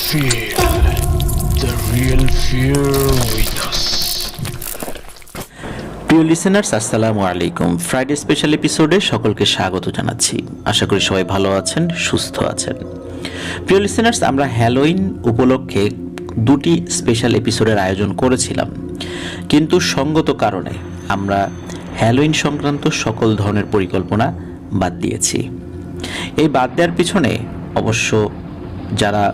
Feel the real fear with us. প্রিয় listeners, আসসালামু আলাইকুম। ফ্রাইডে স্পেশাল এপিসোডে সকলকে স্বাগত জানাচ্ছি। আশা করি সবাই ভালো আছেন, সুস্থ আছেন। প্রিয় লিসেনার্স, আমরা হ্যালোইন উপলক্ষে দুটি স্পেশাল এপিসোডের আয়োজন করেছিলাম, কিন্তু সঙ্গত কারণে আমরা হ্যালোইন সংক্রান্ত সকল ধরনের পরিকল্পনা বাদ দিয়েছি। এই বাদ দেওয়ার পিছনে অবশ্য যারা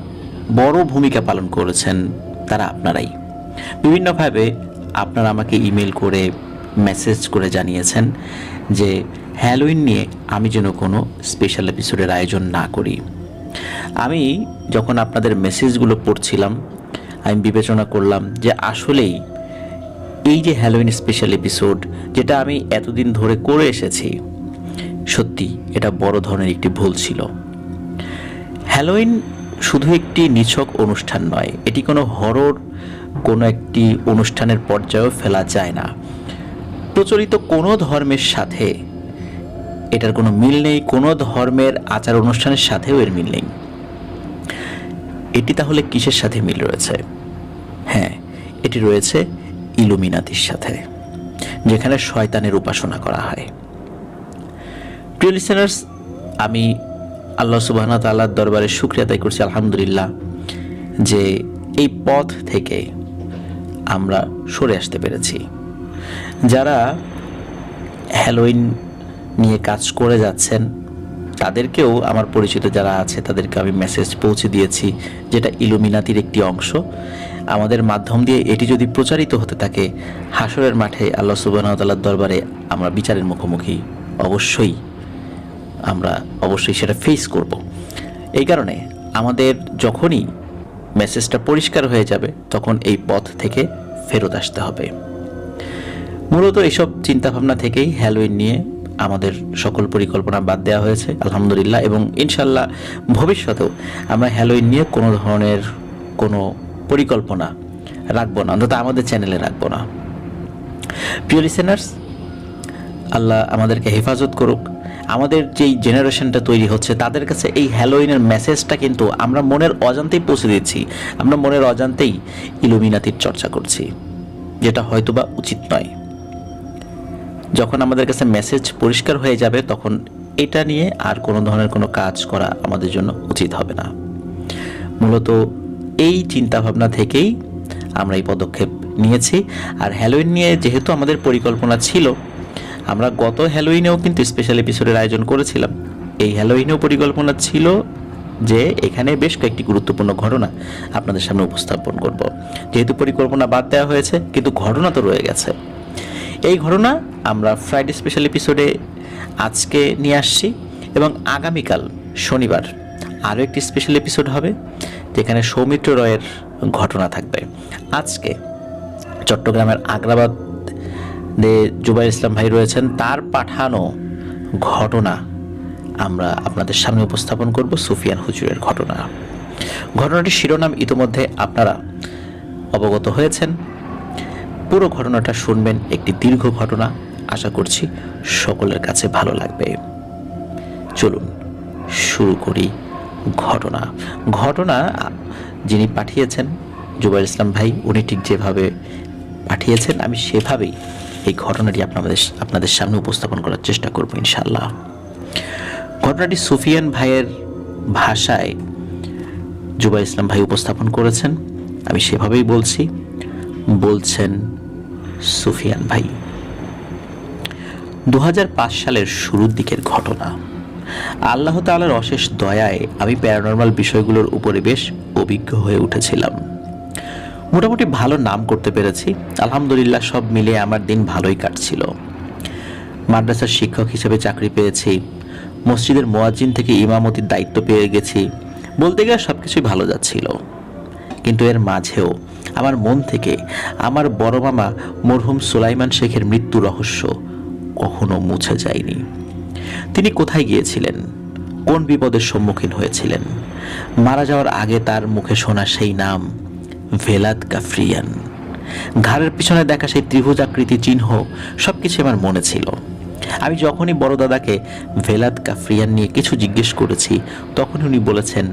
বড় ভূমিকা পালন করেছেন তারা আপনারাই। বিভিন্নভাবে আপনারা আমাকে ইমেল করে, মেসেজ করে জানিয়েছেন যে হ্যালোইন নিয়ে আমি যেন কোনো স্পেশাল এপিসোডের আয়োজন না করি। আমি যখন আপনাদের মেসেজগুলো পড়ছিলাম, আমি বিবেচনা করলাম যে আসলেই এই যে হ্যালোইন স্পেশাল এপিসোড, যেটা আমি এতদিন ধরে করে এসেছি, সত্যি এটা বড় ধরনের একটি ভুল ছিল। হ্যালোইন শুধু একটি নিছক অনুষ্ঠান নয়, এটি কোনো হরর কোনো একটি অনুষ্ঠানের পর্যায়েও ফেলা যায় না। প্রচলিত কোনো ধর্মের সাথে এটার কোনো মিল নেই, কোনো ধর্মের আচার অনুষ্ঠানের সাথেও এর মিল নেই। এটি তাহলে কিসের সাথে মিল রয়েছে? হ্যাঁ, এটি রয়েছে ইলুমিনাতির সাথে, যেখানে শয়তানের উপাসনা করা হয়। প্রিয় লিসেনার্স, আমি আল্লাহ সুবহানাহু ওয়া তাআলার দরবারে শুকরিয়া আদায় করছি, আলহামদুলিল্লাহ, যে এই পথ থেকে আমরা সরে আসতে পেরেছি। যারা হ্যালোইন নিয়ে কাজ করে যাচ্ছেন তাদেরকেও, আমার পরিচিত যারা আছে তাদেরকে আমি মেসেজ পৌঁছে দিয়েছি, যেটা ইলুমিনাতির একটি অংশ। আমাদের মাধ্যম দিয়ে এটি যদি প্রচারিত হতে থাকে, হাসরের মাঠে আল্লাহ সুবহানাহু ওয়া তাআলার দরবারে আমরা বিচারের মুখোমুখি অবশ্যই সেটা ফেস করব। এই কারণে আমাদের যখনই মেসেজটা পরিষ্কার হয়ে যাবে তখন এই পথ থেকে ফেরত আসতে হবে। মূলত এইসব চিন্তাভাবনা থেকেই হ্যালোইন নিয়ে আমাদের সকল পরিকল্পনা বাদ দেওয়া হয়েছে, আলহামদুলিল্লাহ, এবং ইনশাল্লাহ ভবিষ্যতেও আমরা হ্যালোইন নিয়ে কোনো ধরনের কোনো পরিকল্পনা রাখবো না, অন্তত আমাদের চ্যানেলে রাখবো না। প্রিয় লিসেনার্স, আল্লাহ আমাদেরকে হেফাজত করুক। আমাদের যেই জেনারেশনটা তৈরি হচ্ছে তাদের কাছে এই হ্যালোইনের মেসেজটা কিন্তু আমরা মনের অজান্তেই পৌঁছে দিচ্ছি। আমরা মনের অজান্তেই ইলুমিনাতির চর্চা করছি, যেটা হয়তোবা উচিত নয়। যখন আমাদের কাছে মেসেজ পরিষ্কার হয়ে যাবে তখন এটা নিয়ে আর কোনো ধরনের কোনো কাজ করা আমাদের জন্য উচিত হবে না। মূলত এই চিন্তাভাবনা থেকেই আমরা এই পদক্ষেপ নিয়েছি। আর হ্যালোইন নিয়ে যেহেতু আমাদের পরিকল্পনা ছিল, আমরা গত হ্যালোইনেও কিন্তু স্পেশাল এপিসোডের আয়োজন করেছিলাম। এই হ্যালোইনেও পরিকল্পনা ছিল যে এখানে বেশ কয়েকটি গুরুত্বপূর্ণ ঘটনা আপনাদের সামনে উপস্থাপন করব। যেহেতু পরিকল্পনা বাদ দেওয়া হয়েছে, কিন্তু ঘটনা তো রয়ে গেছে। এই ঘটনা আমরা ফ্রাইডে স্পেশাল এপিসোডে আজকে নিয়ে আসছি, এবং আগামীকাল শনিবার আরও একটি স্পেশাল এপিসোড হবে যেখানে সৌমিত্র রয়ের ঘটনা থাকবে। আজকে চট্টগ্রামের আগ্রাবাদ জুবাইর ইসলাম ভাই রয়েছেন, তার পাঠানো ঘটনা আমরা আপনাদের সামনে উপস্থাপন করব, সুফিয়ান হুজুরের ঘটনা। ঘটনাটির শিরোনাম ইতোমধ্যে আপনারা অবগত হয়েছেন। পুরো ঘটনাটা শুনবেন, একটি দীর্ঘ ঘটনা। আশা করছি সকলের কাছে ভালো লাগবে। চলুন শুরু করি ঘটনা যিনি পাঠিয়েছেন জুবাইর ইসলাম ভাই, উনি ঠিক যেভাবে পাঠিয়েছেন আমি সেভাবেই এই ঘটনাটি আপনাদের সামনে উপস্থাপন করার চেষ্টা করব ইনশাআল্লাহ। ঘটনাটি সুফিয়ান ভাইয়ের ভাষায় জুবাইর ইসলাম ভাই উপস্থাপন করেছেন, আমি সেভাবেই বলছেন সুফিয়ান ভাই। 2005 সালের শুরুর দিকের ঘটনা। আল্লাহ তাআলার অশেষ দয়ায় আমি প্যারানরমাল বিষয়গুলোর উপরে বেশ অভিজ্ঞ হয়ে উঠেছিলাম। মোটামুটি ভালো নাম করতে পেরেছি, আলহামদুলিল্লাহ। সব মিলিয়ে আমার দিন ভালোই কাটছিল। মাদ্রাসার শিক্ষক হিসেবে চাকরি পেয়েছি, মসজিদের মুয়াজ্জিন থেকে ইমামতির দায়িত্ব পেয়ে গেছি। বলতে গেলে সব কিছুই ভালো যাচ্ছিল। কিন্তু এর মাঝেও আমার মন থেকে আমার বড় মামা মরহুম সুলাইমান শেখের মৃত্যু রহস্য কখনো মুছে যায়নি। তিনি কোথায় গিয়েছিলেন, কোন বিপদের সম্মুখীন হয়েছিলেন, মারা যাওয়ার আগে তার মুখে শোনা সেই নাম ভেলাদ কাফরিয়ান, ঘাড়ের পিছনে দেখা সেই ত্রিভুজাকৃতি চিহ্ন, সবকিছু আমার মনে ছিল। আমি যখনই বড় দাদাকে ভেলাদ কাফরিয়ান নিয়ে কিছু জিজ্ঞেস করেছি, তখন উনি বলেছেন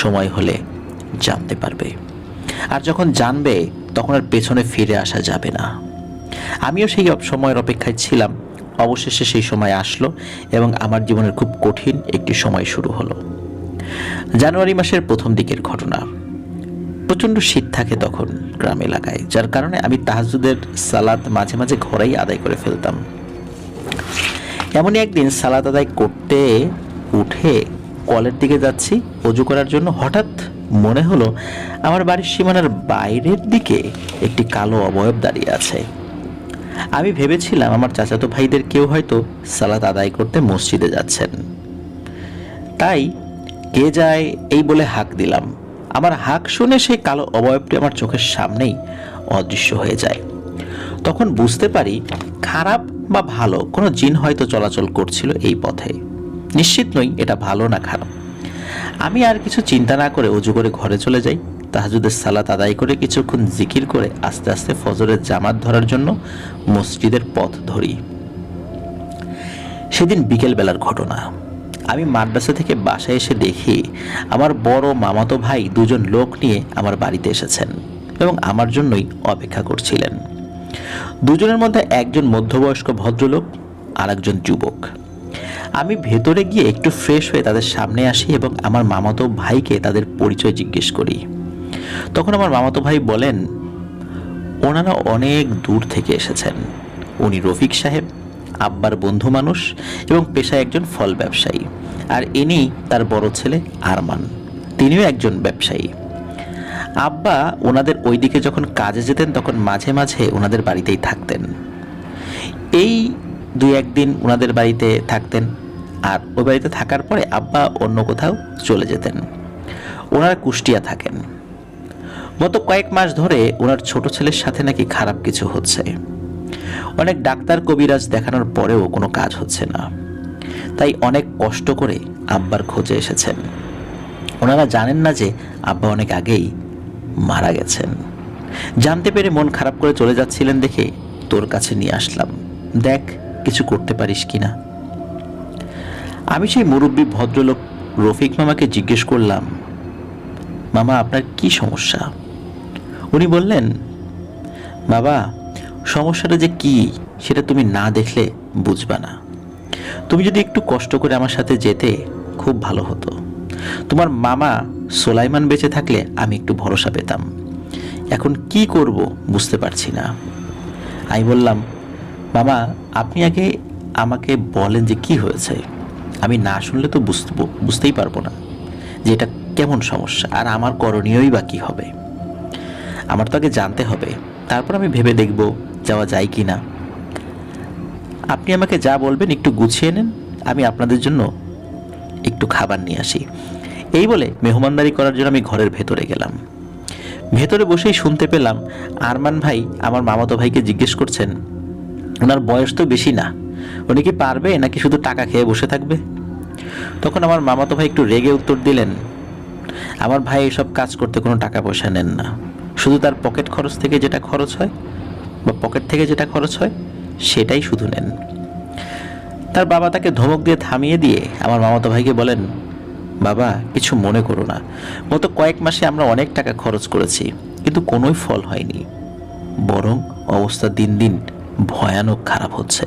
সময় হলে জানতে পারবে। আর যখন জানবে তখন আর পেছনে ফিরে আসা যাবে না। আমিও সেই সময়ের অপেক্ষায় ছিলাম। অবশেষে সেই সময় আসলো এবং আমার জীবনের খুব কঠিন একটি সময় শুরু হলো। জানুয়ারি মাসের প্রথম দিকের ঘটনা। প্রচণ্ড শীত থাকে তখন গ্রাম এলাকায়, যার কারণে আমি তাহাজ্জুদের সালাত মাঝে মাঝে ঘরেই আদায় করে ফেলতাম। এমনই একদিন সালাত আদায় করতে উঠে কলের দিকে যাচ্ছি অজু করার জন্য। হঠাৎ মনে হলো আমার বাড়ির সীমানার বাইরের দিকে একটি কালো অবয়ব দাঁড়িয়ে আছে। আমি ভেবেছিলাম আমার চাচাতো ভাইদের কেউ হয়তো সালাত আদায় করতে মসজিদে যাচ্ছেন। তাই কে যায় এই বলে হাঁক দিলাম। আমার হাঁক শুনে সেই কালো অবয়বটি আমার চোখের সামনেই অদৃশ্য হয়ে যায়। তখন বুঝতে পারি খারাপ বা ভালো কোনো জিন হয়তো চলাচল করছিল এই পথে। নিশ্চিত নই এটা ভালো না খারাপ। আমি আর কিছু চিন্তা না করে অজু করে ঘরে চলে যাই। তাহাজ্জুদের সালাত আদায় করে কিছুক্ষণ জিকির করে আস্তে আস্তে ফজরের জামাত ধরার জন্য মসজিদের পথ ধরি। সেদিন বিকেলবেলার ঘটনা। আমি মাদ্রাসা থেকে বাসায় এসে দেখি আমার বড় মামাতো ভাই দুজন লোক নিয়ে আমার বাড়িতে এসেছেন এবং আমার জন্যই অপেক্ষা করছিলেন। দুজনের মধ্যে একজন মধ্যবয়স্ক ভদ্রলোক আর একজন যুবক। আমি ভেতরে গিয়ে একটু ফ্রেশ হয়ে তাদের সামনে আসি এবং আমার মামাতো ভাইকে তাদের পরিচয় জিজ্ঞেস করি। তখন আমার মামাতো ভাই বলেন ওনারা অনেক দূর থেকে এসেছেন। উনি রফিক সাহেব, আব্বার বন্ধু মানুষ এবং পেশায় একজন ফল ব্যবসায়ী। আর ইনি তার বড় ছেলে আরমান, তিনিও একজন ব্যবসায়ী। আব্বা ওনাদের ওইদিকে যখন কাজে যেতেন তখন মাঝে মাঝে ওনাদের বাড়িতেই থাকতেন। এই 2-1 দিন ওনাদের বাড়িতে থাকতেন আর ওই বাড়িতে থাকার পরে আব্বা অন্য কোথাও চলে যেতেন। ওনারা কুষ্টিয়া থাকেন। গত কয়েক মাস ধরে ওনার ছোট ছেলের সাথে নাকি খারাপ কিছু হচ্ছে। অনেক ডাক্তার কবিরাজ দেখানোর পরেও কোনো কাজ হচ্ছে না। তাই অনেক কষ্ট করে আব্বার খোঁজে এসেছেন। ওনারা জানেন না যে আব্বা অনেক আগেই মারা গেছেন। জানতে পেরে মন খারাপ করে চলে যাচ্ছিলেন দেখে তোর কাছে নিয়ে আসলাম, দেখ কিছু করতে পারিস কিনা। আমি সেই মুরব্বী ভদ্রলোক রফিক মামাকে জিজ্ঞেস করলাম, মামা আপনার কি সমস্যা? উনি বললেন, বাবা সমস্যাটা যে কি সেটা তুমি না দেখলে বুঝবা না। তুমি যদি একটু কষ্ট করে আমার সাথে যেতে খুব ভালো হতো। তোমার মামা সোলাইমান বেঁচে থাকলে আমি একটু ভরসা পেতাম। এখন কি করব বুঝতে পারছি না। আমি বললাম, মামা আপনি আগে আমাকে বলেন যে কি হয়েছে। আমি না শুনলে তো বুঝতেই পারবো না যে এটা কেমন সমস্যা, আর আমার করণীয়ই বা কী হবে। আমার তো আগে জানতে হবে, তারপর আমি ভেবে দেখব যাওয়া যায় কি না। আপনি আমাকে যা বলবেন একটু গুছিয়ে নেন, আমি আপনাদের জন্য একটু খাবার নিয়ে আসি। এই বলে মেহমানদারি করার জন্য আমি ঘরের ভেতরে গেলাম। ভেতরে বসেই শুনতে পেলাম আরমান ভাই আমার মামাতো ভাইকে জিজ্ঞেস করছেন, ওনার বয়স তো বেশি না, উনি কি পারবে নাকি শুধু টাকা খেয়ে বসে থাকবে? তখন আমার মামাতো ভাই একটু রেগে উত্তর দিলেন, আমার ভাই এসব কাজ করতে কোনো টাকা পয়সা নেন না, শুধু তার পকেট খরচ থেকে যেটা খরচ হয় বা পকেট থেকে যেটা খরচ হয় সেটাই শুধু নেন। তার বাবা তাকে ধমক দিয়ে থামিয়ে দিয়ে আমার মামাতো ভাইকে বলেন, বাবা কিছু মনে করো না, গত কয়েক মাসে আমরা অনেক টাকা খরচ করেছি কিন্তু কোনোই ফল হয়নি, বরং অবস্থা দিন দিন ভয়ানক খারাপ হচ্ছে।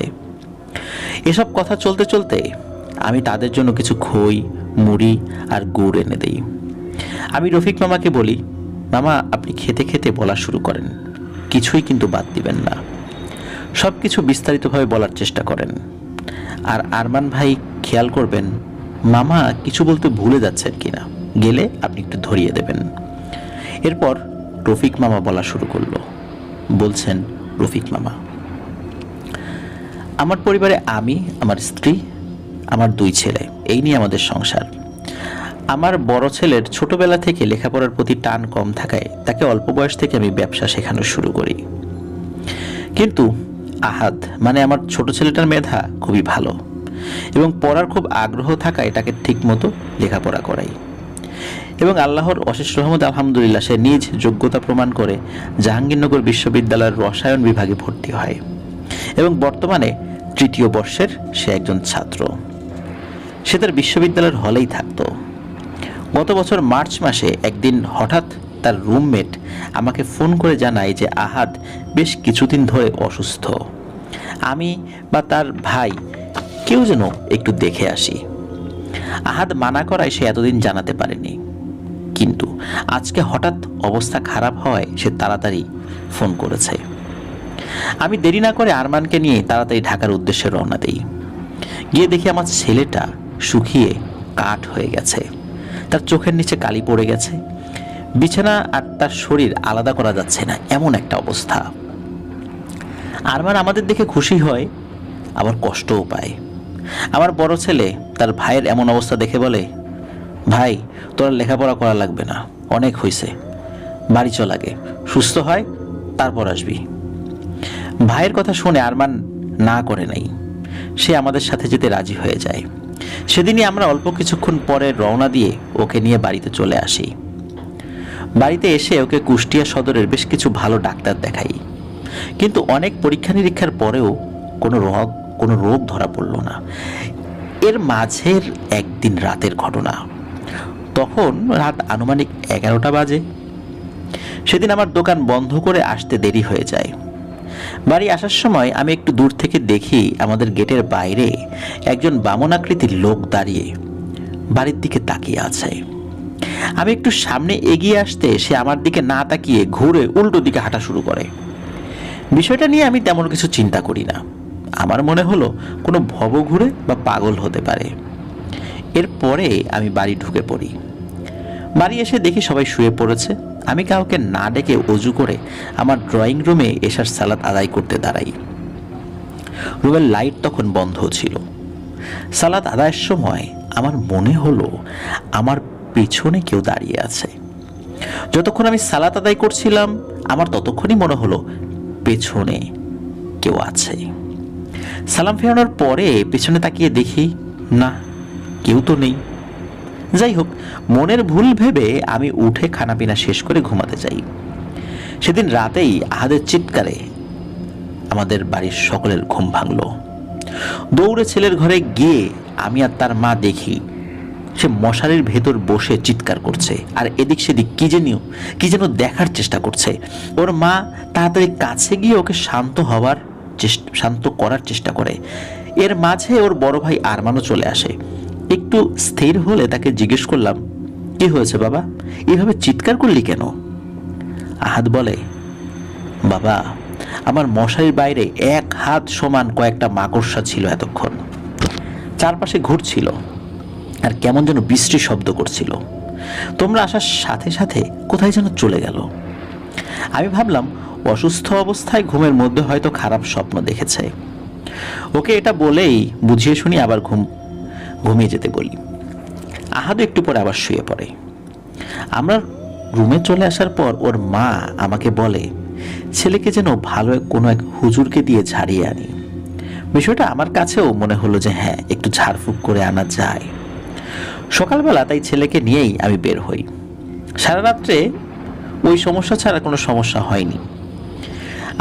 এসব কথা চলতে চলতে আমি তাদের জন্য কিছু খই, মুড়ি আর গুড় এনে দেই। আমি রফিক মামাকে বলি, মামা আপনি খেতে খেতে বলা শুরু করেন, কিছুই কিন্তু বাদ দিবেন না, সব কিছু বিস্তারিতভাবে বলার চেষ্টা করেন। আর আরমান ভাই খেয়াল করবেন মামা কিছু বলতে ভুলে যাচ্ছেন কিনা, গেলে আপনি একটু ধরিয়ে দেবেন। এরপর রফিক মামা বলা শুরু করলো। বলছেন রফিক মামা, আমার পরিবারে আমি, আমার স্ত্রী, আমার 2 ছেলে, এই নিয়ে আমাদের সংসার। আমার বড় ছেলের ছোটবেলা থেকে লেখাপড়ার প্রতি টান কম থাকায় তাকে অল্প বয়স থেকে আমি ব্যবসা শেখানো শুরু করি। কিন্তু আহাদ মানে আমার ছোট ছেলেটার মেধা খুবই ভালো এবং পড়ার খুব আগ্রহ থাকায় তাকে ঠিক মতো লেখাপড়া করাই। এবং আল্লাহর অশেষ রহমত আলহামদুলিল্লাহ সে নিজ যোগ্যতা প্রমাণ করে জাহাঙ্গীরনগর বিশ্ববিদ্যালয়ের রসায়ন বিভাগে ভর্তি হয় এবং বর্তমানে 3য় বর্ষের সে একজন ছাত্র। সে তার বিশ্ববিদ্যালয়ের হলেই থাকতো। গত বছর মার্চ মাসে একদিন হঠাৎ তার রুমমেট আমাকে ফোন করে জানায় যে আহাদ বেশ কিছুদিন ধরে অসুস্থ। আমি বা তার ভাই কেউ যেন একটু দেখে আসি। আহাদ মানা করায় সে এতদিন জানাতে পারেনি, কিন্তু আজকে হঠাৎ অবস্থা খারাপ হওয়ায় সে তাড়াতাড়ি ফোন করেছে। আমি দেরি না করে আরমানকে নিয়ে তাড়াতাড়ি ঢাকার উদ্দেশ্যে রওনা দিই। গিয়ে দেখি আমার ছেলেটা শুকিয়ে কাঠ হয়ে গেছে, তার চোখের নিচে কালি পড়ে গেছে, বিছানা আর তার শরীর আলাদা করা যাচ্ছে না, এমন একটা অবস্থা। আরমান আমাদের দেখে খুশি হয়, আবার কষ্টও পায়। আমার বড় ছেলে তার ভাইয়ের এমন অবস্থা দেখে বলে, ভাই তোর লেখাপড়া করা লাগবে না, অনেক হয়েছে, বাড়ি চল আগে, সুস্থ হয় তারপর আসবি। ভাইয়ের কথা শুনে আরমান না করে নাই, সে আমাদের সাথে যেতে রাজি হয়ে যায়। সেদিনই আমরা অল্প কিছুক্ষণ পরে রওনা দিয়ে ওকে নিয়ে বাড়িতে চলে আসি। বাড়িতে এসে ওকে কুষ্টিয়া সদরের বেশ কিছু ভালো ডাক্তার দেখাই, কিন্তু অনেক পরীক্ষা নিরীক্ষার পরেও কোনো রোগ ধরা পড়ল না। এর মাঝের একদিন রাতের ঘটনা, তখন রাত আনুমানিক 11টা বাজে। সেদিন আমার দোকান বন্ধ করে আসতে দেরি হয়ে যায়। বাড়ি আসার সময় আমি একটু দূর থেকে দেখি আমাদের গেটের বাইরে একজন বামনাকৃতির লোক দাঁড়িয়ে বাড়ির দিকে তাকিয়ে আছে। আমি একটু সামনে এগিয়ে আসতে সে আমার দিকে না তাকিয়ে ঘুরে উল্টো দিকে হাঁটা শুরু করে। বিষয়টা নিয়ে আমি তেমন কিছু চিন্তা করি না, আমার মনে হলো কোনো ভবঘুরে বা পাগল হতে পারে। এরপরে আমি বাড়ি ঢুকে পড়ি। বাড়ি এসে দেখি সবাই শুয়ে পড়েছে। আমি কাউকে না ডেকে অজু করে আমার ড্রয়িং রুমে এশার সালাত আদায় করতে দাঁড়াই। রুমের লাইট তখন বন্ধ ছিল। সালাত আদায়ের সময় আমার মনে হলো আমার পেছনে কেউ দাঁড়িয়ে আছে। যতক্ষণ আমি সালাত আদায় করছিলাম আমার ততক্ষণই মনে হলো পেছনে কেউ আছে। সালাম ফেরানোর পরে পেছনে তাকিয়ে দেখি না, কেউ তো নেই। যাই হোক, মনের ভুল ভেবে আমি উঠে খানাপিনা শেষ করে ঘুমাতে যাই। সেদিন রাতেই আহাদের চিৎকারে আমাদের বাড়ির সকলের ঘুম ভাঙল। দৌড়ে ছেলের ঘরে গিয়ে আমি আর তার মা দেখি সে মশারির ভেতর বসে চিৎকার করছে আর এদিক সেদিক কি যেন দেখার চেষ্টা করছে। ওর মা তাড়াতাড়ি কাছে গিয়ে ওকে শান্ত করার চেষ্টা করে। এর মাঝে ওর বড় ভাই আরমানও চলে আসে। একটু স্থির হলে তাকে জিজ্ঞেস করলাম, কি হয়েছে বাবা, এভাবে চিৎকার করলি কেন? আহাদ বলে, বাবা আমার মশারির বাইরে 1 হাত সমান কয়েকটা মাকড়সা ছিল, এতক্ষণ চারপাশে ঘুরছিল আর কেমন যেন বৃষ্টি শব্দ করছিল। তোমরা আসার সাথে সাথে কোথায় যেন চলে গেল। আমি ভাবলাম অসুস্থ অবস্থায় ঘুমের মধ্যে হয়তো খারাপ স্বপ্ন দেখেছে। ওকে এটা বলেই বুঝিয়ে শুনি আবার ঘুমিয়ে যেতে বলি। আহাদ একটু পরে আবার শুয়ে পড়ে। আমরা রুমে চলে আসার পর ওর মা আমাকে বলে, ছেলেকে যেন ভালো কোনো এক হুজুরকে দিয়ে ঝাড়িয়ে আনি। বিষয়টা আমার কাছেও মনে হলো যে হ্যাঁ, একটু ঝাড়ফুঁক করে আনা যায়। সকালবেলা তাই ছেলেকে নিয়েই আমি বের হই। সারা রাত্রে ওই সমস্যা ছাড়া কোনো সমস্যা হয়নি।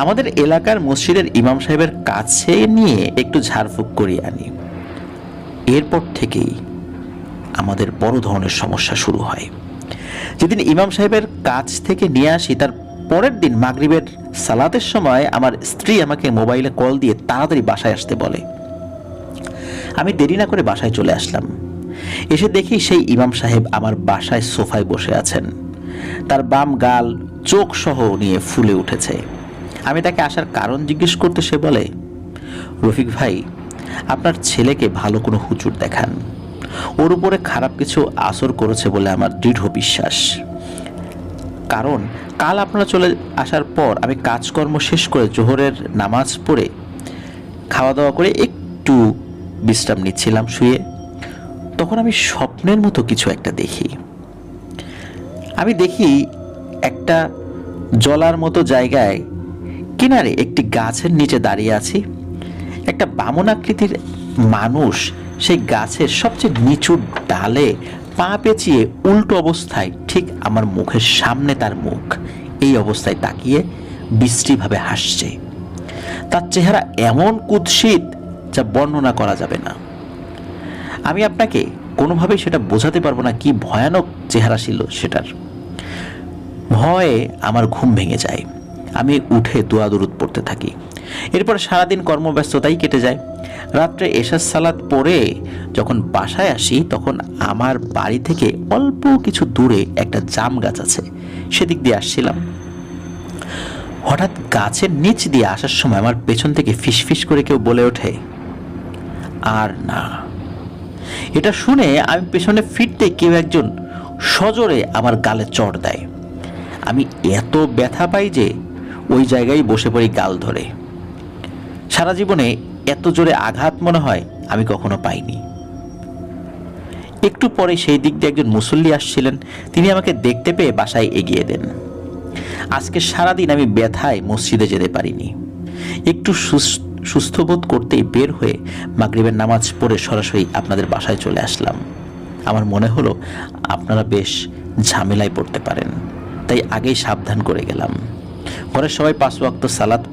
আমাদের এলাকার মসজিদের ইমাম সাহেবের কাছে নিয়ে একটু ঝাড়ফুঁক করিয়ে আনি। এরপর থেকেই আমাদের বড় ধরনের সমস্যা শুরু হয়। যেদিন ইমাম সাহেবের কাছ থেকে নিয়ে আসি তার পরের দিন মাগরিবের সালাতের সময় আমার স্ত্রী আমাকে মোবাইলে কল দিয়ে তাড়াতাড়ি বাসায় আসতে বলে। আমি দেরি না করে বাসায় চলে আসলাম। এসে দেখি সেই ইমাম সাহেব আমার বাসায় সোফায় বসে আছেন। তার বাম গাল চোখ সহ নিয়ে ফুলে উঠেছে। আমি তাকে আসার কারণ জিজ্ঞেস করতে সে বলে, রফিক ভাই, আপনার ছেলেকে ভালো কোনো হুজুর দেখান, ওর উপরে খারাপ কিছু আসর করেছে বলে আমার দৃঢ় বিশ্বাস। কারণ কাল আপনারা চলে আসার পর আমি কাজকর্ম শেষ করে জোহরের নামাজ পড়ে খাওয়া দাওয়া করে একটু বিশ্রাম নিচ্ছিলাম শুয়ে, তখন আমি স্বপ্নের মতো কিছু একটা দেখি। আমি দেখি একটা জলার মতো জায়গায় কিনারে একটি গাছের নিচে দাঁড়িয়ে আছি। একটা বামনাকৃতির মানুষ সেই গাছের সবচেয়ে নিচু ডালে পা পেঁচিয়ে উল্টো অবস্থায় ঠিক আমার মুখের সামনে, তার মুখ এই অবস্থায় তাকিয়ে বিশ্রীভাবে হাসছে। তার চেহারা এমন কুৎসিত যা বর্ণনা করা যাবে না। আমি আপনাকে কোনোভাবেই সেটা বোঝাতে পারবো না কি ভয়ানক চেহারা ছিল সেটার। ভয়ে আমার ঘুম ভেঙে যায়। আমি উঠে দোয়া দুরুদ পড়তে থাকি। এরপর সারাদিন কর্মব্যস্ততাই কেটে যায়। রাত্রে এশার সালাত পড়ে যখন বাসায় আসি তখন আমার বাড়ি থেকে অল্প কিছু দূরে একটা জাম গাছ আছে, সেদিক দিয়ে আসছিলাম। হঠাৎ গাছের নিচ দিয়ে আসার সময় আমার পেছন থেকে ফিসফিস করে কেউ বলে ওঠে, আর না। এটা শুনে আমি পেছনে ফিরতে কেউ একজন সজোরে আমার গালে চড় দেয়। আমি এত ব্যথা পাই যে ওই জায়গায় বসে পড়ি গাল ধরে। সারা জীবনে এত জোরে আঘাত মনে হয় আমি কখনো পাইনি। একটু পরে সেই দিক দিয়ে একজন মুসল্লি আসছিলেন। তিনি আমাকে দেখতে পেয়ে বাসায় এগিয়ে দেন। আজকে সারাদিন আমি ব্যথায় মসজিদে যেতে পারিনি। একটু সুস্থ বোধ করতেই বের হয়ে মাগরিবের নামাজ পড়ে সরাসরি আপনাদের বাসায় চলে আসলাম। আমার মনে হলো আপনারা বেশ ঝামেলায় পড়তে পারেন, তাই আগেই সাবধান করে গেলাম। ঘরের সবাই 5 ওয়াক্ত সালাত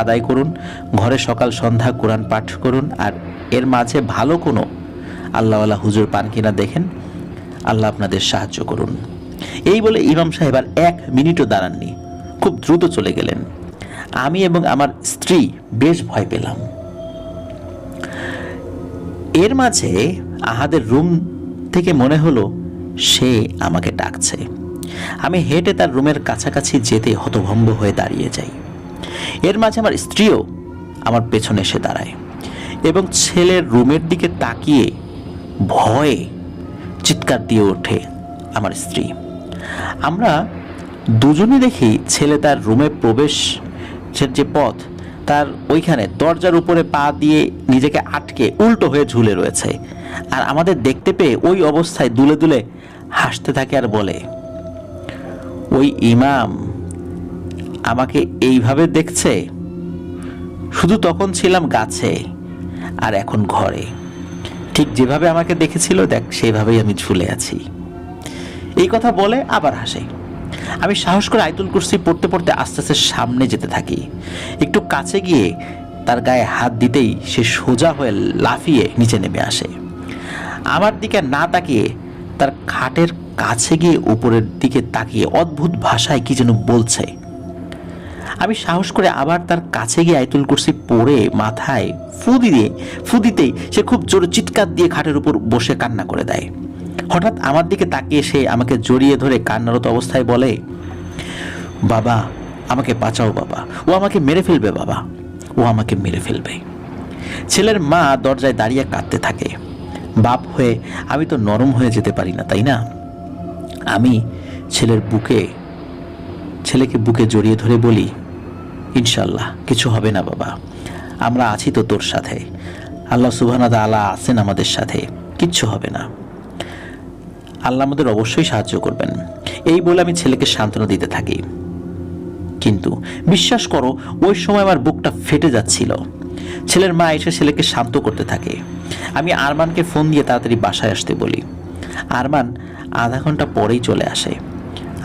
আদায় করুন, ঘরে সকাল সন্ধ্যা কোরআন পাঠ করুন, আর এর মাঝে ভালো কোনো আল্লাহওয়ালা হুজুর পান কিনা দেখেন। আল্লাহ আপনাদের সাহায্য করুন। এই বলে ইমাম সাহেব আর 1 মিনিটও দাঁড়াননি, খুব দ্রুত চলে গেলেন। আমি এবং আমার স্ত্রী বেশ ভয় পেলাম। এর মাঝে আহাদের রুম থেকে মনে হলো সে আমাকে ডাকছে। আমি হেঁটে তার রুমের কাছাকাছি যেতে হতভম্ব হয়ে দাঁড়িয়ে যাই। এর মাঝে আমার স্ত্রীও আমার পেছনে এসে দাঁড়ায় এবং ছেলের রুমের দিকে তাকিয়ে ভয়ে চিৎকার দিয়ে ওঠে আমার স্ত্রী। আমরা দুজনই দেখি ছেলে তার রুমে প্রবেশের যে পথ তার ওইখানে দরজার উপরে পা দিয়ে নিজেকে আটকে উল্টো হয়ে ঝুলে রয়েছে, আর আমাদের দেখতে পেয়ে ওই অবস্থায় দুলে দুলে হাসতে থাকে আর বলে, ওই ইমাম আমাকে এইভাবে দেখছে, শুধু তখন ছিলাম গাছে আর এখন ঘরে, ঠিক যেভাবে আমাকে দেখেছিল দেখ সেইভাবেই আমি ঝুলে আছি। এই কথা বলে আবার হাসে। আমি সাহস করে আয়াতুল কুরসি পড়তে পড়তে আস্তে আস্তে সামনে যেতে থাকি। একটু কাছে গিয়ে তার গায়ে হাত দিতেই সে সোজা হয়ে লাফিয়ে নিচে নেমে আসে। আমার দিকে না তাকিয়ে তার খাটের কাছে গিয়ে উপরের দিকে তাকিয়ে অদ্ভুত ভাষায় কি যেন বলছে। আমি সাহস করে আবার তার কাছে গিয়ে আয়াতুল কুরসি পড়ে মাথায় ফু দিতেই সে খুব জোরে চিৎকার দিয়ে খাটের উপর বসে কান্না করে দেয়। হঠাৎ আমার দিকে তাকিয়ে সে আমাকে জড়িয়ে ধরে কান্নারত অবস্থায় বলে, বাবা আমাকে বাঁচাও বাবা, ও আমাকে মেরে ফেলবে বাবা, ও আমাকে মেরে ফেলবে। ছেলের মা দরজায় দাঁড়িয়ে কাঁদতে থাকে। বাপ হয়ে আমি তো নরম হয়ে যেতে পারি না, তাই না? আমি ছেলেকে বুকে জড়িয়ে ধরে বলি, ইনশাল্লাহ কিছু হবে না বাবা, আমরা আছি তো তোর সাথে, আল্লাহ সুবহানাহু ওয়া তাআলা আছেন আমাদের সাথে, কিচ্ছু হবে না, আল্লাহ আমাদের অবশ্যই সাহায্য করবেন। এই বলে আমি ছেলেকে সান্ত্বনা দিতে থাকি। কিন্তু বিশ্বাস করো ওই সময় আমার বুকটা ফেটে যাচ্ছিল। ছেলের মা এসে ছেলেকে শান্ত করতে থাকে। আমি আরমানকে ফোন দিয়ে তাড়াতাড়ি বাসায় আসতে বলি। আরমান আধা ঘন্টা পরেই চলে আসে।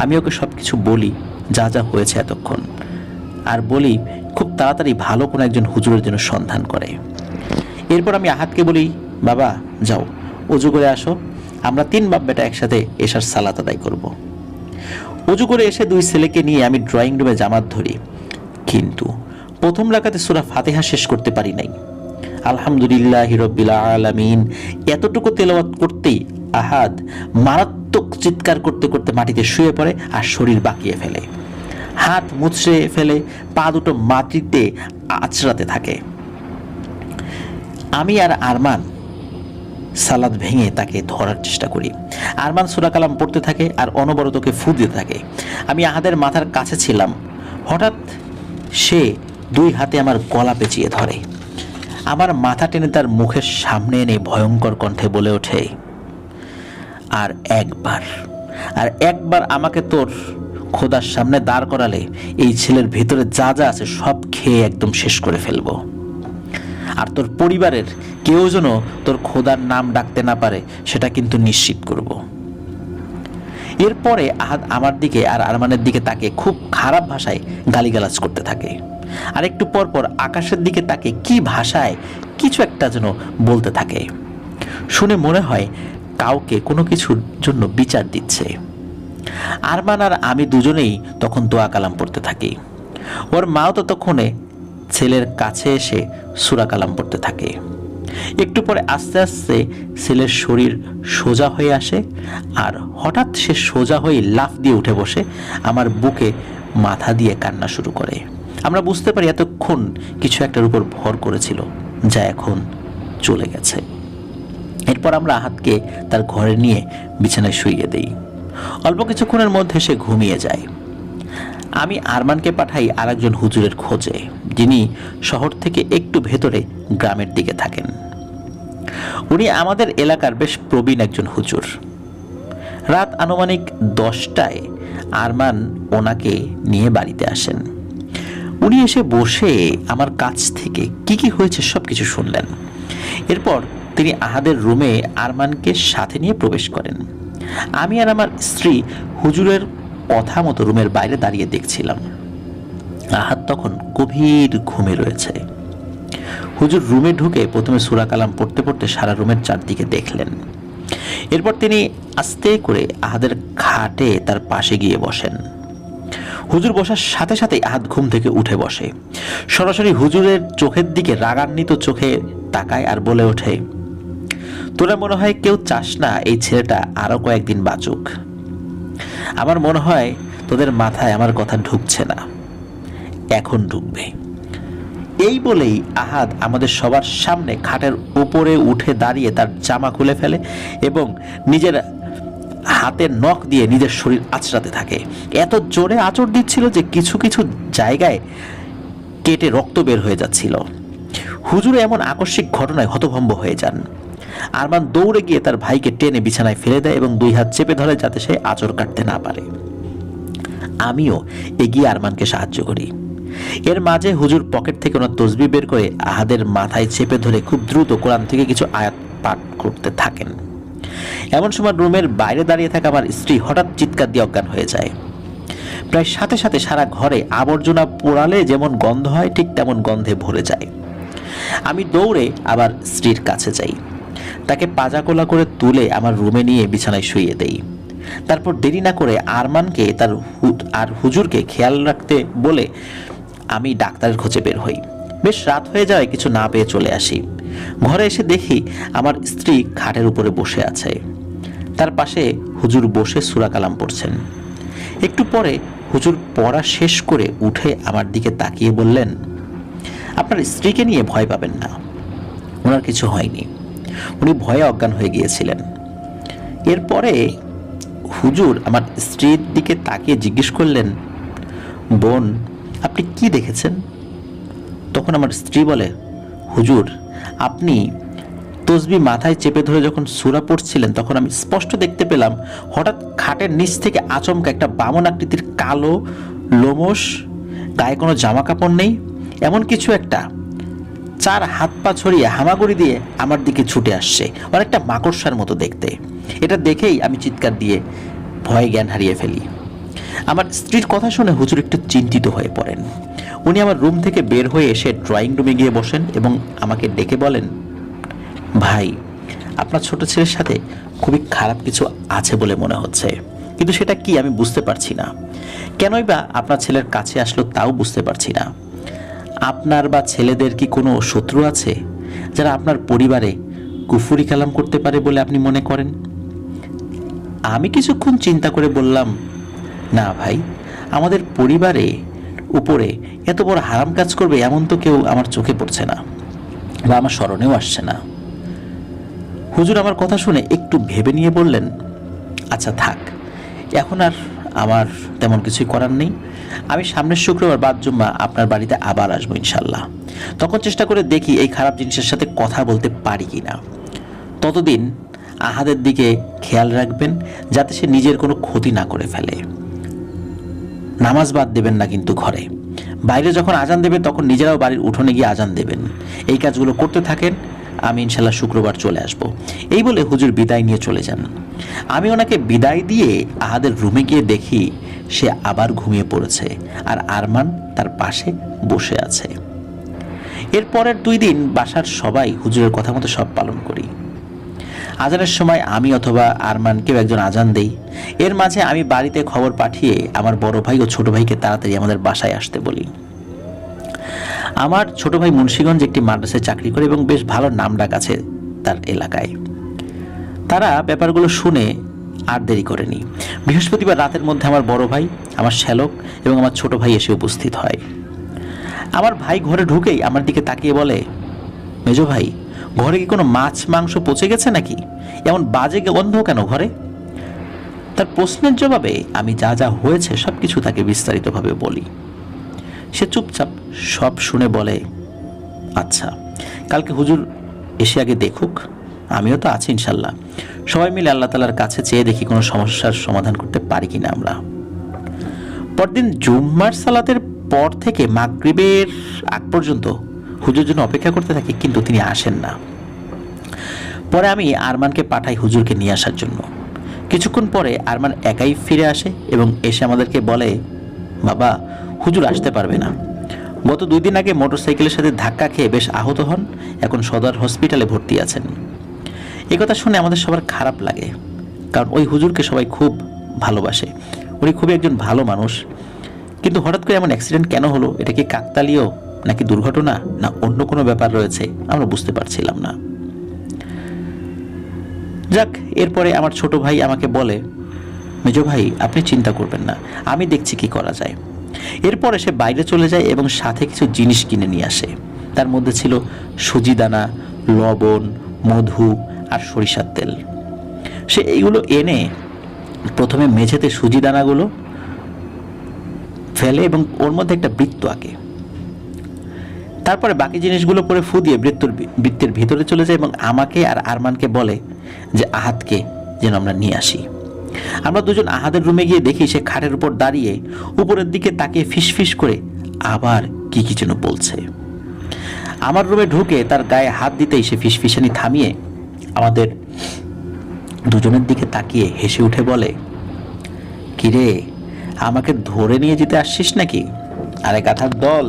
আমি ওকে সব কিছু বলি যা যা হয়েছে এতক্ষণ, আর বলি খুব তাড়াতাড়ি ভালো কোনো একজন হুজুরের জন্য সন্ধান করে। এরপর আমি আহাদকে বলি, বাবা যাও ওযু করে আসো, আমরা 3 বাপ বেটা একসাথে এশার সালাত আদায় করব। ওযু করে এসে 2 ছেলেকে নিয়ে আমি ড্রয়িং রুমে জামাত ধরি, কিন্তু প্রথম রাকাতে সূরা ফাতিহা শেষ করতে পারি নাই। আলহামদুলিল্লাহি রাব্বিল আলামিন এতটুকু তেলাওয়াত করতেই আহাদ মারাত্মক চিৎকার করতে করতে মাটিতে শুয়ে পড়ে আর শরীর বাঁকিয়ে ফেলে, হাত মুছড়ে ফেলে, পা দুটো মাটিতে আছড়াতে থাকে। আমি আর আরমান সালাত ভেঙে তাকে ধরার চেষ্টা করি। আরমান সূরা কালাম পড়তে থাকে আর অনবরত ওকে ফু দিতে থাকে। আমি আহাদের মাথার কাছে ছিলাম। হঠাৎ সে 2 হাতে আমার গলা পেঁচিয়ে ধরে, আমার মাথা টেনে তার মুখের সামনে এনে ভয়ঙ্কর কণ্ঠে বলে ওঠে, আর একবার আমাকে তোর খোদার সামনে দাঁড় করালে এই ছেলের ভেতরে যা যা আছে সব খেয়ে একদম শেষ করে ফেলবো, আর তোর পরিবারের কেউ যেন তোর খোদার নাম ডাকতে না পারে সেটা কিন্তু নিশ্চিত করব। এরপরে আহাদ আমার দিকে আর আরমানের দিকে তাকে খুব খারাপ ভাষায় গালিগালাজ করতে থাকে, আর একটু পর পর আকাশের দিকে তাকে কি ভাষায় কিছু একটা যেন বলতে থাকে। শুনে মনে হয় কাউকে কোনো কিছুর জন্য বিচার দিচ্ছে। আরমান আর আমি দুজনেই তখন দোয়া কালাম পড়তে থাকি। ওর মাও ততক্ষণে ছেলের কাছে এসে সূরা কালাম পড়তে থাকে। একটু পরে আস্তে আস্তে ছেলের শরীর সোজা হয়ে আসে, আর হঠাৎ সে সোজা হয়ে লাফ দিয়ে উঠে বসে আমার বুকে মাথা দিয়ে কান্না শুরু করে। আমরা বুঝতে পারি এতক্ষণ কিছু একটার উপর ভর করেছিল, যা এখন চলে গেছে। এরপর আমরা আহাদকে তার ঘরে নিয়ে বিছানায় শুইয়ে দেই। অল্প কিছুক্ষণের মধ্যে সে ঘুমিয়ে যায়। আমি আরমানকে পাঠাই আরেকজন হুজুরের খোঁজে, যিনি শহর থেকে একটু ভেতরে গ্রামের দিকে থাকেন। উনি আমাদের এলাকার বেশ প্রবীণ একজন হুজুর। রাত আনুমানিক 10টায় আরমান ওনাকে নিয়ে বাড়িতে আসেন। উনি এসে বসে আমার কাছ থেকে কি কি হয়েছে সব কিছু শুনলেন। এরপর তিনি আহাদের রুমে আরমানকে সাথে নিয়ে প্রবেশ করেন। আমি আর আমার স্ত্রী হুজুরের কথা মতো রুমের বাইরে দাঁড়িয়ে দেখছিলাম। আহাদ তখন গভীর ঘুমে রয়েছে। হুজুর রুমে ঢুকে প্রথমে সূরা কালাম পড়তে পড়তে সারা রুমের চারদিকে দেখলেন। এরপর তিনি আস্তে করে আহাদের খাটে তার পাশে গিয়ে বসেন। হুজুর বসার সাথে সাথেই আহাদ ঘুম থেকে উঠে বসে, সরাসরি হুজুরের চোখের দিকে রাগান্বিত চোখে তাকায় আর বলে ওঠে, তোরা মনে হয় কেউ চাস না এই ছেলেটা আরো কয়েকদিন বাঁচুক। আমার মনে হয় তোদের মাথায় আমার কথা ঢুকছে না, এখন ঢুকবে। এই বলেই আহাদ আমাদের সবার সামনে খাটের উপরে উঠে দাঁড়িয়ে তার জামা খুলে ফেলে এবং নিজের হাতের নখ দিয়ে নিজের শরীর আঁচড়াতে থাকে। এত জোরে আঁচড় দিচ্ছিল যে কিছু কিছু জায়গায় কেটে রক্ত বের হয়ে যাচ্ছিল। হুজুর এমন আকস্মিক ঘটনায় হতভম্ব হয়ে যান। আরমান দৌড়ে গিয়ে তার ভাইকে টেনে বিছানায় ফেলে দেয় এবং 2 হাত চেপে ধরে যাতে সে আঁচড় কাটতে না পারে। আমিও এগিয়ে আরমানকে সাহায্য করি। এর মাঝে হুজুর পকেট থেকে ওনার তসবিহ বের করে আহাদের মাথায় চেপে ধরে খুব দ্রুত কোরআন থেকে কিছু আয়াত পাঠ করতে থাকেন। এমন সময় রুমের বাইরে দাঁড়িয়ে থাকা আমার স্ত্রী হঠাৎ চিৎকার দিয়ে অজ্ঞান হয়ে যায়। প্রায় সাথে সাথে সারা ঘরে আবর্জনা পোড়ালে যেমন গন্ধ হয় ঠিক তেমন গন্ধে ভরে যায়। আমি দৌড়ে আবার স্ত্রীর কাছে যাই, তাকে পাজাকোলা করে তুলে আমার রুমে নিয়ে বিছানায় শুইয়ে দেই। তারপর দেরি না করে আরমানকে আর হুজুরকে খেয়াল রাখতে বলে আমি ডাক্তারের খোঁজে বের হই। বেশ রাত হয়ে যায়, কিছু না পেয়ে চলে আসি। ঘরে এসে দেখি আমার স্ত্রী খাটের উপরে বসে আছে, তার পাশে হুজুর বসে সূরা কালাম পড়ছেন। একটু পরে হুজুর পড়া শেষ করে উঠে আমার দিকে তাকিয়ে বললেন, আপনার স্ত্রীকে নিয়ে ভয় পাবেন না, ওনার কিছু হয়নি, উনি ভয়ে অজ্ঞান হয়ে গিয়েছিলেন। এরপরে হুজুর আমার স্ত্রীর দিকে তাকিয়ে জিজ্ঞেস করলেন, বোন আপনি কি দেখেছেন? তখন আমার স্ত্রী বলে, হুজুর আপনি তসবিহ মাথায় চেপে ধরে যখন সূরা পড়ছিলেন তখন আমি স্পষ্ট দেখতে পেলাম হঠাৎ খাটের নিচ থেকে আচমকা একটা বামন আকৃতির কালো লোমশ, গায়ে কোনো জামা কাপড় নেই, এমন কিছু একটা 4 হাত পা ছড়িয়ে হামাগুড়ি দিয়ে আমার দিকে ছুটে আসছে, অনেকটা মাকড়সার মতো দেখতে। এটা দেখেই আমি চিৎকার দিয়ে ভয়ে জ্ঞান হারিয়ে ফেলি। আমার স্ত্রীর কথা শুনে হুজুর একটু চিন্তিত হয়ে পড়েন। উনি আমার রুম থেকে বের হয়ে এসে ড্রয়িং রুমে গিয়ে বসেন এবং আমাকে ডেকে বলেন, ভাই আপনার ছোট ছেলের সাথে খুবই খারাপ কিছু আছে বলে মনে হচ্ছে, কিন্তু সেটা কি আমি বুঝতে পারছি না। কেনই বা আপনার ছেলের কাছে আসলো তাও বুঝতে পারছি না। আপনার বা ছেলেদের কি কোনো শত্রু আছে যারা আপনার পরিবারে কুফরি কালাম করতে পারে বলে আপনি মনে করেন? আমি কিছুক্ষণ চিন্তা করে বললাম, না ভাই, আমাদের পরিবারে উপরে এত বড় হারাম কাজ করবে এমন তো কেউ আমার চোখে পড়ছে না বা আমার স্মরণেও আসছে না। হুজুর আমার কথা শুনে একটু ভেবে নিয়ে বললেন, আচ্ছা থাক, এখন আর আমার তেমন কিছুই করার নেই। আমি সামনের শুক্রবার বাদ জুম্মা আপনার বাড়িতে আবার আসবো ইনশাল্লাহ। তখন চেষ্টা করে দেখি এই খারাপ জিনিসের সাথে কথা বলতে পারি কিনা। ততদিন আহাদের দিকে খেয়াল রাখবেন যাতে সে নিজের কোনো ক্ষতি না করে ফেলে। নামাজ বাদ দেবেন না কিন্তু ঘরে। বাইরে যখন আজান দেবে তখন নিজেরাও বাড়ির উঠোনে গিয়ে আজান দেবেন। এই কাজগুলো করতে থাকেন, আমি ইনশাল্লাহ শুক্রবার চলে আসব। এই বলে হুজুর বিদায় নিয়ে চলে যান। আমি ওনাকে বিদায় দিয়ে আহাদের রুমে গিয়ে দেখি সে আবার ঘুমিয়ে পড়েছে আর আরমান তার পাশে বসে আছে। এর পরের 2 দিন বাসার সবাই হুজুরের কথা মতো সব পালন করি। আজানের সময় আমি অথবা আরমান কেউ একজন আজান দেই। এর মাঝে আমি বাড়িতে খবর পাঠিয়ে আমার বড় ভাই ও ছোট ভাইকে তাড়াতাড়ি আমাদের বাসায় আসতে বলি। আমার ছোট ভাই মুন্সিগঞ্জে একটি মাদ্রাসায় চাকরি করে এবং বেশ ভালো নামডাক আছে তার এলাকায়। তারা ব্যাপারগুলো শুনে আর দেরি করেনি। বৃহস্পতিবার রাতের মধ্যে আমার বড় ভাই, আমার শ্যালক এবং আমার ছোট ভাই এসে উপস্থিত হয়। আমার ভাই ঘরে ঢুকেই আমার দিকে তাকিয়ে বলে, মেজো ভাই, ঘরে কি কোনো মাছ মাংস পচে গেছে নাকি? এমন বাজে গন্ধ কেন ঘরে? তার প্রশ্নের জবাবে আমি যা যা হয়েছে সবকিছু তাকে বিস্তারিতভাবে বলি। সে চুপচাপ সব শুনে বলে, আচ্ছা, কালকে হুজুর এসে আগে দেখুক, আমিও তো আছি ইনশাল্লাহ। সবাই মিলে আল্লাহ তাআলার কাছে চেয়ে দেখি কোনো সমস্যার সমাধান করতে পারি কিনা আমরা। পরদিন জুম্মার সালাতের পর থেকে মাগরিবের আগ পর্যন্ত হুজুর জন্য অপেক্ষা করতে থাকি, কিন্তু তিনি আসেন না। পরে আমি আরমানকে পাঠাই হুজুরকে নিয়ে আসার জন্য। কিছুক্ষণ পরে আরমান একাই ফিরে আসে এবং এসে আমাদেরকে বলে, বাবা, হুজুর আসতে পারবে না। গত 2 দিন আগে মোটরসাইকেলের সাথে ধাক্কা খেয়ে বেশ আহত হন, এখন সদর হসপিটালে ভর্তি আছেন। এই কথা শুনে আমাদের সবার খারাপ লাগে, কারণ ওই হুজুরকে সবাই খুব ভালোবাসে। উনি খুবই একজন ভালো মানুষ। কিন্তু হঠাৎ করে এমন অ্যাক্সিডেন্ট কেন হলো? এটা কি কাকতালীয় নাকি দুর্ঘটনা, না অন্য কোনো ব্যাপার রয়েছে? আমরা বুঝতে পারছিলাম না। যাক, এরপরে আমার ছোট ভাই আমাকে বলে, মেজো ভাই, আপনি চিন্তা করবেন না, আমি দেখছি কি করা যায়। এরপরে সে বাইরে চলে যায় এবং সাথে কিছু জিনিস কিনে নিয়ে আসে। তার মধ্যে ছিল সুজি দানা, লবণ, মধু আর সরিষার তেল। সে এইগুলো এনে প্রথমে মেঝেতে সুজি দানাগুলো ফেলে এবং ওর মধ্যে একটা বৃত্ত আঁকে। তারপরে বাকি জিনিসগুলো পরে ফু দিয়ে বৃত্তের ভিতরে চলে যায় এবং আমাকে আর আরমানকে বলে যে আহাদকে যেন আমরা নিয়ে আসি। আমরা দুজন আহাদের রুমে গিয়ে দেখি সে খাটের উপর দাঁড়িয়ে উপরের দিকে তাকিয়ে ফিসফিস করে আবার কি কি যেন বলছে। আমার রুমে ঢুকে তার গায়ে হাত দিতেই সে ফিসফিসানি থামিয়ে আমাদের দুজনের দিকে তাকিয়ে হেসে উঠে বলে, কিরে, আমাকে ধরে নিয়ে যেতে আসছিস নাকি? আরে গাধার দল,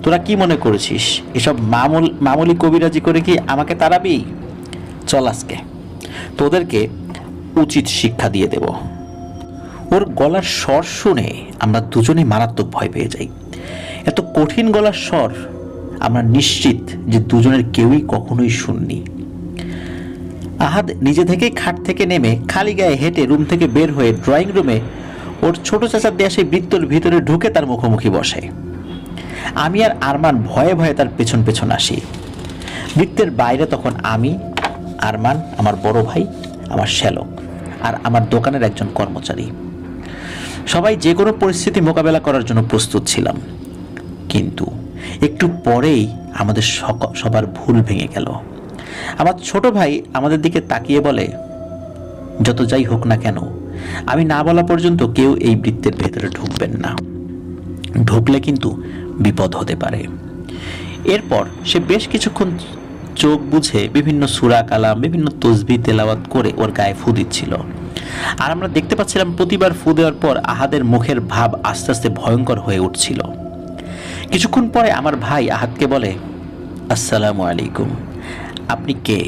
তোরা কি মনে করেছিস এসব মামুলি কবিরাজি করে কি আমাকে তাড়াবি? চল, আজকে তোদেরকে উচিত শিক্ষা দিয়ে দেব। ওর গলার স্বর শুনে আমরা দুজনেই মারাত্মক ভয় পেয়ে যাই। এত কঠিন গলার স্বর আমরা নিশ্চিত যে দুজনের কেউই কখনোই শুননি। আহাদ নিজে থেকেই খাট থেকে নেমে খালি গায়ে হেঁটে রুম থেকে বের হয়ে ড্রয়িং রুমে ওর ছোট চাচার দেয়া সেই বৃত্তর ভিতরে ঢুকে তার মুখোমুখি বসে। আমি আর আরমান ভয়ে ভয়ে তার পেছন পেছন আসি। বৃত্তের বাইরে তখন আমি, আরমান, আমার বড় ভাই, আমার শ্যালক আর আমার দোকানের একজন কর্মচারী। সবাই যে কোনো পরিস্থিতি মোকাবেলা করার জন্য প্রস্তুত ছিলাম। কিন্তু একটু পরেই আমাদের সবার ভুল ভেঙে গেল। আমার ছোট ভাই আমাদের দিকে তাকিয়ে বলে, যত যাই হোক না কেন, আমি না বলা পর্যন্ত কেউ এই বৃত্তের ভেতরে ঢুকবেন না, ঢুকলে কিন্তু বিপদ হতে পারে। এরপর সে বেশ কিছুক্ষণ চোখ বুঝে বিভিন্ন সূরা কালাম, বিভিন্ন তসবিহ তেলাওয়াত করে ওর গায়ে ফু দিচ্ছিল। আর আমরা দেখতে পাচ্ছিলাম প্রতিবার ফু দেওয়ার পর আহাদের মুখের ভাব আস্তে আস্তে ভয়ঙ্কর হয়ে উঠছিল। কিছুক্ষণ পরে আমার ভাই আহাদকে বলে, আসসালামু আলাইকুম, আপনি কে?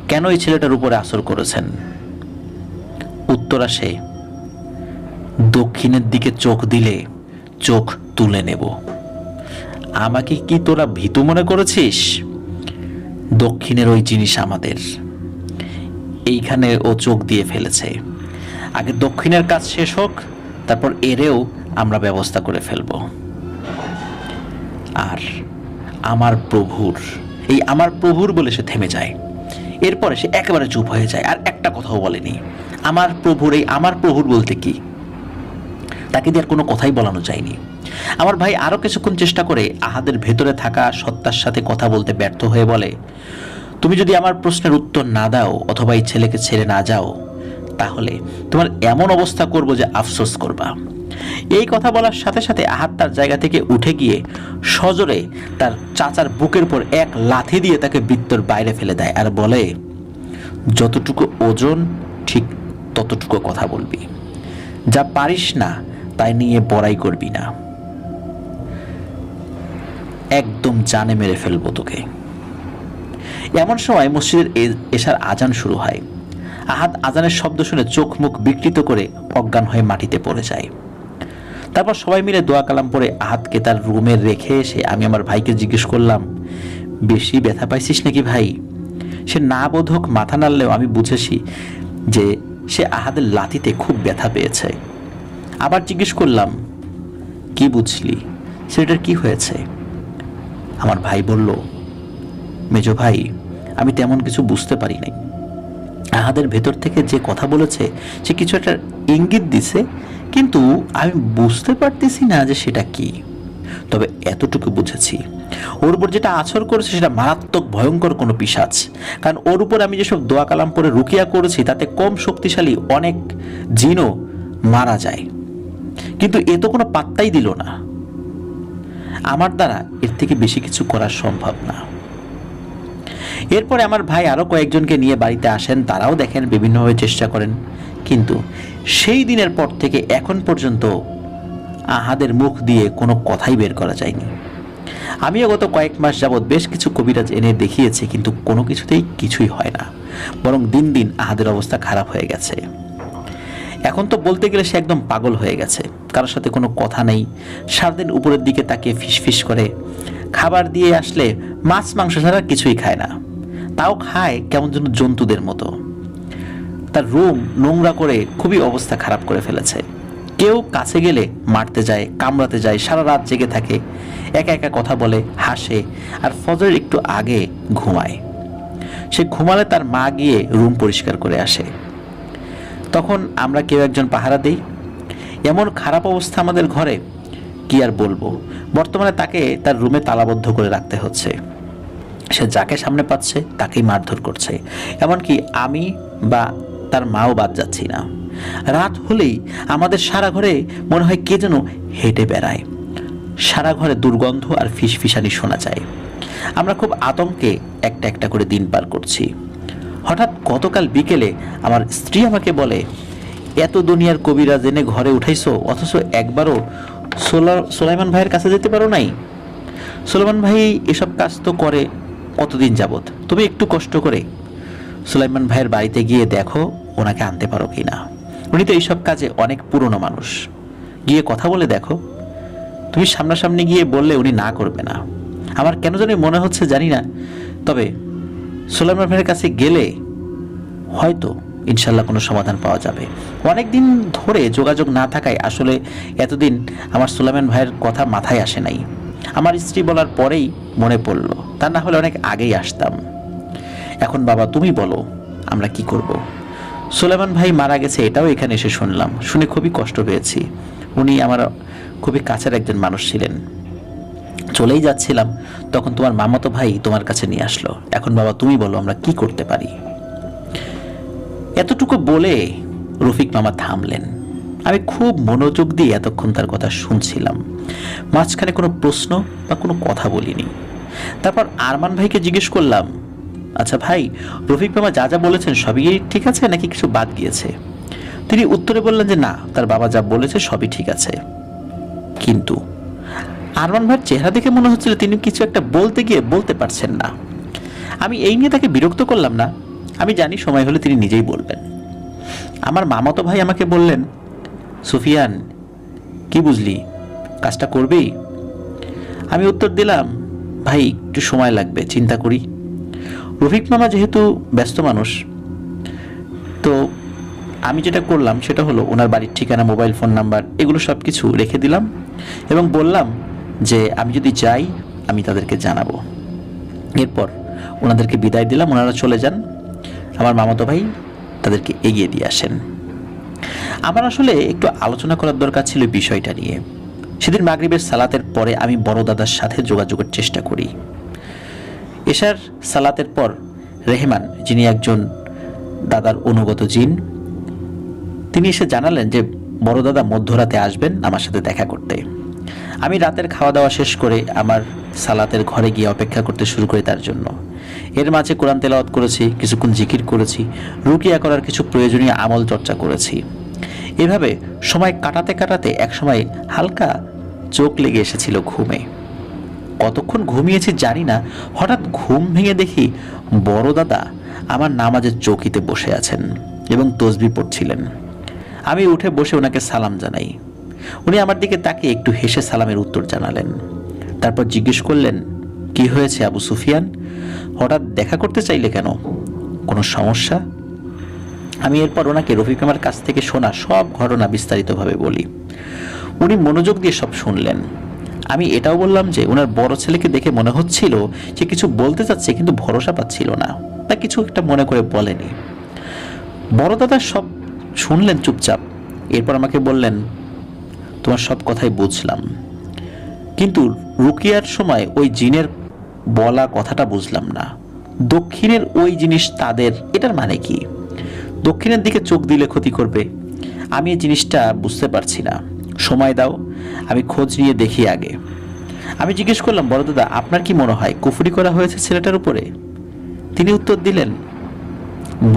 কেন এই ছেলেটার উপরে আসর করেছেন? উত্তর আসে, দক্ষিণের দিকে চোখ দিলে চোখ তুলে নেব। আমাকে কি তোরা ভীতু মনে করেছিস? দক্ষিণের ওই জিনিস আমাদের। এইখানে ও চোখ দিয়ে ফেলেছে। আগে দক্ষিণের কাজ শেষ হোক, তারপর এরেও আমরা ব্যবস্থা করে ফেলব। আর আমার প্রভুর বলে সে থেমে যায়। এরপরে সে একেবারে চুপ হয়ে যায়, আর একটা কথাও বলেনি। আমার প্রভুর বলতে কি? তাকে দিয়ে আর কোনো কথাই বলানো যায়নি। আমার ভাই আরো কিছুক্ষণ চেষ্টা করে আহাদের ভেতরে থাকা সত্তার সাথে কথা বলতে ব্যর্থ হয়ে বলে, তুমি যদি আমার প্রশ্নের উত্তর না দাও অথবা এই ছেলেকে ছেড়ে না যাও, তাহলে তোমার এমন অবস্থা করব যে আফসোস করবা। এই কথা বলার সাথে সাথে আহাদ তার জায়গা থেকে উঠে গিয়ে সজোরে তার চাচার বুকের উপর এক লাথি দিয়ে তাকে বৃত্তর বাইরে ফেলে দেয় আর বলে, যতটুকু ওজন ঠিক ততটুকু কথা বলবি, যা পারিস না তাই নিয়ে বড়াই করবি না, একদম জানে মেরে ফেলবো তোকে। এমন সময় মসজিদের এশার আজান শুরু হয়। আহাদ আজানের শব্দ শুনে চোখ মুখ বিকৃত করে অজ্ঞান হয়ে মাটিতে পড়ে যায়। তারপর সবাই মিলে দোয়া কালাম পড়ে আহাদকে তার রুমে রেখে এসে আমি আমার ভাইকে জিজ্ঞেস করলাম, বেশি ব্যথা পাইছিস নাকি ভাই? সে না বোধক মাথা নাড়লেও আমি বুঝেছি যে সে আহাদের লাথিতে খুব ব্যথা পেয়েছে। আবার জিজ্ঞেস করলাম, কি বুঝলি, সেটার কি হয়েছে? আমার ভাই বলল, মেজো ভাই, আমি তেমন কিছু বুঝতে পারি নাই। আহাদের ভেতর থেকে যে কথা বলেছে সে কিছু একটা ইঙ্গিত দিছে, কিন্তু আমি বুঝতে পারতেছি না যে সেটা কি। তবে এতটুকু বুঝেছি, ওর উপর যেটা আছর করেছে সেটা মারাত্মক ভয়ঙ্কর কোনো পিশাচ। কারণ ওর উপর আমি যেসব দোয়া কালাম পরে রুকিয়া করেছি তাতে কম শক্তিশালী অনেক জিনও মারা যায়, কিন্তু এ তো কোনো পাত্তাই দিল না। আমার দ্বারা এর থেকে বেশি কিছু করা সম্ভব না। এরপরে আমার ভাই আরো কয়েকজনকে নিয়ে বাড়িতে আসেন, তারাও দেখেন, বিভিন্নভাবে চেষ্টা করেন, কিন্তু সেই দিনের পর থেকে এখন পর্যন্ত আহাদের মুখ দিয়ে কোনো কথাই বের করা যায়নি। আমিও গত কয়েক মাস যাবৎ বেশ কিছু কবিরাজ এনে দেখিয়েছি, কিন্তু কোনো কিছুতেই কিছুই হয় না, বরং দিন দিন আহাদের অবস্থা খারাপ হয়ে গেছে। এখন তো বলতে গেলে সে একদম পাগল হয়ে গেছে, কারোর সাথে কোনো কথা নেই, সারাদিন উপরের দিকে তাকিয়ে ফিসফিস করে, খাবার দিয়ে আসলে মাছ মাংস ছাড়া কিছুই খায় না, তাও খায় কেমন যেন জন্তুদের মতো। তার রুম নোংরা করে খুবই অবস্থা খারাপ করে ফেলেছে। কেউ কাছে গেলে মারতে যায়, কামড়াতে যায়, সারা রাত জেগে থাকে, একা একা কথা বলে, হাসে, আর ফজরের একটু আগে ঘুমায়। সে ঘুমালে তার মা গিয়ে রুম পরিষ্কার করে আসে, তখন আমরা কেউ একজন পাহারা দেই। এমন খারাপ অবস্থা আমাদের ঘরে, কি আর বলবো। বর্তমানে তাকে তার রুমে তালাবদ্ধ করে রাখতে হচ্ছে। সে যাকে সামনে পাচ্ছে তাকেই মারধর করছে, এমনকি আমি বা তার মাও বাদ যাচ্ছি না। রাত হলেই আমাদের সারা ঘরে মনে হয় কে যেন হেঁটে বেড়ায়, সারা ঘরে দুর্গন্ধ আর ফিসফিসানি শোনা যায়। আমরা খুব আতঙ্কে একটা একটা করে দিন পার করছি। হঠাৎ গতকাল বিকেলে আমার স্ত্রী আমাকে বলে, এত দুনিয়ার কবিরাজ এনে ঘরে উঠাইছো, অথচ একবারও সোলাইমান ভাইয়ের কাছে যেতে পারো নাই? সোলাইমান ভাই এসব কাজ তো করে কতদিন যাবত, তুমি একটু কষ্ট করে সুলাইমান ভাইয়ের বাড়িতে গিয়ে দেখো ওনাকে আনতে পারো কিনা। উনি তো এইসব কাজে অনেক পুরনো মানুষ, গিয়ে কথা বলে দেখো। তুমি সামনাসামনি গিয়ে বললে উনি না করবে না। আমার কেন জানি মনে হচ্ছে, জানি না, তবে সুলাইমান ভাইয়ের কাছে গেলে হয়তো ইনশাল্লাহ কোনো সমাধান পাওয়া যাবে। অনেক দিন ধরে যোগাযোগ না থাকায় আসলে এতদিন আমার সুলাইমান ভাইয়ের কথা মাথায় আসে নাই। আমার স্ত্রী বলার পরেই মনে পড়লো, তা না হলে অনেক আগেই আসতাম। এখন বাবা তুমি বলো আমরা কি করব? সুলাইমান ভাই মারা গেছে এটাও এখানে এসে শুনলাম, শুনে খুবই কষ্ট পেয়েছি। উনি আমার খুবই কাছের একজন মানুষ ছিলেন। চলেই যাচ্ছিলাম, তখন তোমার মামাতো ভাই তোমার কাছে নিয়ে আসলো। এখন বাবা তুমি বলো আমরা কি করতে পারি? এতটুকু বলে রফিক মামা থামলেন। আমি খুব মনোযোগ দিয়ে এতক্ষণ তার কথা শুনছিলাম, মাঝখানে কোনো প্রশ্ন বা কোনো কথা বলিনি। তারপর আরমান ভাইকে জিজ্ঞেস করলাম, আচ্ছা ভাই, রফিক মামা যা যা বলেছেন সবই ঠিক আছে নাকি কিছু বাদ গিয়েছে? তিনি উত্তরে বললেন যে না, তার বাবা যা বলেছে সবই ঠিক আছে। কিন্তু আরমান ভাইয়ের চেহারা দেখে মনে হচ্ছিল তিনি কিছু একটা বলতে গিয়ে বলতে পারছেন না। আমি এই নিয়ে তাকে বিরক্ত করলাম না, আমি জানি সময় হলে তিনি নিজেই বলবেন। আমার মামাতো ভাই আমাকে বললেন, সুফিয়ান কি বুঝলি, কাজটা করবেই? আমি উত্তর দিলাম, ভাই একটু সময় লাগবে, চিন্তা করি। রফিক মামা যেহেতু ব্যস্ত মানুষ, তো আমি যেটা করলাম সেটা হলো ওনার বাড়ির ঠিকানা, মোবাইল ফোন নাম্বার এগুলো সব কিছু রেখে দিলাম এবং বললাম যে আমি যদি যাই আমি তাদেরকে জানাবো। এরপর ওনাদেরকে বিদায় দিলাম, ওনারা চলে যান। আমার মামাতো ভাই তাদেরকে এগিয়ে দিয়ে আসেন। আমার আসলে একটু আলোচনা করার দরকার ছিল বিষয়টা নিয়ে। সেদিন মাগরিবের সালাতের পরে আমি বড় দাদার সাথে যোগাযোগের চেষ্টা করি। এশার সালাতের পর রেহমান, যিনি একজন দাদার অনুগত জিন, তিনি এসে জানালেন যে বড় দাদা মধ্যরাতে আসবেন আমার সাথে দেখা করতে। আমি রাতের খাওয়া দাওয়া শেষ করে আমার সালাতের ঘরে গিয়ে অপেক্ষা করতে শুরু করি তার জন্য। এর মাঝে কোরআন তেলাওয়াত করেছি, কিছুক্ষণ জিকির করেছি, রুকিয়া করার কিছু প্রয়োজনীয় আমল চর্চা করেছি। এভাবে সময় কাটাতে কাটাতে একসময় হালকা চোখ লেগে এসেছিল ঘুমে। কতক্ষণ ঘুমিয়েছি জানি না, হঠাৎ ঘুম ভেঙে দেখি বড় দাদা আমার নামাজের চৌকিতে বসে আছেন। এবং তসবিহ পড়ছিলেন। আমি উঠে বসে ওনাকে সালাম জানাই। উনি আমার দিকে তাকিয়ে একটু হেসে সালামের উত্তর জানালেন। তারপর জিজ্ঞেস করলেন, কি হয়েছে আবু সুফিয়ান, হঠাৎ দেখা করতে চাইলে কেন, কোনো সমস্যা? আমি এরপর ওনাকে রফিক মামার কাছ থেকে শোনা সব ঘটনা বিস্তারিতভাবে বলি। উনি মনোযোগ দিয়ে সব শুনলেন। আমি এটাও বললাম যে ওনার বড় ছেলেকে দেখে মনে হচ্ছিল যে কিছু বলতে চাচ্ছে কিন্তু ভরসা পাচ্ছিল না, বা কিছু একটা মনে করে বলেনি। বড় দাদা সব শুনলেন চুপচাপ। এরপর আমাকে বললেন, তোমার সব কথাই বুঝলাম, কিন্তু রুকিয়ার সময় ওই জিনের বলা কথাটা বুঝলাম না। দক্ষিণের ওই জিনিস তাদের, এটার মানে কি? দক্ষিণের দিকে চোখ দিলে ক্ষতি করবে, আমি এই জিনিসটা বুঝতে পারছি না। সময় দাও, আমি খোঁজ নিয়ে দেখি আগে। আমি জিজ্ঞেস করলাম, বড় দাদা আপনার কি মনে হয় কুফরি করা হয়েছে ছেলেটার উপরে? তিনি উত্তর দিলেন,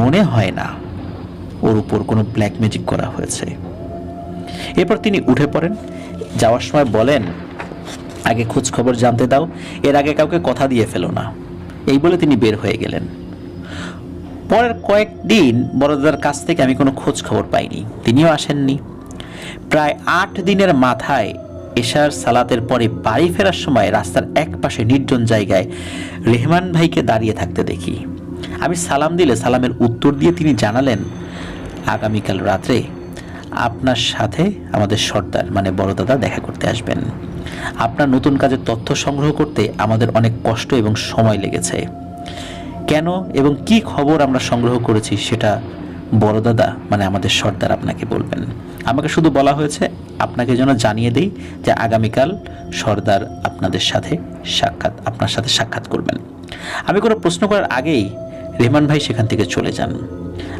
মনে হয় না ওর উপর কোনো ব্ল্যাক ম্যাজিক করা হয়েছে। এরপর তিনি উঠে পড়েন। যাওয়ার সময় বলেন, আগে খোঁজ খবর জানতে দাও, এর আগে কাউকে কথা দিয়ে ফেলো না। এই বলে তিনি বের হয়ে গেলেন। পরের কয়েকদিন বড়দাদার কাছ থেকে আমি কোনো খোঁজ খবর পাইনি, তিনিও আসেননি। প্রায় 8 দিনের মাথায় এশার সালাতের পরে বাড়ি ফেরার সময় রাস্তার এক পাশে নির্জন জায়গায় রেহমান ভাইকে দাঁড়িয়ে থাকতে দেখি। আমি সালাম দিলে সালামের উত্তর দিয়ে তিনি জানালেন, আগামীকাল রাত্রে আপনার সাথে আমাদের সর্দার মানে বড় দাদা দেখা করতে আসবেন। আপনার নতুন কাজের তথ্য সংগ্রহ করতে আমাদের অনেক কষ্ট এবং সময় লেগেছে। কেন এবং কি খবর আমরা সংগ্রহ করেছি সেটা বড় দাদা মানে আমাদের সর্দার আপনাকে বলবেন। আমাকে শুধু বলা হয়েছে আপনাকে যেন জানিয়ে দেই যে আগামীকাল সর্দার আপনার সাথে সাক্ষাৎ করবেন। আমি কোনো প্রশ্ন করার আগেই রেহমান ভাই সেখান থেকে চলে যান।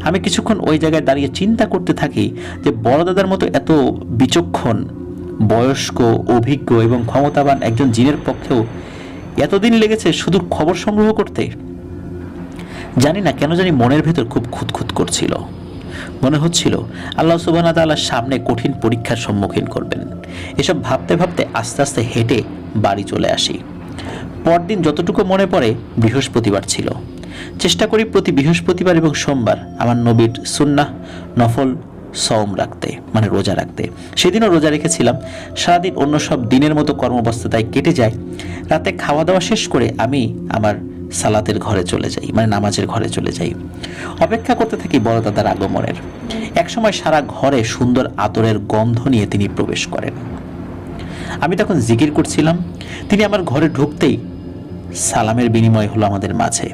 আমি কিছুক্ষণ ওই জায়গায় দাঁড়িয়ে চিন্তা করতে থাকি যে বড় দাদার মতো এত বিচক্ষণ, বয়স্ক, অভিজ্ঞ এবং ক্ষমতাবান একজন জিনের পক্ষেও এতদিন লেগেছে শুধু খবর সংগ্রহ করতে। জানি না কেন জানি মনের ভেতর খুব খুঁতখুত করছিল। মনে হচ্ছিল আল্লাহ সুবহানাহু ওয়া তাআলার সামনে কঠিন পরীক্ষার সম্মুখীন করবেন। এসব ভাবতে ভাবতে আস্তে আস্তে হেঁটে বাড়ি চলে আসি। পরদিন যতটুকু মনে পড়ে বৃহস্পতিবার ছিল। চেষ্টা করি প্রতি বৃহস্পতিবার এবং সোমবার আমার নবীর সুন্নাহ নফল সওম রাখতে মানে রোজা রাখতে। সেদিনও রোজা রেখেছিলাম। সারাদিন অন্য সব দিনের মতো কর্মব্যস্ততায় কেটে যায়। রাতে খাওয়া দাওয়া শেষ করে আমি আমার সালাতের ঘরে চলে যাই মানে নামাজের ঘরে চলে যাই। অপেক্ষা করতে থাকি বড় দাদার আগমনের। একসময় সারা ঘরে সুন্দর আতরের গন্ধ নিয়ে তিনি প্রবেশ করেন। আমি তখন জিকির করছিলাম। তিনি আমার ঘরে ঢুকতেই সালামের বিনিময় হলো আমাদের মাঝে।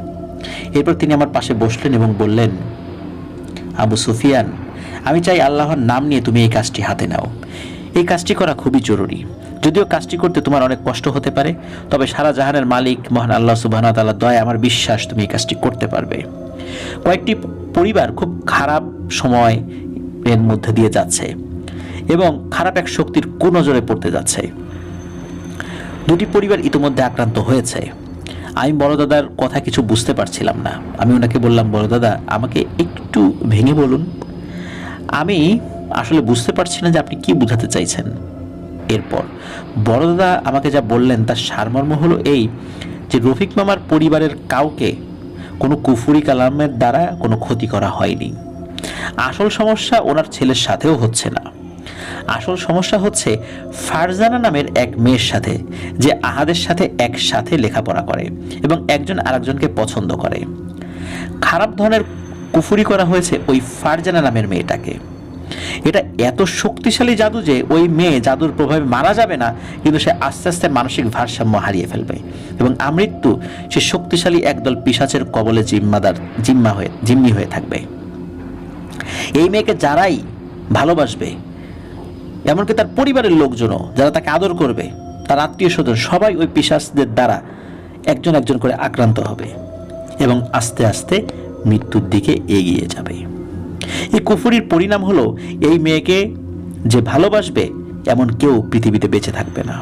এরপর তিনি আমার পাশে বসলেন এবং বললেন, আবু সুফিয়ান, আমি চাই আল্লাহর নাম নিয়ে তুমি এই কাজটি হাতে নাও। এই কাজটি করা খুবই জরুরি। যদিও কাজটি করতে তোমার অনেক কষ্ট হতে পারে, তবে সারা জাহানের মালিক মহান আল্লাহ সুবহানাহু ওয়া তাআলার দয়ায় আমার বিশ্বাস তুমি এই কাজটি করতে পারবে। কয়েকটি পরিবার খুব খারাপ সময়ের মধ্যে দিয়ে যাচ্ছে এবং খারাপ এক শক্তির কুনজরে পড়তে যাচ্ছে। 2টি পরিবার ইতিমধ্যে আক্রান্ত হয়েছে। আমি বড় দাদার কথা কিছু বুঝতে পারছিলাম না। আমি ওনাকে বললাম, বড় দাদা আমাকে একটু ভেঙে বলুন, আমি আসলে বুঝতে পারছি না যে আপনি কি বোঝাতে চাইছেন। এরপর বড় দাদা আমাকে যা বললেন তার সারমর্ম হলো এই যে রফিক মামার পরিবারের কাউকে কোনো কুফরি কালামের দ্বারা কোনো ক্ষতি করা হয়নি। আসল সমস্যা ওনার ছেলের সাথেও হচ্ছে না। আসল সমস্যা হচ্ছে ফারজানা নামের এক মেয়ের সাথে, যে আহাদের সাথে একসাথে লেখাপড়া করে এবং একজন আরেকজনকে পছন্দ করে। খারাপ ধরনের কুফরি করা হয়েছে ওই ফারজানা নামের মেয়েটাকে। এটা এত শক্তিশালী জাদু যে ওই মেয়ে জাদুর প্রভাবে মারা যাবে না, কিন্তু সে আস্তে আস্তে মানসিক ভারসাম্য হারিয়ে ফেলবে এবং আমৃত্যু সে শক্তিশালী একদল পিশাচের কবলে জিম্মি হয়ে থাকবে। এই মেয়েকে যারাই ভালোবাসবে, এমনকি তার পরিবারের লোকজনও যারা তাকে আদর করবে, তার আত্মীয় স্বজন সবাই ওই পিশাচদের দ্বারা একজন একজন করে আক্রান্ত হবে এবং আস্তে আস্তে মৃত্যুর দিকে এগিয়ে যাবে। এই কুফরির পরিণাম হলো এই মেয়েকে যে ভালোবাসবে এমন কেউ পৃথিবীতে বেঁচে থাকবে না।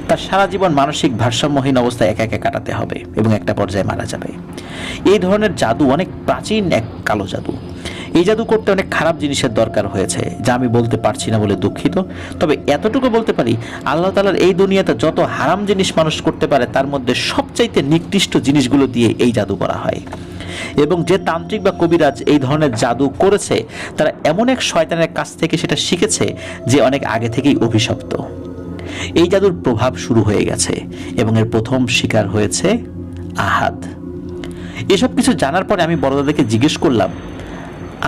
তার সারা জীবন মানসিক ভারসাম্যহীন অবস্থায় একা একা কাটাতে হবে এবং একটা পর্যায়ে মারা যাবে। এই ধরনের জাদু অনেক প্রাচীন এক কালো জাদু। এই জাদু করতে অনেক খারাপ জিনিসের দরকার হয়েছে, যা আমি বলতে পারছি না বলে দুঃখিত। তবে এতটুকু বলতে পারি, আল্লাহ তাআলার এই দুনিয়াতে যত হারাম জিনিস মানুষ করতে পারে তার মধ্যে সবচাইতে নিকৃষ্ট জিনিসগুলো দিয়ে এই জাদু করা হয়। এবং যে তান্ত্রিক বা কবিরাজ এই ধরনের জাদু করেছে তারা এমন এক শয়তানের কাছ থেকে সেটা শিখেছে যে অনেক আগে থেকেই অভিশপ্ত। এই জাদুর প্রভাব শুরু হয়ে গেছে এবং এর প্রথম শিকার হয়েছে আহাদ। এসব কিছু জানার পরে আমি বড়দাদাকে জিজ্ঞেস করলাম,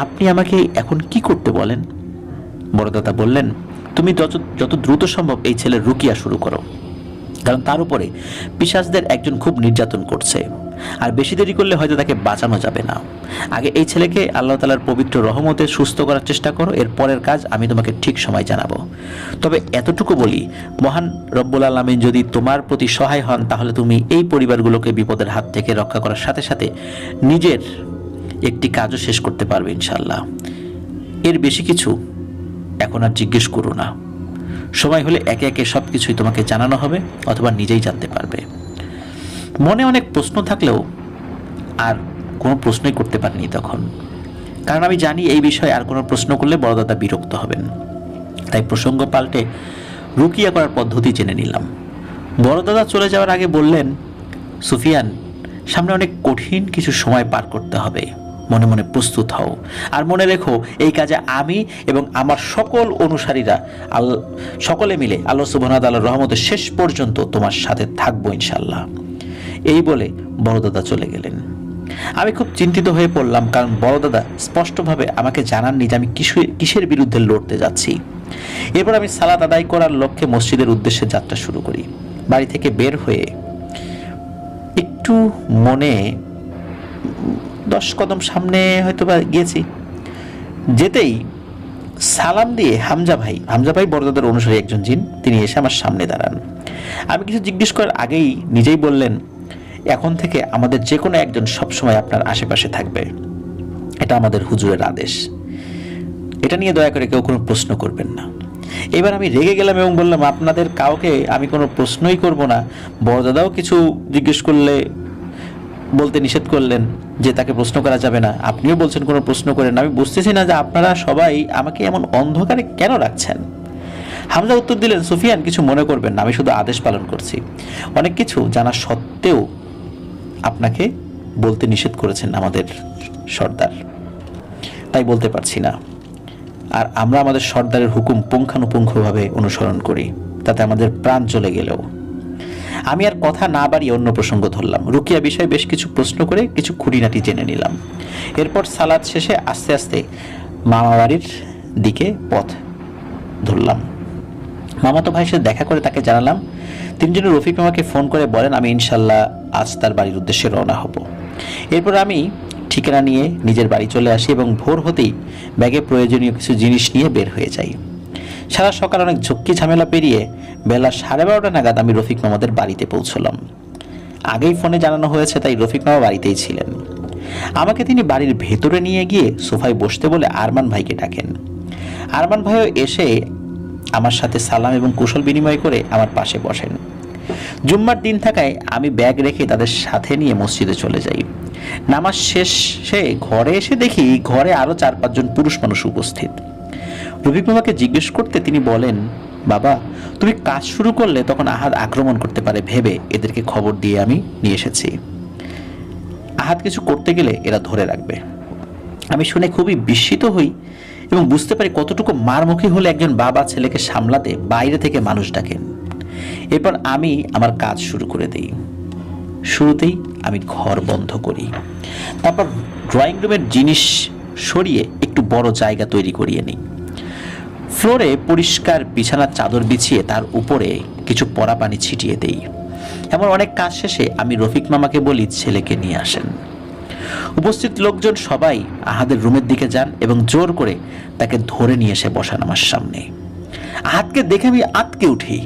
আপনি আমাকে এখন কি করতে বলেন? বড়দাদা বললেন, তুমি যত দ্রুত সম্ভব এই ছেলের রুকিয়া শুরু করো, কারণ তার উপরে পিশাচদের একজন খুব নির্যাতন করছে, আর বেশি দেরি করলে হয়তো তাকে বাঁচানো যাবে না। আগে এই ছেলেকে আল্লাহ তাআলার পবিত্র রহমতে সুস্থ করার চেষ্টা করো, এর পরের কাজ আমি তোমাকে ঠিক সময় জানাবো। তবে এতটুকু বলি, মহান রব্বুল আলামিন যদি তোমার প্রতি সহায় হন তাহলে তুমি এই পরিবারগুলোকে বিপদের হাত থেকে রক্ষা করার সাথে সাথে নিজের একটি কাজও শেষ করতে পারবে ইনশাআল্লাহ। এর বেশি কিছু এখন আর জিজ্ঞেস করো না, সময় হলে একে একে সব কিছুই তোমাকে জানানো হবে অথবা নিজেই জানতে পারবে। মনে অনেক প্রশ্ন থাকলেও আর কোনো প্রশ্নই করতে পারিনি তখন, কারণ আমি জানি এই বিষয়ে আর কোনো প্রশ্ন করলে বড়দাদা বিরক্ত হবেন। তাই প্রসঙ্গ পাল্টে রুকিয়া করার পদ্ধতি জেনে নিলাম। বড়দাদা চলে যাওয়ার আগে বললেন, সুফিয়ান, সামনে অনেক কঠিন কিছু সময় পার করতে হবে, মনে মনে প্রস্তুত হও। আর মনে রেখো, এই কাজে আমি এবং আমার সকল অনুসারীরা সকলে মিলে আল্লাহ সুবহানাহু ওয়া তাআলার রহমতে শেষ পর্যন্ত তোমার সাথে থাকবো ইনশাআল্লাহ। এই বলে বড়দাদা চলে গেলেন। আমি খুব চিন্তিত হয়ে পড়লাম, কারণ বড়দাদা স্পষ্টভাবে আমাকে জানাননি যে আমি কিসের বিরুদ্ধে লড়তে যাচ্ছি। এরপর আমি সালাত আদায় করার লক্ষ্যে মসজিদের উদ্দেশ্যে যাত্রা শুরু করি। বাড়ি থেকে বের হয়ে একটু মনে 10 কদম সামনে হয়তো বা গিয়েছি, যেতেই সালাম দিয়ে হামজা ভাই বড়দাদার অনুসারী একজন জিন, তিনি এসে আমার সামনে দাঁড়ান। আমি কিছু জিজ্ঞেস করার আগেই নিজেই বললেন, এখন থেকে আমাদের যে কোনো একজন সবসময় আপনার আশেপাশে থাকবে, এটা আমাদের হুজুরের আদেশ। এটা নিয়ে দয়া করে কেউ কোনো প্রশ্ন করবেন না। এবার আমি রেগে গেলাম এবং বললাম, আপনাদের কাউকে আমি কোনো প্রশ্নই করব না। বড়দাদাও কিছু জিজ্ঞেস করলে বলতে নিষেধ করলেন যে তাকে প্রশ্ন করা যাবে না, আপনিও বলছেন কোনো প্রশ্ন করেন না। আমি বুঝতেছি না যে আপনারা সবাই আমাকে এমন অন্ধকারে কেন রাখছেন। হামজা উত্তর দিলেন, সুফিয়ান, কিছু মনে করবেন না, আমি শুধু আদেশ পালন করছি। অনেক কিছু জানা সত্ত্বেও আপনাকে বলতে নিষেধ করেছেন আমাদের সর্দার, তাই বলতে পারছি না। আর আমরা আমাদের সর্দারের হুকুম পুঙ্খানুপুঙ্খভাবে অনুসরণ করি, তাতে আমাদের প্রাণ চলে গেলেও। আমি আর কথা না বাড়িয়ে অন্য প্রসঙ্গ ধরলাম। রুকিয়া বিষয়ে বেশ কিছু প্রশ্ন করে কিছু খুঁটিনাটি জেনে নিলাম। এরপর সালাত শেষে আস্তে আস্তে মামা বাড়ির দিকে পথ ধরলাম। মামাতো ভাইয়ের সাথে দেখা করে তাকে জানালাম। তিনি যেন রফিক মামাকে ফোন করে বলেন আমি ইনশাল্লাহ আজ তার বাড়ির উদ্দেশ্যে রওনা হব। এরপর আমি ঠিকানা নিয়ে নিজের বাড়ি চলে আসি এবং ভোর হতেই ব্যাগে প্রয়োজনীয় কিছু জিনিস নিয়ে বের হয়ে যাই। সারা সকাল অনেক ঝক্কি ঝামেলা পেরিয়ে বেলা 12:30 নাগাদ আমি রফিক মামাদের বাড়িতে পৌঁছলাম। আগেই ফোনে জানানো হয়েছে, তাই রফিক মামা বাড়িতেই ছিলেন। আমাকে তিনি বাড়ির ভেতরে নিয়ে গিয়ে সোফায় বসতে বলে আরমান ভাইকে ডাকেন। আরমান ভাইও এসে আমার সাথে সালাম এবং কুশল বিনিময় করে আমার পাশে বসেন। জুম্মার দিন থাকায় আমি ব্যাগ রেখে তাদের সাথে নিয়ে মসজিদে চলে যাই। নামাজ শেষে ঘরে এসে দেখি ঘরে আরো 4-5 জন পুরুষ মানুষ উপস্থিত। রফিক মামাকে জিজ্ঞেস করতে তিনি বলেন, বাবা, তুমি কাজ শুরু করলে তখন আহাদ আক্রমণ করতে পারে ভেবে এদেরকে খবর দিয়ে আমি নিয়ে এসেছি। আহাদ কিছু করতে গেলে এরা ধরে রাখবে। আমি শুনে খুবই বিস্মিত হই এবং বুঝতে পারি কতটুকু মারমুখী হলে একজন বাবা ছেলেকে সামলাতে বাইরে থেকে মানুষ ডাকেন। এরপর আমি আমার কাজ শুরু করে দিই। শুরুতেই আমি ঘর বন্ধ করি, তারপর ড্রয়িং রুমের জিনিস সরিয়ে একটু বড় জায়গা তৈরি করিয়ে নিই। ফ্লোরে পরিষ্কার বিছানার চাদর বিছিয়ে তার উপরে কিছু পরা পানি ছিটিয়ে দেই। এমন অনেক কাজ শেষে আমি রফিক মামাকে বলি ছেলেকে নিয়ে আসেন। উপস্থিত লোকজন সবাই আহাদের রুমের দিকে যান এবং জোর করে তাকে ধরে নিয়ে এসে বসান আমার সামনে। আহাদকে দেখে আমি আঁতকে উঠি।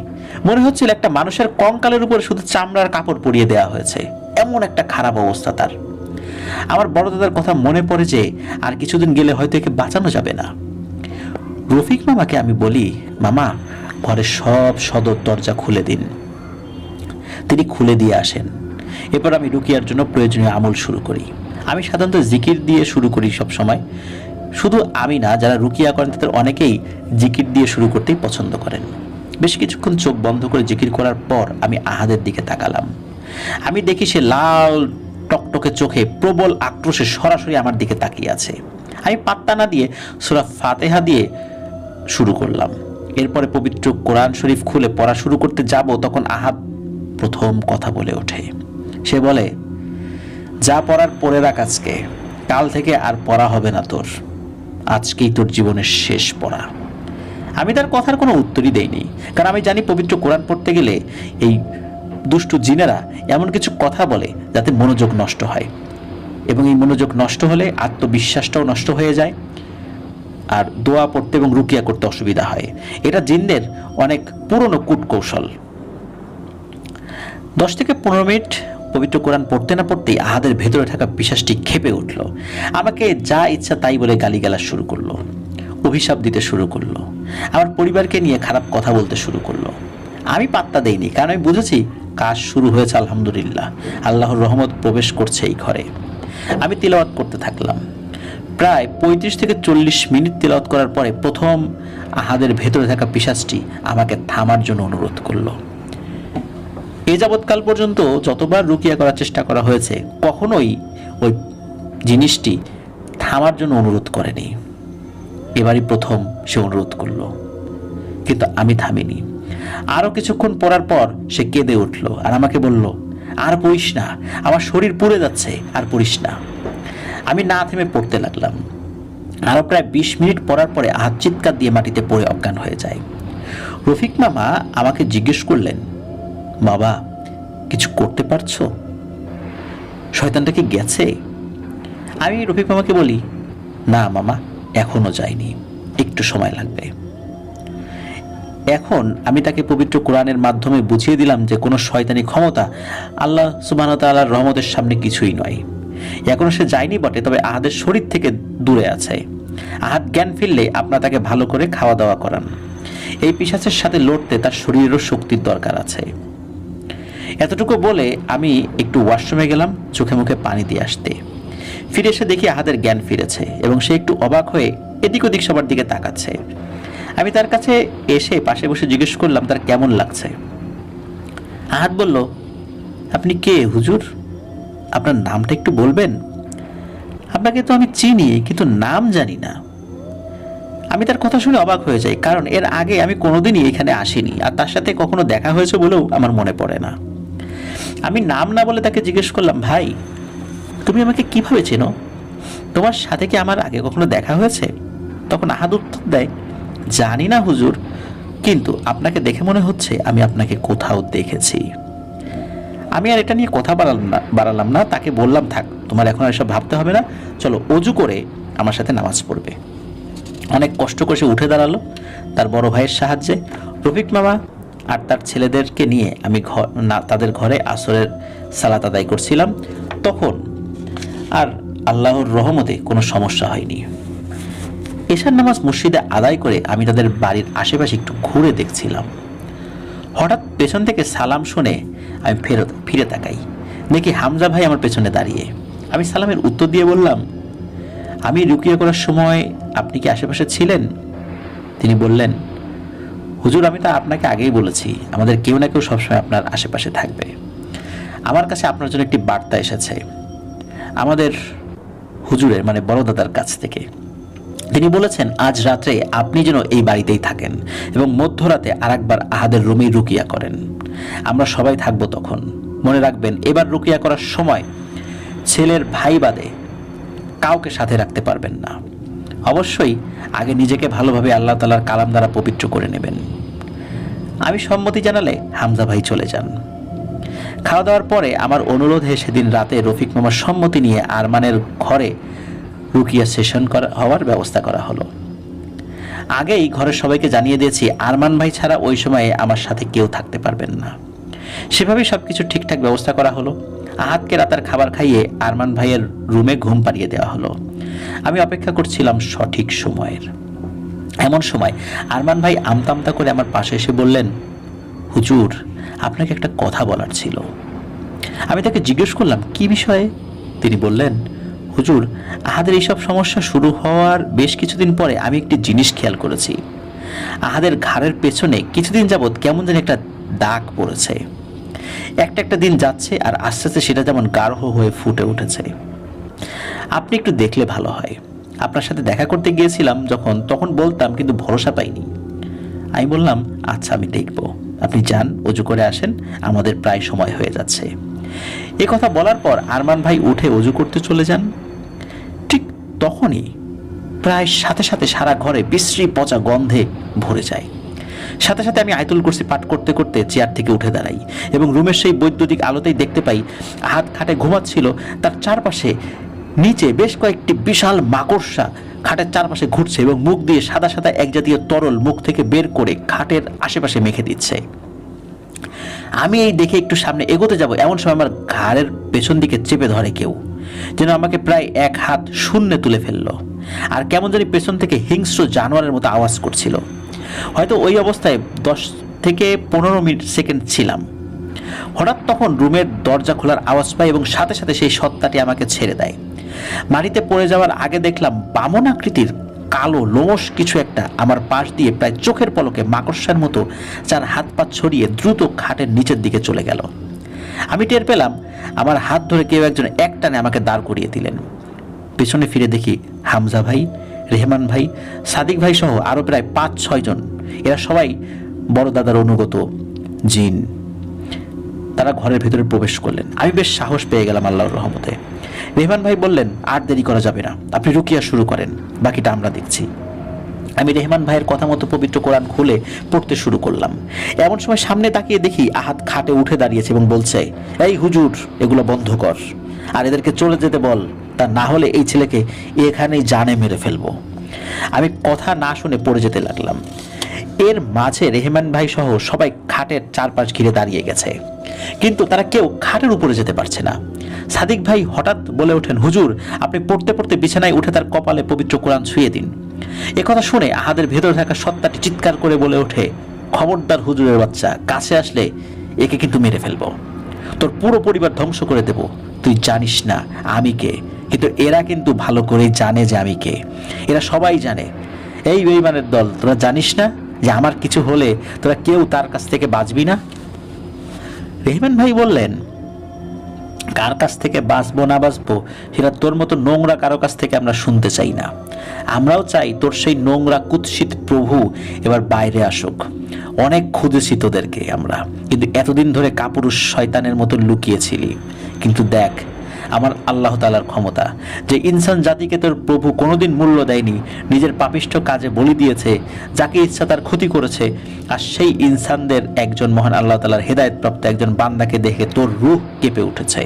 মনে হচ্ছিল একটা মানুষের কঙ্কালের উপর শুধু চামড়ার কাপড় পরিয়ে দেওয়া হয়েছে, এমন একটা খারাপ অবস্থা তার। আমার বড় দাদার কথা মনে পড়ে যে আর কিছুদিন গেলে হয়তো একে বাঁচানো যাবে না। রফিক মামাকে আমি বলি, মামা, ঘরের সব সদর দরজা খুলে দিন। তিনি খুলে দিয়ে আসেন। এরপর আমি রুকিয়ার জন্য প্রয়োজনীয় আমল শুরু করি। আমি সাধারণত জিকির দিয়ে শুরু করি সব সময়। শুধু আমি না, যারা রুকিয়া করেন তাদের অনেকেই জিকির দিয়ে শুরু করতেই পছন্দ করেন। বেশ কিছুক্ষণ চোখ বন্ধ করে জিকির করার পর আমি আহাদের দিকে তাকালাম। আমি দেখি সে লাল টকটকে চোখে প্রবল আক্রোশে সরাসরি আমার দিকে তাকিয়ে আছে। আমি পাত্তা না দিয়ে সূরা ফাতিহা দিয়ে শুরু করলাম। এরপরে পবিত্র কোরআন শরীফ খুলে পড়া শুরু করতে যাব, তখন আহাদ প্রথম কথা বলে ওঠে। সে বলে, যা পড়ার পড়ে রাখ, আজকে কাল থেকে আর পড়া হবে না তোর, আজকেই তোর জীবনের শেষ পড়া। আমি তার কথার কোনো উত্তরই দেইনি, কারণ আমি জানি পবিত্র কোরআন পড়তে গেলে এই দুষ্টু জিনেরা এমন কিছু কথা বলে যাতে মনোযোগ নষ্ট হয়, এবং এই মনোযোগ নষ্ট হলে আত্মবিশ্বাসটাও নষ্ট হয়ে যায়, আর দোয়া পড়তে এবং রুকিয়া করতে অসুবিধা হয়। এটা জিনদের অনেক পুরনো কূটকৌশল। 10 থেকে 15 মিনিট পবিত্র কোরআন পড়তে না পড়তেই আহাদের ভেতরে থাকা পিশাচটি ক্ষেপে উঠল। আমাকে যা ইচ্ছা তাই বলে গালিগালাজ শুরু করলো, অভিশাপ দিতে শুরু করলো, আমার পরিবারকে নিয়ে খারাপ কথা বলতে শুরু করলো। আমি পাত্তা দেইনি, কারণ আমি বুঝেছি কাজ শুরু হয়েছে। আলহামদুলিল্লাহ, আল্লাহর রহমত প্রবেশ করছে এই ঘরে। আমি তিলাওয়াত করতে থাকলাম। প্রায় 35 থেকে 40 মিনিট তিলাওয়াত করার পরে প্রথম আহাদের ভেতরে থাকা পিশাচটি আমাকে থামার জন্য অনুরোধ করলো। এ যাবৎকাল পর্যন্ত যতবার রুকিয়া করার চেষ্টা করা হয়েছে, কখনোই ওই জিনিসটি থামার জন্য অনুরোধ করেনি। এবারই প্রথম সে অনুরোধ করলো, কিন্তু আমি থামিনি। আরো কিছুক্ষণ পড়ার পর সে কেঁদে উঠল আর আমাকে বলল, আর পড়িস না, আমার শরীর পুড়ে যাচ্ছে, আর পড়িস না। আমি না থেমে পড়তে লাগলাম। আরো প্রায় 20 মিনিট পড়ার পরে আহাদ চিৎকার দিয়ে মাটিতে পড়ে অজ্ঞান হয়ে যায়। রফিক মামা আমাকে জিজ্ঞেস করলেন, বাবা কিছু করতে পারছো? শয়তানটা কি গেছে? আমি রফিক মামাকে বলি, না মামা, এখনো যায়নি, একটু সময় লাগবে। এখন আমি তাকে পবিত্র কোরআনের মাধ্যমে বুঝিয়ে দিলাম যে কোনো শয়তানি ক্ষমতা আল্লাহ সুবহানাহু ওয়া তাআলার রহমতের সামনে কিছুই নয়। এখনো সে যায়নি বটে, তবে আহাদের শরীর থেকে দূরে আছে। আহাদ জ্ঞান ফিরলে আপনারা তাকে ভালো করে খাওয়া দাওয়া করান। এই পিশাচের সাথে লড়তে তার শরীরেরও শক্তির দরকার আছে। এতটুকু বলে আমি একটু ওয়াশরুমে গেলাম চোখে মুখে পানি দিয়ে আসতে। ফিরে এসে দেখি আহাদের জ্ঞান ফিরেছে এবং সে একটু অবাক হয়ে এদিক ওদিক সবার দিকে তাকাচ্ছে। আমি তার কাছে এসে পাশে বসে জিজ্ঞেস করলাম তার কেমন লাগছে। আহাদ বলল, আপনি কে হুজুর? আপনার নামটা একটু বলবেন? আপনাকে তো আমি চিনি, কিন্তু নাম জানি না। আমি তার কথা শুনে অবাক হয়ে যাই, কারণ এর আগে আমি কোনোদিনই এখানে আসিনি, আর তার সাথে কখনো দেখা হয়েছে বলেও আমার মনে পড়ে না। আমি নাম না বলে তাকে জিজ্ঞেস করলাম, ভাই তুমি আমাকে কিভাবে চেনো? তোমার সাথে কি আমার আগে কখনো দেখা হয়েছে? তখন আহাদ উত্তর দেয়, জানি না হুজুর, কিন্তু আপনাকে দেখে মনে হচ্ছে আমি আপনাকে কোথাও দেখেছি। আমি আর এটা নিয়ে কথা বাড়ালাম না। তাকে বললাম, থাক, তোমার এখন আর এসব ভাবতে হবে না, চলো অজু করে আমার সাথে নামাজ পড়বে। অনেক কষ্ট করে সে উঠে দাঁড়ালো তার বড় ভাইয়ের সাহায্যে। রফিক মামা আর তার ছেলেদেরকে নিয়ে আমি তাদের ঘরে আসরের সালাত আদায় করছিলাম। তখন আর আল্লাহর রহমতে কোনো সমস্যা হয়নি। এশার নামাজ মসজিদে আদায় করে আমি তাদের বাড়ির আশেপাশে একটু ঘুরে দেখছিলাম। হঠাৎ পেছন থেকে সালাম শুনে আমি ফিরে তাকাই, দেখি হামজা ভাই আমার পেছনে দাঁড়িয়ে। আমি সালামের উত্তর দিয়ে বললাম, আমি রুকিয়া করার সময় আপনি কি আশেপাশে ছিলেন? তিনি বললেন, হুজুর আমি তো আপনাকে আগেই বলেছি, আমাদের কেউ না কেউ সবসময় আপনার আশেপাশে থাকবে। আমার কাছে আপনার জন্য একটি বার্তা এসেছে আমাদের হুজুরের, মানে বড় দাদার কাছ থেকে। তিনি বলেছেন আজ রাত্রে আপনি যেন এই বাড়িতেই থাকেন এবং মধ্যরাতে আরেকবার আহাদের রুমেই রুকিয়া করেন। আমরা সবাই থাকবো তখন। মনে রাখবেন, এবার রুকিয়া করার সময় ছেলের ভাই বাদে কাউকে সাথে রাখতে পারবেন না। অবশ্যই আগে নিজেকে ভালোভাবে আল্লাহ তাআলার কালাম দ্বারা পবিত্র করে নেবেন। আমি সম্মতি জানালে হামজা ভাই চলে যান। খাওয়া দাওয়ার পরে আমার অনুরোধে সেদিন রাতে রফিক মামার সম্মতি নিয়ে আরমানের ঘরে রুকিয়া সেশন হওয়ার ব্যবস্থা করা হলো। আগেই ঘরের সবাইকে জানিয়ে দিয়েছি আরমান ভাই ছাড়া ওই সময়ে আমার সাথে কেউ থাকতে পারবেন না। সেভাবেই সবকিছু ঠিকঠাক ব্যবস্থা করা হলো। আহাদকে রাতের খাবার খাইয়ে আরমান ভাইয়ের রুমে ঘুম পাড়িয়ে দেওয়া হলো। আমি অপেক্ষা করছিলাম সঠিক সময়ের। এমন সময় আরমান ভাই আমতা করে আমার পাশে এসে বললেন, হুজুর আপনাকে একটা কথা বলার ছিল। আমি তাকে জিজ্ঞেস করলাম, কি বিষয়ে? তিনি বললেন, হুজুর আহাদের এইসব সমস্যা শুরু হওয়ার বেশ কিছুদিন পরে আমি একটি জিনিস খেয়াল করেছি। আহাদের ঘাড়ের পেছনে কিছুদিন যাবৎ কেমন যেন একটা দাগ পড়েছে। একটা একটা দিন যাচ্ছে আর আস্তে আস্তে সেটা যেমন গাঢ় হয়ে ফুটে উঠেছে। আপনি একটু দেখলে ভালো হয়। আপনার সাথে দেখা করতে গিয়েছিলাম তখন বলতাম, কিন্তু ভরসা পাইনি। আমি বললাম, আচ্ছা আমি দেখব, আপনি যান, অজু করে আসেন, আমাদের প্রায় সময় হয়ে যাচ্ছে। এ কথা বলার পর আরমান ভাই উঠে অজু করতে চলে যান। ঠিক তখনই প্রায় সাথে সাথে সারা ঘরে বিশ্রী পচা গন্ধে ভরে যায়। সাথে সাথে আমি আয়াতুল কুরসি পাঠ করতে করতে চেয়ার থেকে উঠে দাঁড়াই এবং রুমের সেই বৈদ্যুতিক আলোতেই দেখতে পাই হাত খাটে ঘুমাচ্ছিল, তার চারপাশে নিচে বেশ কয়েকটি বিশাল মাকড়সা খাটের চারপাশে ঘুরছে এবং মুখ দিয়ে সাদা সাদা এক জাতীয় তরল মুখ থেকে বের করে খাটের আশেপাশে মেখে দিচ্ছে। আমি এই দেখে একটু সামনে এগোতে যাব, এমন সময় আমার ঘাড়ের পেছন দিকে চেপে ধরে কেউ, যেন আমাকে প্রায় এক হাত শূন্যে তুলে ফেললো, আর কেমন জানি পেছন থেকে হিংস্র জানোয়ারের মতো আওয়াজ করছিল। হয়তো ওই অবস্থায় 10 থেকে 15 সেকেন্ড ছিলাম। হঠাৎ তখন রুমের দরজা খোলার আওয়াজ পাই এবং সাথে সাথে সেই সত্তাটি আমাকে ছেড়ে দেয়। মাটিতে পড়ে যাওয়ার আগে দেখলাম বামন আকৃতির কালো লোমশ কিছু একটা আমার পাশ দিয়ে প্রায় চোখের পলকে মাকড়সার মতো চার হাত পা ছড়িয়ে দ্রুত খাটের নিচের দিকে চলে গেল। আমি টের পেলাম আমার হাত ধরে কেউ একজন একটানে আমাকে দাঁড় করিয়ে দিলেন। পেছনে ফিরে দেখি হামজা ভাই, রেহমান ভাই, সাদিক ভাই সহ আরো প্রায় 5-6 জন। এরা সবাই বড় দাদার অনুগত জিন। তারা ঘরের ভেতরে প্রবেশ করলেন। আমি বেশ সাহস পেয়ে গেলাম আল্লাহর রহমতে। রেহমান ভাই বললেন, আর দেরি করা যাবে না, আপনি রুকিয়া শুরু করেন, বাকিটা আমরা দেখছি। আমি রেহমান ভাইয়ের কথা মতো পবিত্র কোরআন খুলে পড়তে শুরু করলাম। এমন সময় সামনে তাকিয়ে দেখি আহাত খাটে উঠে দাঁড়িয়েছে এবং বলছে, এই হুজুর, এগুলো বন্ধ কর, আর এদেরকে চলে যেতে বল, তা না হলে এই ছেলেকে এখানেই জানে মেরে ফেলবো। আমি কথা না শুনে পড়ে যেতে লাগলাম। এর মাঝে রেহমান ভাই সহ সবাই খাটের চারপাশ ঘিরে দাঁড়িয়ে গেছে, কিন্তু তারা কেউ খাটের উপরে যেতে পারছে না। সাদিক ভাই হঠাৎ বলে ওঠেন, হুজুর, আপনি পড়তে পড়তে বিছানায় উঠে তার কপালে পবিত্র কোরআন ছুঁয়ে দিন। একথা শুনে আহাদের ভেতরে থাকা সত্তাটি চিৎকার করে বলে ওঠে, খবরদার হুজুরের বাচ্চা, কাছে আসলে একে কিন্তু মেরে ফেলবো, তোর পুরো পরিবার ধ্বংস করে দেব। তুই জানিস না আমি কে, কিন্তু এরা কিন্তু ভালো করেই জানে যে আমি কে। এরা সবাই জানে। এই বেঈমানের দল, তোরা জানিস না যে আমার কিছু হলে তোরা কেউ তার কাছ থেকে বাঁচবি না? রেহমান ভাই বললেন, কার কাছ থেকে বাঁচবো না বাঁচবো সেটা তোর মতো নোংরা কারো কাছ থেকে আমরা শুনতে চাই না। আমরাও চাই তোর সেই নোংরা কুৎসিত প্রভু এবার বাইরে আসুক। অনেক খুঁজেছি তোদেরকে আমরা, কিন্তু এতদিন ধরে কাপুরুষ শয়তানের মতো লুকিয়েছিলি। কিন্তু দেখ আমার আল্লাহ তাআলার ক্ষমতা, যে ইনসান জাতিকে তোর প্রভু কোনোদিন মূল্য দেয়নি, নিজের পাপিষ্ঠ কাজে বলি দিয়েছে, যাকে ইচ্ছা তার ক্ষতি করেছে, আর সেই ইনসানদের একজন মহান আল্লাহ তাআলার হেদায়েতপ্রাপ্ত একজন বান্দাকে দেখে তোর রূহ কেঁপে উঠেছে।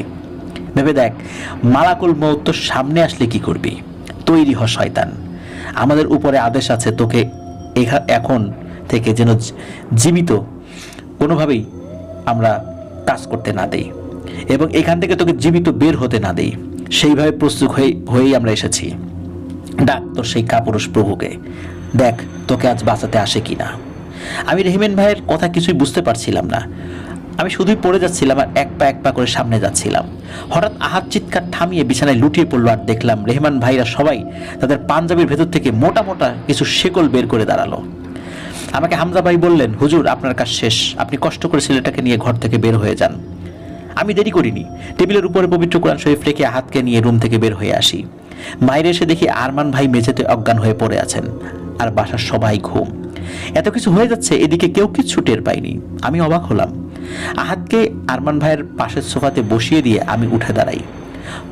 ভেবে দেখ, মালাকুল মউত তোর সামনে আসলে কি করবি? তৈরি হ শয়তান। আমাদের উপরে আদেশ আছে তোকে এখন থেকে যেন জীবিত কোনোভাবেই আমরা কাজ করতে না দেই এবং এখান থেকে তোকে জীবিত বের হতে না দেই। সেইভাবে প্রস্তুত হয়েই আমরা এসেছি। ডাক তোর সেই কাপুরুষ প্রভুকে, দেখ তোকে আজ বাঁচাতে আসে কিনা। আমি রেহমান ভাইয়ের কথা কিছুই বুঝতে পারছিলাম না। আমি শুধুই পড়ে যাচ্ছিলাম আর এক পা করে সামনে যাচ্ছিলাম। হঠাৎ আহাত চিৎকার থামিয়ে বিছানায় লুটিয়ে পড়লো আর দেখলাম রেহমান ভাইরা সবাই তাদের পাঞ্জাবির ভেতর থেকে মোটা মোটা কিছু শেকল বের করে দাঁড়ালো। আমাকে হামজা ভাই বললেন, হুজুর, আপনার কাজ শেষ, আপনি কষ্ট করে ছেলেটাকে নিয়ে ঘর থেকে বের হয়ে যান। আমি দেরি করিনি, টেবিলের উপরে পবিত্র কোরআন শরীফ রেখে আহাতকে নিয়ে রুম থেকে বের হয়ে আসি। বাইরে এসে দেখি আরমান ভাই মেঝেতে অজ্ঞান হয়ে পড়ে আছেন আর বাসার সবাই ঘুম। এত কিছু হয়ে যাচ্ছে, এদিকে কেউ কিচ্ছু টের পাইনি। আমি অবাক হলাম। আহাতকে আরমান ভাইয়ের পাশের সোফাতে বসিয়ে দিয়ে আমি উঠে দাঁড়াই।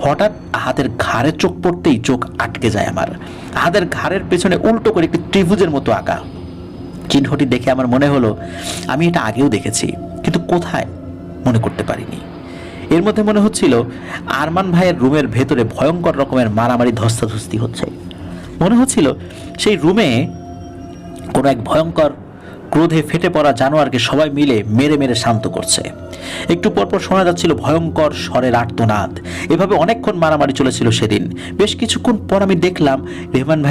হঠাৎ আহাতের ঘাড়ে চোখ পড়তেই চোখ আটকে যায় আমার। আহাতের ঘাড়ের পেছনে উল্টো করে একটি ত্রিভুজের মতো আঁকা চিহ্নটি দেখে আমার মনে হলো আমি এটা আগেও দেখেছি, কিন্তু কোথায় মনে করতে পারিনি। এর মধ্যে মনে হচ্ছিল আরমান ভাইয়ের রুমের ভেতরে ভয়ঙ্কর রকমের মারামারি ধস্তাধস্তি হচ্ছে। মনে হচ্ছিল সেই রুমে কোনো এক ভয়ঙ্কর ক্রোধে ফেটে পড়া জানোয়ারকে সবাই মিলে মেরে মেরে শান্ত করছে। একটু পরপর শোনা যাচ্ছিল ভয়ঙ্কর স্বরের আর্তনাদ। এভাবে অনেকক্ষণ মারামারি চলেছিল সেদিন। বেশ কিছুক্ষণ পর আমি দেখলাম রেহমান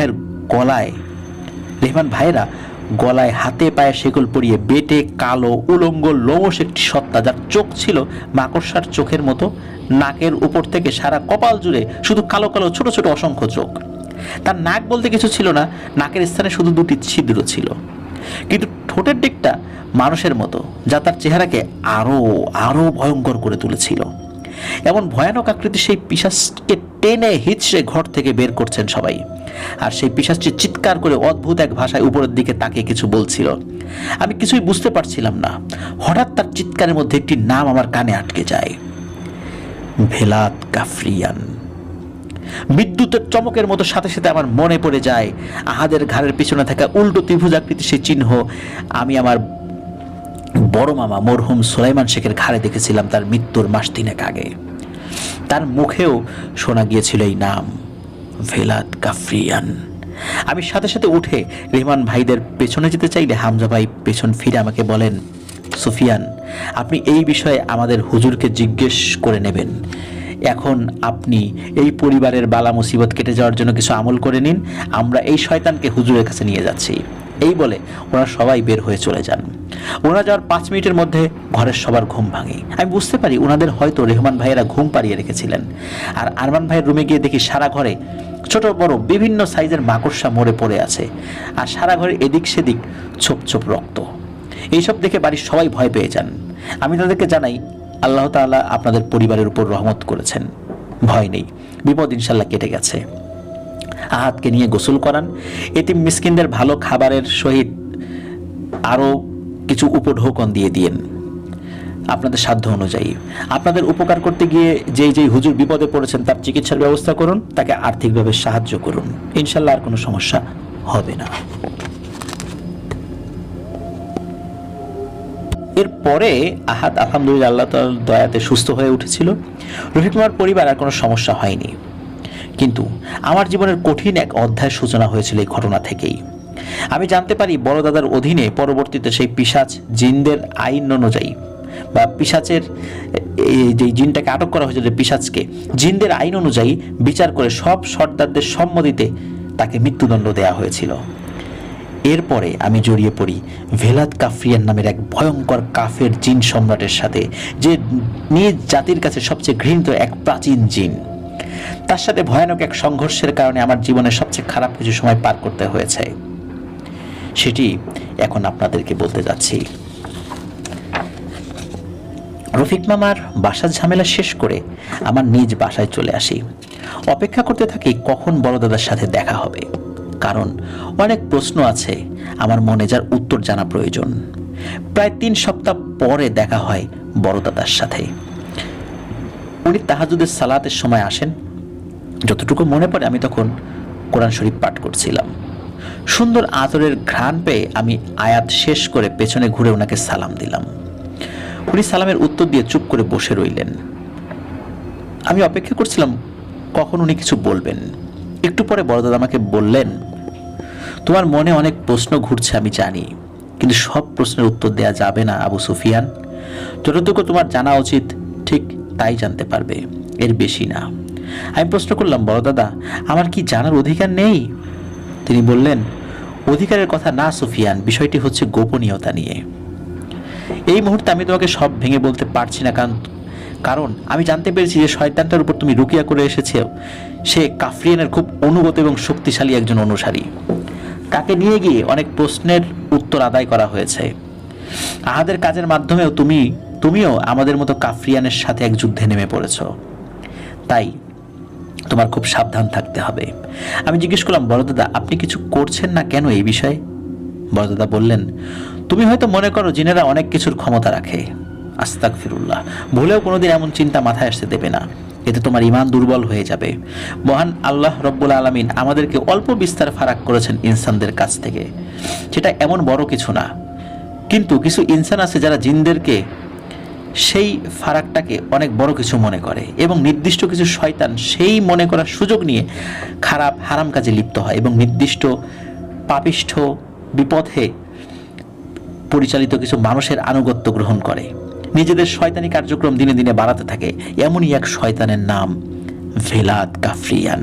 ভাইয়েরা গলায় হাতে পায়ে শেকল পরিয়ে বেটে কালো উলঙ্গ লোমশ একটি সত্তা, যার চোখ ছিল মাকড়সার চোখের মতো, নাকের উপর থেকে সারা কপাল জুড়ে শুধু কালো কালো ছোট ছোট অসংখ্য চোখ। তার নাক বলতে কিছু ছিল না, নাকের স্থানে শুধু 2টি ছিদ্র ছিল, কিন্তু ঠোঁটের দিকটা মানুষের মতো, যা তার চেহারাকে আরো আরো ভয়ঙ্কর করে তুলেছিল। এমন ভয়ানক আকৃতি সেই পিশাচকে টেনে হিচড়ে ঘর থেকে বের করছেন সবাই। আর সেই পিশাচটি চিৎকার করে অদ্ভুত এক ভাষায় উপরের দিকে তাকিয়ে কিছু বলছিল। আমি কিছুই বুঝতে পারছিলাম না। হঠাৎ তার চিৎকারের মধ্যে একটি নাম আমার কানে আটকে যায়, ভেলাত কাফরিয়ান। বিদ্যুতের চমকের মতো সাথে সাথে আমার মনে পড়ে যায় আহাদের ঘাড়ের পিছনে থাকা উল্টো ত্রিভুজাকৃতি সেই চিহ্ন আমি আমার বড় মামা মরহুম সুলাইমান শেখের ঘাড়ে দেখেছিলাম তার মৃত্যুর মাস 3 আগে। তার মুখেও শোনা গিয়েছিল এই নাম, ভেলাত কাফরিয়ান। আমি সাথে সাথে উঠে রেহমান ভাইদের পেছনে যেতে চাইলে হামজা ভাই পেছন ফিরে আমাকে বলেন, সুফিয়ান, আপনি এই বিষয়ে আমাদের হুজুরকে জিজ্ঞেস করে নেবেন। এখন আপনি এই পরিবারের বালা মুসিবত কেটে যাওয়ার জন্য কিছু আমল করে নিন, আমরা এই শয়তানকে হুজুরের কাছে নিয়ে যাচ্ছি। এই বলে ওরা সবাই বের হয়ে চলে যান। ওরা যাওয়ার 5 মিনিটের মধ্যে ঘরের সবার ঘুম ভাঙে। আমি বুঝতে পারি ওনাদের হয়তো রেহমান ভাইয়েরা ঘুম পাড়িয়ে রেখেছিলেন। আর আরমান ভাইয়ের রুমে গিয়ে দেখি সারা ঘরে ছোট বড় বিভিন্ন সাইজের মাকড়সা মরে পড়ে আছে, আর সারা ঘরে এদিক সেদিক ছোপ ছোপ রক্ত। এইসব দেখে বাড়ির সবাই ভয় পেয়ে যান। আমি তাদেরকে জানাই, আল্লাহ তাআলা আপনাদের পরিবারের উপর রহমত করেছেন, ভয় নেই, বিপদ ইনশাল্লাহ কেটে গেছে। আহাদকে নিয়ে গোসল করান, এতিম মিসকিনদের ভালো খাবারের সহিত আরও কিছু উপঢৌকন দিয়ে দিয়েন আপনাদের সাধ্য অনুযায়ী। আপনাদের উপকার করতে গিয়ে যেই হুজুর বিপদে পড়েছেন তার চিকিৎসার ব্যবস্থা করুন, তাকে আর্থিকভাবে সাহায্য করুন, ইনশাল্লাহ আর কোনো সমস্যা হবে না। এরপরে আহাদ আলহামদুলিল্লাহ আল্লাহ তাআলার দয়াতে সুস্থ হয়ে উঠেছিল। রফিক মামার পরিবার আর কোনো সমস্যা হয়নি। কিন্তু আমার জীবনের কঠিন এক অধ্যায়ের সূচনা হয়েছিল এই ঘটনা থেকেই। আমি জানতে পারি বড় দাদার অধীনে পরবর্তীতে সেই পিশাচ জিনদের আইন অনুযায়ী বা পিশাচের যে জিনটাকে আটক করা হয়েছিল, পিশাচকে জিনদের আইন অনুযায়ী বিচার করে সব সর্দারদের সম্মতিতে তাকে মৃত্যুদণ্ড দেওয়া হয়েছিল। এরপরে আমি জড়িয়ে পড়ি ভেলাত কাফরিয়ান নামের এক ভয়ঙ্কর কাফের জিন সম্রাটের সাথে, যে নিজ জাতির কাছে সবচেয়ে ঘৃণিত এক প্রাচীন জিন। তার সাথে ভয়ানক এক সংঘর্ষের কারণে আমার জীবনের সবচেয়ে খারাপ কিছু সময় পার করতে হয়েছে, সেটি এখন আপনাদেরকে বলতে যাচ্ছি। রফিক মামার বাসার ঝামেলা শেষ করে আমার নিজ বাসায় চলে আসি। অপেক্ষা করতে থাকি কখন বড় দাদার সাথে দেখা হবে, কারণ অনেক প্রশ্ন আছে আমার মনে যার উত্তর জানা প্রয়োজন। প্রায় 3 সপ্তাহ পরে দেখা হয় বড় দাদার সাথে। উনি তাহাজ্জুদের সালাতের সময় আসেন। যতটুকু মনে পড়ে আমি তখন কোরআন শরীফ পাঠ করছিলাম। সুন্দর আতরের ঘ্রাণ পেয়ে আমি আয়াত শেষ করে পেছনে ঘুরে ওনাকে সালাম দিলাম। উনি সালামের উত্তর দিয়ে চুপ করে বসে রইলেন। আমি অপেক্ষা করছিলাম কখন উনি কিছু বলবেন। একটু পরে বড় দাদা আমাকে বললেন, তোমার মনে অনেক প্রশ্ন ঘুরছে আমি জানি, কিন্তু সব প্রশ্নের উত্তর দেয়া যাবে না আবু সুফিয়ান। যতটুকু তোমার জানা উচিত ঠিক তাই জানতে পারবে, এর বেশি না। আমি প্রশ্ন করলাম, বড় দাদা আমার কি জানার অধিকার নেই? তিনি বললেন, অধিকারের কথা না সুফিয়ান, বিষয়টি হচ্ছে গোপনীয়তা নিয়ে। এই মুহূর্তে আমি তোমাকে সব ভেঙে বলতে পারছি না, কারণ আমি জানতে পেরেছি যে শয়তানটার উপর তুমি রুকিয়া করে এসেছো সে কাফরিয়ানের খুব অনুগত এবং শক্তিশালী একজন অনুসারী। তাকে নিয়ে গিয়ে অনেক প্রশ্নের উত্তর আদায় করা হয়েছে। আহাদের কাজের মাধ্যমেও তুমিও আমাদের মতো কাফরিয়ানের সাথে এক যুদ্ধে নেমে পড়েছ। তাই তোমার খুব সাবধান থাকতে হবে। আমি জিজ্ঞেস করলাম, বড় দাদা আপনি কিছু করছেন না কেন এই বিষয়ে? বড় দাদা বললেন, তুমি হয়তো মনে করো জিনেরা অনেক কিছুর ক্ষমতা রাখে। আস্তাগফিরুল্লাহ, ভুলেও কোনোদিন এমন চিন্তা মাথায় আসতে দেবে না, এতে তোমার ঈমান দুর্বল হয়ে যাবে। মহান আল্লাহ রব্বুল আলামিন আমাদেরকে অল্প বিস্তার ফারাক করেছেন ইনসানদের কাছ থেকে, সেটা এমন বড় কিছু না। কিন্তু কিছু ইনসান আছে যারা জিনদেরকে সেই ফারাকটাকে অনেক বড় কিছু মনে করে, এবং নির্দিষ্ট কিছু শয়তান সেই মনে করার সুযোগ নিয়ে খারাপ হারাম কাজে লিপ্ত হয় এবং নির্দিষ্ট পাপিষ্ঠ বিপথে পরিচালিত কিছু মানুষের আনুগত্য গ্রহণ করে, নিজেদের শয়তানি কার্যক্রম দিনে দিনে বাড়াতে থাকে। এমনই এক শয়তানের নাম ভেলাত কাফরিয়ান,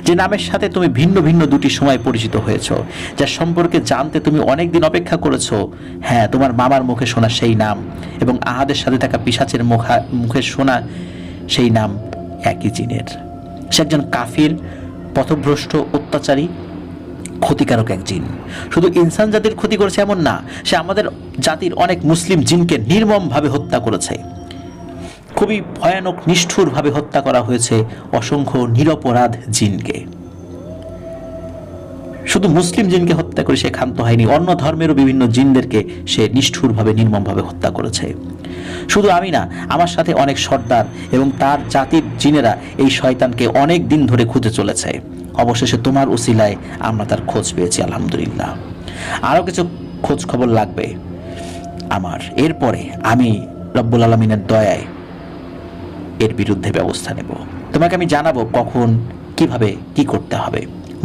যে নামের সাথে তুমি ভিন্ন ভিন্ন দুটি সময় পরিচিত হয়েছ, যার সম্পর্কে জানতে তুমি অনেক দিন অপেক্ষা করেছ। হ্যাঁ, তোমার মামার মুখে শোনা সেই নাম এবং আহাদের সাথে থাকা পিশাচের মুখে শোনা সেই নাম একই জিনের। সে একজন কাফির, পথভ্রষ্ট, অত্যাচারী, ক্ষতিকারক এক জিন। শুধু ইনসান জাতির ক্ষতি করেছে এমন না, সে আমাদের জাতির অনেক মুসলিম জিনকে নির্মমভাবে হত্যা করেছে। খুবই ভয়ানক নিষ্ঠুরভাবে হত্যা করা হয়েছে অসংখ্য নিরপরাধ জিনকে। শুধু মুসলিম জিনকে হত্যা করে সে ক্ষান্ত হয়নি, অন্য ধর্মেরও বিভিন্ন জিনদেরকে সে নিষ্ঠুরভাবে নির্মমভাবে হত্যা করেছে। শুধু আমি না, আমার সাথে অনেক সর্দার এবং তার জাতির জিনেরা এই শয়তানকে অনেক দিন ধরে খুঁজে চলেছে। অবশেষে তোমার উসিলায় আমরা তার খোঁজ পেয়েছি, আলহামদুলিল্লাহ। আরও কিছু খোঁজ খবর লাগবে আমার, এরপরে আমি রব্বুল আলামিনের দয়ায় এর বিরুদ্ধে ব্যবস্থা নেব। তোমাকে আমি জানাবো কখন কিভাবে কি করতে হবে।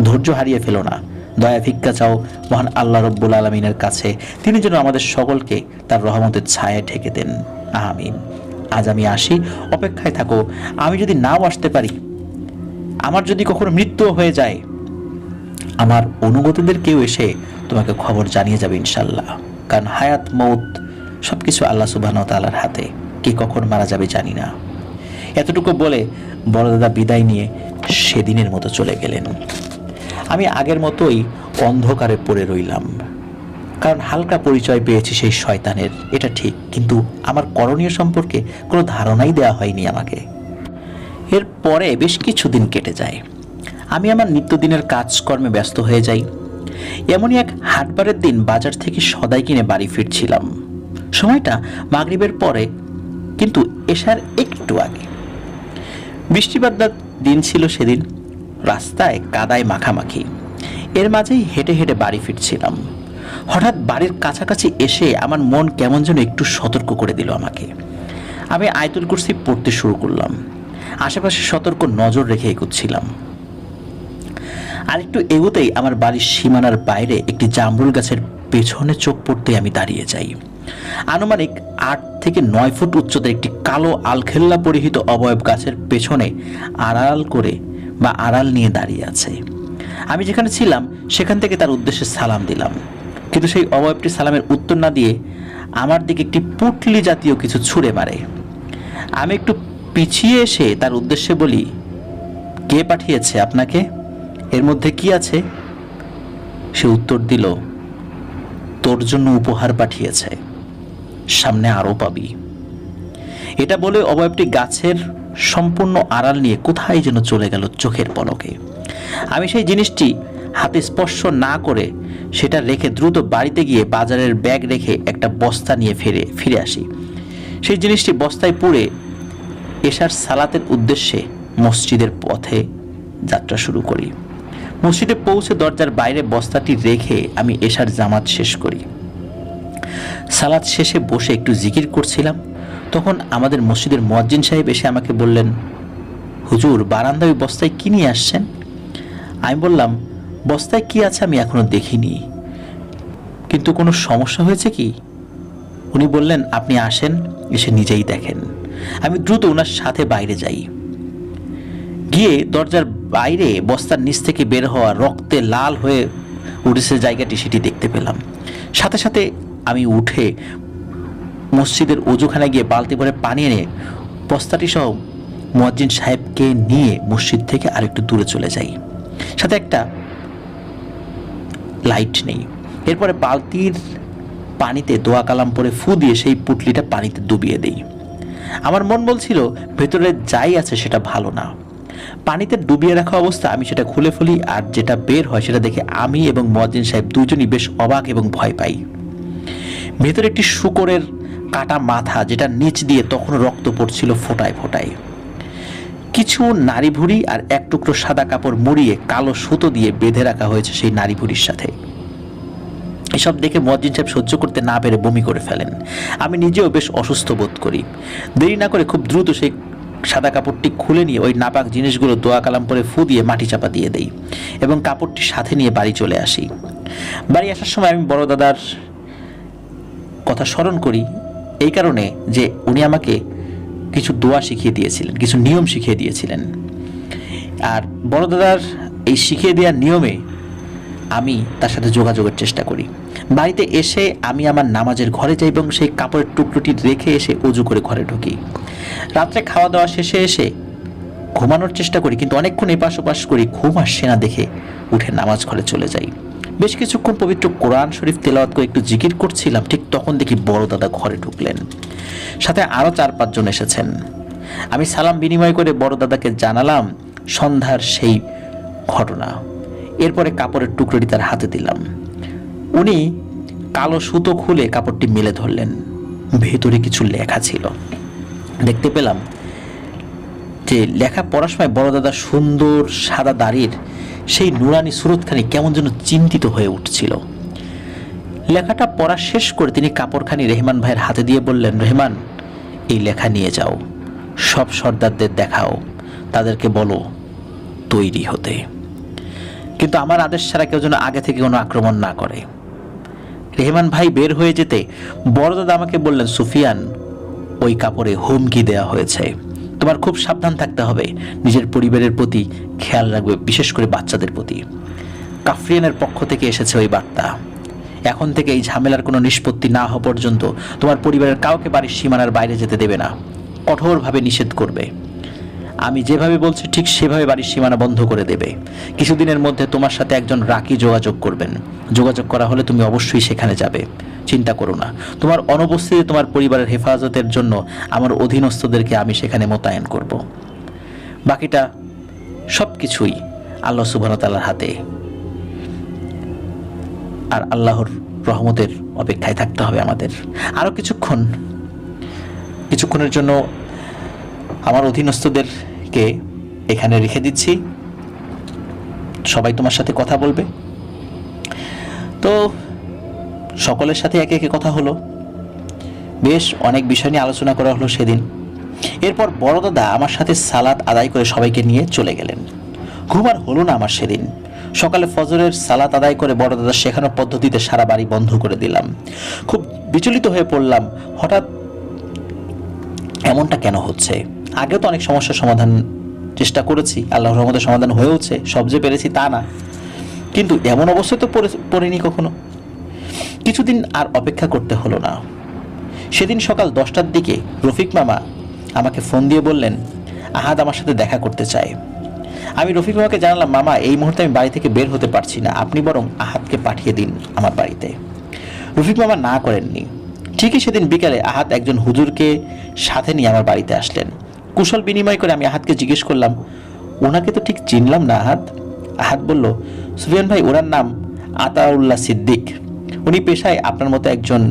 ধৈর্য হারিয়ে ফেলো না, দয়া ভিক্ষা চাও মহান আল্লাহ রব্বুল আলামিনের কাছে, তিনি যেন আমাদের সকলকে তার রহমতের ছায়ায় ঢেকে দেন, আমিন। আজ আমি আসি, অপেক্ষায় থাকো। আমি যদি নাও আসতে পারি, আমার যদি কখনো মৃত্যু হয়ে যায়, আমার অনুগতদের কেউ এসে তোমাকে খবর জানিয়ে যাবে ইনশাল্লাহ। কারণ হায়াত মৌত সবকিছু আল্লাহ সুবহানাহু ওয়া তাআলার হাতে, কে কখন মারা যাবে জানি না। এতটুকু বলে বড় দাদা বিদায় নিয়ে সেদিনের মতো চলে গেলেন। আমি আগের মতোই অন্ধকারে পড়ে রইলাম, কারণ হালকা পরিচয় পেয়েছি সেই শয়তানের, এটা ঠিক, কিন্তু আমার করণীয় সম্পর্কে কোনো ধারণাই দেওয়া হয়নি আমাকে। এর পরে বেশ কিছুদিন কেটে যায়, আমি আমার নিত্যদিনের কাজকর্মে ব্যস্ত হয়ে যাই। এমনই এক হাটবারের দিন বাজার থেকে সদাই কিনে বাড়ি ফিরছিলাম। সময়টা মাগরিবের পরে, কিন্তু এশার একটু আগে। বৃষ্টিবাদলার দিন ছিল সেদিন, রাস্তায় কাদায় মাখামাখি। এর মাঝেই হেঁটে হেঁটে বাড়ি ফিরছিলাম। হঠাৎ বাড়ির কাছাকাছি এসে আমার মন কেমন যেন একটু সতর্ক করে দিল আমাকে। আমি আয়াতুল কুরসি পড়তে শুরু করলাম, আশেপাশে সতর্ক নজর রেখে এগোচ্ছিলাম। আর একটু এগোতেই আমার বাড়ির সীমানার বাইরে একটি জামরুল গাছের পেছনে চোখ পড়তে আমি দাঁড়িয়ে যাই। আনুমানিক 8 থেকে 9 ফুট উচ্চতার একটি কালো আলখেল্লা পরিহিত অবয়ব গাছের পেছনে আড়াল নিয়ে দাঁড়িয়ে আছে। আমি যেখানে ছিলাম সেখান থেকে তার উদ্দেশ্যে সালাম দিলাম, কিন্তু সেই অবয়বটি সালামের উত্তর না দিয়ে আমার দিকে একটি পুটলি জাতীয় কিছু ছুঁড়ে মারে। আমি একটু পিছিয়ে এসে তার উদ্দেশ্যে বলি, কে পাঠিয়েছে আপনাকে? এর মধ্যে কি আছে? সে উত্তর দিল, তোর জন্য উপহার পাঠিয়েছে, সামনে আরো পাবি। এটা বলে অবয়বটি গাছের সম্পূর্ণ আড়াল নিয়ে কোথায় যেন চলে গেল চোখের পলকে। আমি সেই জিনিসটি হাতে স্পর্শ না করে সেটা রেখে দ্রুত বাড়িতে গিয়ে বাজারের ব্যাগ রেখে একটা বস্তা নিয়ে ফিরে আসি। সেই জিনিসটি বস্তায় পুরে এশার সালাতের উদ্দেশ্যে মসজিদের পথে যাত্রা শুরু করি। মসজিদে পৌঁছে দরজার বাইরে বস্তাটি রেখে আমি এশার জামাত শেষ করি। সালাত শেষে বসে একটু জিকির করছিলাম, তখন আমাদের মসজিদের মুয়াজ্জিন সাহেব এসে আমাকে বললেন, হুজুর বারান্দায় বস্তায় কি নিয়ে আসছেন? আমি বললাম, বস্তায় কি আছে আমি এখনো দেখিনি, কিন্তু কোনো সমস্যা হয়েছে কি? উনি বললেন, আপনি আসেন, এসে নিজেই দেখেন। আমি দ্রুত ওনার সাথে বাইরে যাই। গিয়ে দরজার বাইরে বস্তার নিচ থেকে বের হওয়া রক্তে লাল হয়ে উঠেছে জায়গাটি, সেটি দেখতে পেলাম। সাথে সাথে আমি উঠে মসজিদের ওযুখানায় গিয়ে বালতি ভরে পানি এনে বস্তাটি সহ মুয়াজ্জিন সাহেবকে নিয়ে মসজিদ থেকে আরেকটু দূরে চলে যাই। সাথে একটা লাইট নেই। এরপরে বালতির পানিতে দোয়া কালাম পরে ফু দিয়ে সেই পুটলিটা পানিতে ডুবিয়ে দেই। আমার মন বলছিল ভেতরে যাই আছে সেটা ভালো না। পানিতে ডুবিয়ে রাখা অবস্থা আমি সেটা খুলে ফেলি, আর যেটা বের হয় সেটা দেখে আমি এবং মুয়াজ্জিন সাহেব দুজনই বেশ অবাক এবং ভয় পাই। ভেতরে একটি শূকরের কাটা মাথা, যেটা নিচ দিয়ে তখন রক্ত পড়ছিল ফোঁটায় ফোঁটায়। কিছু নারী ভুঁড়ি আর এক টুকরো সাদা কাপড় মুড়িয়ে কালো সুতো দিয়ে বেঁধে রাখা হয়েছে সেই নারী ভুঁড়ির সাথে। এসব দেখে মুয়াজ্জিন সাহেব সহ্য করতে না পেরে বমি করে ফেলেন। আমি নিজেও বেশ অসুস্থ বোধ করি। দেরি না করে খুব দ্রুত সেই সাদা কাপড়টি খুলে নিয়ে ওই নাপাক জিনিসগুলো দোয়া কালাম পরে ফু দিয়ে মাটি চাপা দিয়ে দেই এবং কাপড়টি সাথে নিয়ে বাড়ি চলে আসি। বাড়ি আসার সময় আমি বড় দাদার কথা স্মরণ করি, এই কারণে যে উনি আমাকে কিছু দোয়া শিখিয়ে দিয়েছিলেন, কিছু নিয়ম শিখিয়ে দিয়েছিলেন। আর বড় দাদার এই শিখিয়ে দেওয়ার নিয়মে আমি তার সাথে যোগাযোগের চেষ্টা করি। বাড়িতে এসে আমি আমার নামাজের ঘরে যাই এবং সেই কাপড়ের টুকরোটি রেখে এসে অজু করে ঘরে ঢুকি। রাত্রে খাওয়া দাওয়া শেষে এসে ঘুমানোর চেষ্টা করি, কিন্তু অনেকক্ষণ এপাশ ওপাশ করি, ঘুম আসছে না দেখে উঠে নামাজ ঘরে চলে যাই। বেশ কিছুক্ষণ পবিত্র কোরআন শরীফ তেলাওয়াত করে একটু জিকির করছিলাম, ঠিক তখন দেখি বড় দাদা ঘরে ঢুকলেন, সাথে আরও 4-5 জন এসেছেন। আমি সালাম বিনিময় করে বড় দাদাকে জানালাম সন্ধ্যার সেই ঘটনা। এরপরে কাপড়ের টুকরোটি তার হাতে দিলাম। উনি কালো সুতো খুলে কাপড়টি মেলে ধরলেন, ভেতরে কিছু লেখা ছিল। দেখতে পেলাম যে লেখা পড়ার সময় বড় দাদা সুন্দর সাদা দাড়ির সেই নুরানি সুরতখানি কেমন যেন চিন্তিত হয়ে উঠছিল। লেখাটা পড়া শেষ করে তিনি কাপড়খানি রেহমান ভাইয়ের হাতে দিয়ে বললেন, রেহমান, এই লেখা নিয়ে যাও, সব সর্দারদের দেখাও, তাদেরকে বলো তৈরি হতে, কিন্তু আমার আদেশ ছাড়া কেউ যেন আগে থেকে কোনো আক্রমণ না করে। রেহমান ভাই বের হয়ে যেতে বড় দাদা আমাকে বললেন, সুফিয়ান, ওই কাপড়ে হুমকি দেওয়া হয়েছে, তোমার খুব সাবধান থাকতে হবে, নিজের পরিবারের প্রতি খেয়াল রাখবে, বিশেষ করে বাচ্চাদের প্রতি। কাফরিয়ানের পক্ষ থেকে এসেছে ওই বার্তা। এখন থেকে এই ঝামেলার কোনো নিষ্পত্তি না হওয়া পর্যন্ত তোমার পরিবারের কাউকে বাড়ির সীমানার বাইরে যেতে দেবে না, কঠোরভাবে নিষেধ করবে। আমি যেভাবে বলছি ঠিক সেভাবে বাড়ির সীমানা বন্ধ করে দেবে। কিছুদিনের মধ্যে তোমার সাথে একজন রাকি যোগাযোগ করবেন, যোগাযোগ করা হলে তুমি অবশ্যই সেখানে যাবে, চিন্তা করো না। তোমার অনুপস্থিতি তোমার পরিবারের হেফাজতের জন্য আমার অধীনস্থদেরকে আমি সেখানে মোতায়েন করব। বাকিটা সব কিছুই আল্লাহ সুবহানাহু ওয়া তাআলার হাতে, আর আল্লাহর রহমতের অপেক্ষায় থাকতে হবে আমাদের। আরও কিছুক্ষণের জন্য আমার অধীনস্থদেরকে এখানে রেখে দিচ্ছি, সবাই তোমার সাথে কথা বলবে। তো সকলের সাথে একে একে কথা হলো, বেশ অনেক বিষয় নিয়ে আলোচনা করা হলো সেদিন। এরপর বড় দাদা আমার সাথে সালাত আদায় করে সবাইকে নিয়ে চলে গেলেন। ঘুম আর হলো না আমার সেদিন। সকালে ফজরের সালাত আদায় করে বড় দাদা শেখানো পদ্ধতিতে সারা বাড়ি বন্ধ করে দিলাম। খুব বিচলিত হয়ে পড়লাম, হঠাৎ এমনটা কেন হচ্ছে? আগেও তো অনেক সমস্যার সমাধান চেষ্টা করেছি, আল্লাহর রহমতের সমাধান হয়েওছে, সব যে পেরেছি তা না, কিন্তু এমন অবস্থায় তো পড়িনি কখনো। কিছুদিন আর অপেক্ষা করতে হলো না। সেদিন সকাল 10টার দিকে রফিক মামা আমাকে ফোন দিয়ে বললেন, আহাদ আমার সাথে দেখা করতে চায়। আমি রফিক মামাকে জানালাম, মামা, এই মুহূর্তে আমি বাড়ি থেকে বের হতে পারছি না, আপনি বরং আহাদকে পাঠিয়ে দিন আমার বাড়িতে। রফিক মামা না করেননি। ঠিকই সেদিন বিকালে আহাদ একজন হুজুরকে সাথে নিয়ে আমার বাড়িতে আসলেন। কুশল বিনিময় করে আমি আহাদকে জিজ্ঞেস করলাম, ওনাকে তো ঠিক চিনলাম না আহাদ। আহাদ বলল, সুফিয়ান ভাই, ওনার নাম আতাউল্লাহ সিদ্দিক, উনি পেশায় আপনার মতো একজন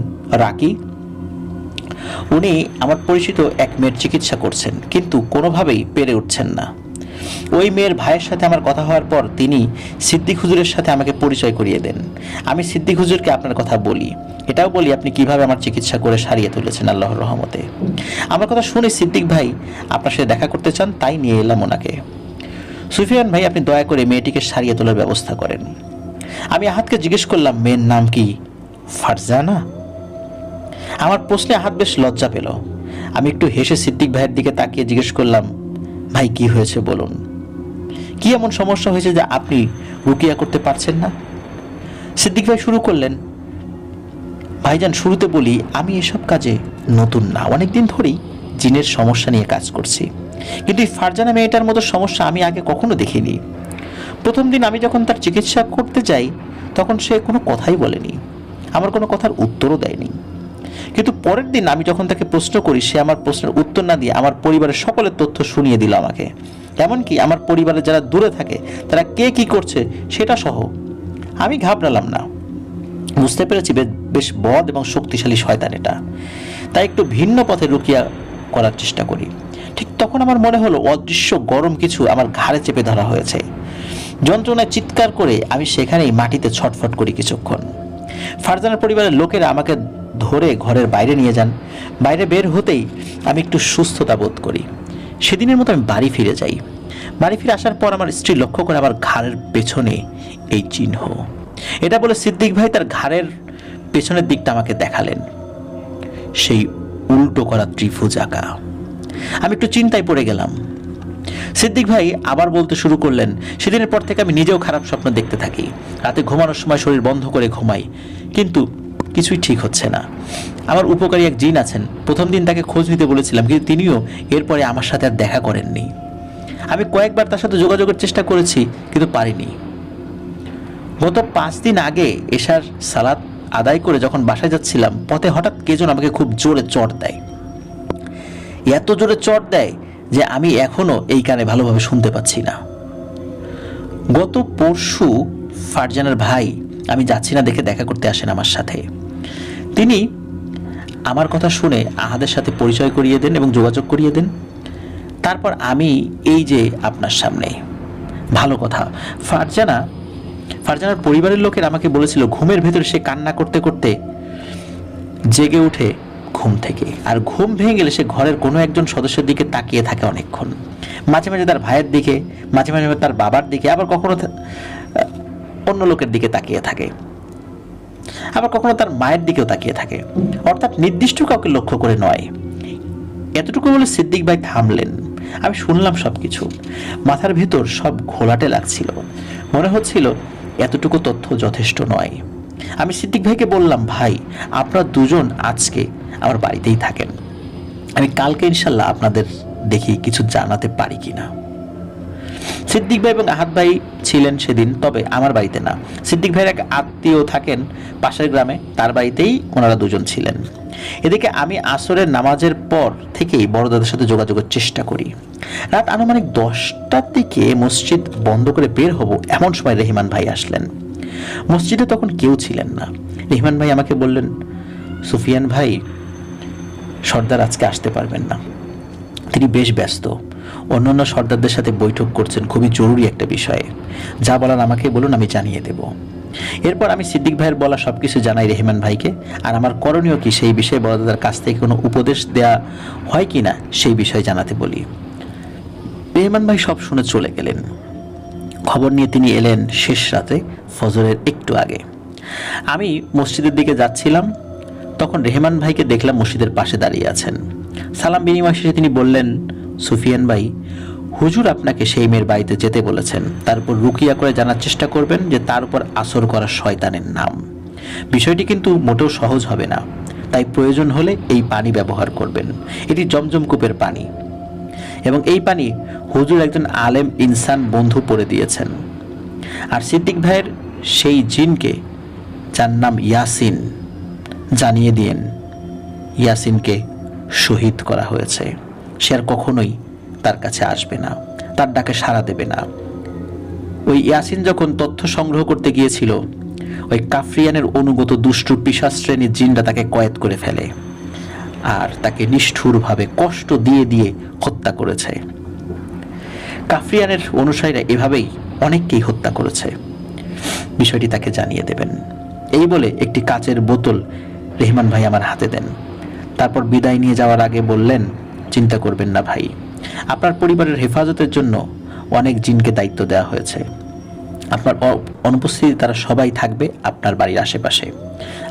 রাকি। উনি আমার পরিচিত এক মেয়ের চিকিৎসা করছেন, কিন্তু কোনোভাবেই পেরে উঠছেন না। ওই মেয়ের ভাইয়ের সাথে আমার কথা হওয়ার পর তিনি সিদ্দিক হুজুরের সাথে আমাকে পরিচয় করিয়ে দেন। আমি সিদ্দিক হুজুরকে আপনার কথা বলি, এটাও বলি আপনি কিভাবে আমার চিকিৎসা করে সারিয়ে তুলেছেন আল্লাহর রহমতে। আমার কথা শুনে সিদ্দিক ভাই আপনার সাথে দেখা করতে চান, তাই নিয়ে এলাম ওনাকে। সুফিয়ান ভাই, আপনি দয়া করে মেয়েটিকে সারিয়ে তোলার ব্যবস্থা করেন। আমি আহাদকে জিজ্ঞেস করলাম, মেয়ের নাম কি ফারজানা? আমার প্রশ্নে আহাদ বেশ লজ্জা পেল। আমি একটু হেসে সিদ্দিক ভাইয়ের দিকে তাকিয়ে জিজ্ঞেস করলাম, ভাই কি হয়েছে বলুন, কি এমন সমস্যা হয়েছে যে আপনি রুকিয়া করতে পারছেন না? সিদ্দিক ভাই শুরু করলেন, ভাইজান, শুরুতে বলি আমি এসব কাজে নতুন না, অনেকদিন ধরেই জিনের সমস্যা নিয়ে কাজ করছি, কিন্তু এই ফারজানা মেয়েটার মতো সমস্যা আমি আগে কখনো দেখিনি। প্রথম দিন আমি যখন তার চিকিৎসা করতে যাই তখন সে কোনো কথাই বলেনি, আমার কোনো কথার উত্তরও দেয়নি। কিন্তু পরের দিন আমি যখন তাকে প্রশ্ন করি, সে আমার প্রশ্নের উত্তর না দিয়ে আমার পরিবারের সকলের তথ্য শুনিয়ে দিল আমাকে, এমনকি আমার পরিবারের যারা দূরে থাকে তারা কে কি করছে সেটা সহ। আমি ঘাবড়ালাম না, বুঝতে পেরেছি বেশ বদ এবং শক্তিশালী শয়তান এটা, তাই একটু ভিন্ন পথে রুকিয়া করার চেষ্টা করি। ঠিক তখন আমার মনে হলো অদৃশ্য গরম কিছু আমার ঘাড়ে চেপে ধরা হয়েছে। যন্ত্রণায় চিৎকার করে আমি সেখানেই মাটিতে ছটফট করি কিছুক্ষণ। ফারজানার পরিবারের লোকেরা আমাকে ধরে ঘরের বাইরে নিয়ে যান। বাইরে বের হতেই আমি একটু সুস্থতা বোধ করি। সেদিনের মতো আমি বাড়ি ফিরে যাই। বাড়ি ফিরে আসার পর আমার স্ত্রী লক্ষ্য করে আমার ঘাড়ের পেছনে এই চিহ্ন। এটা বলে সিদ্দিক ভাই তার ঘাড়ের পেছনের দিকটা আমাকে দেখালেন, সেই উল্টো করা ত্রিভুজ আঁকা। আমি একটু চিন্তায় পড়ে গেলাম। সিদ্দিক ভাই আবার বলতে শুরু করলেন, সেদিনের পর থেকে আমি নিজেও খারাপ স্বপ্ন দেখতে থাকি, রাতে ঘুমানোর সময় শরীর বন্ধ করে ঘুমাই, কিন্তু কিছুই ঠিক হচ্ছে না। আমার উপকারী এক জিন আছেন, প্রথম দিন তাকে খোঁজ নিতে বলেছিলাম, কিন্তু তিনিও এরপরে আমার সাথে আর দেখা করেননি। আমি কয়েকবার তার সাথে যোগাযোগের চেষ্টা করেছি, কিন্তু পারিনি। গত 5 দিন আগে এশার সালাত আদায় করে যখন বাসায় যাচ্ছিলাম, পথে হঠাৎ কে যেন আমাকে খুব জোরে চড় দেয়। এত জোরে চড় দেয় যে আমি এখনো এই কানে ভালোভাবে শুনতে পাচ্ছি না। গত পরশু ফারজানার ভাই আমি যাচ্ছি না দেখে দেখা করতে আসেন আমার সাথে। তিনি আমার কথা শুনে আহাদের সাথে পরিচয় করিয়ে দেন এবং যোগাযোগ করিয়ে দেন। তারপর আমি এই যে আপনার সামনে। ভালো কথা, ফারজানার পরিবারের লোকের আমাকে বলেছিল ঘুমের ভেতরে সে কান্না করতে করতে জেগে ওঠে ঘুম থেকে, আর ঘুম ভেঙে গেলে সে ঘরের কোনো একজন সদস্যের দিকে তাকিয়ে থাকে অনেকক্ষণ। মাঝে মাঝে তার ভাইয়ের দিকে, মাঝে মাঝে তার বাবার দিকে, আবার কখনো অন্য লোকের দিকে তাকিয়ে থাকে, আবার কখনো তার মায়ের দিকেও তাকিয়ে থাকে, অর্থাৎ নির্দিষ্ট কাউকে লক্ষ্য করে নয়। এতটুকু বলে সিদ্দিক ভাই থামলেন। আমি শুনলাম সবকিছু। মাথার ভেতর সব ঘোলাটে লাগছিল। মনে হচ্ছিল এতটুকু তথ্য যথেষ্ট নয়। আমি সিদ্দিক ভাইকে বললাম, ভাই আপনারা দুজন আজকে আমার বাড়িতেই থাকেন, আমি কালকে ইনশাল্লাহ আপনাদের দেখি কিছু জানাতে পারি কিনা। সিদ্দিক ভাই এবং আহাদ ভাই ছিলেন সেদিন, তবে আমার বাড়িতে না। সিদ্দিক ভাইয়ের এক আত্মীয় থাকেন পাশের গ্রামে, তার বাড়িতেই ওনারা দুজন ছিলেন। এদিকে আমি আসরের নামাজের পর থেকেই বড়দাদের সাথে যোগাযোগের চেষ্টা করি। রাত আনুমানিক 10টার দিকে মসজিদ বন্ধ করে বের হব, এমন সময় রেহমান ভাই আসলেন। মসজিদে তখন কেউ ছিলেন না। রেহমান ভাই আমাকে বললেন, সুফিয়ান ভাই, সর্দার আজকে আসতে পারবেন না, তিনি বেশ ব্যস্ত, অন্যান্য সর্দারদের সাথে বৈঠক করছেন খুবই জরুরি একটা বিষয়ে। যা বলার আমাকে বলুন, আমি জানিয়ে দেব। এরপর আমি সিদ্দিক ভাইয়ের বলা সবকিছু জানাই রেহমান ভাইকে, আর আমার করণীয় কি সেই বিষয়ে বড়দাদার কাছ থেকে কোনো উপদেশ দেয়া হয় কিনা সেই বিষয়ে জানাতে বলি। রেহমান ভাই সব শুনে চলে গেলেন। খবর নিয়ে তিনি এলেন শেষ রাতে, ফজরের একটু আগে। আমি মসজিদের দিকে যাচ্ছিলাম, তখন রেহমান ভাইকে দেখলাম মসজিদের পাশে দাঁড়িয়ে আছেন। সালাম বিনিময় শেষে তিনি বললেন, সুফিয়ান ভাই, হুজুর আপনাকে সেই মেয়ের বাড়িতে যেতে বলেছেন, তারপর রুকিয়া করে জানার চেষ্টা করবেন যে তার উপর আসর করা শয়তানের নাম। বিষয়টি কিন্তু মোটেও সহজ হবে না, তাই প্রয়োজন হলে এই পানি ব্যবহার করবেন। এটি জমজম কূপের পানি, এবং এই পানি হুজুর একজন আলেম ইনসান বন্ধু পড়ে দিয়েছেন। আর সিদ্দিক ভাইয়ের সেই জিনকে, যার নাম ইয়াসিন, জানিয়ে দিন ইয়াসিনকে শহীদ করা হয়েছে। সে আর কখনোই তার কাছে আসবে না, তার ডাকে সাড়া দেবে না। ওই ইয়াসিন যখন তথ্য সংগ্রহ করতে গিয়েছিল, ওই কাফরিয়ানের অনুগত দুষ্টু পিশাচ শ্রেণীর জিনরা তাকে কয়েদ করে ফেলে, আর তাকে নিষ্ঠুরভাবে কষ্ট দিয়ে দিয়ে হত্যা করেছে। কাফরিয়ানের অনুসারীরা এভাবেই অনেককেই হত্যা করেছে। বিষয়টি তাকে জানিয়ে দেবেন। এই বলে একটি কাচের বোতল রেহমান ভাই আমার হাতে দেন। তারপর বিদায় নিয়ে যাওয়ার আগে বললেন, চিন্তা করবেন না ভাই, আপনার পরিবারের হেফাজতের জন্য অনেক জিনকে দায়িত্ব দেওয়া হয়েছে। আপনার অনুপস্থিতি তারা সবাই থাকবে আপনার বাড়ির আশেপাশে।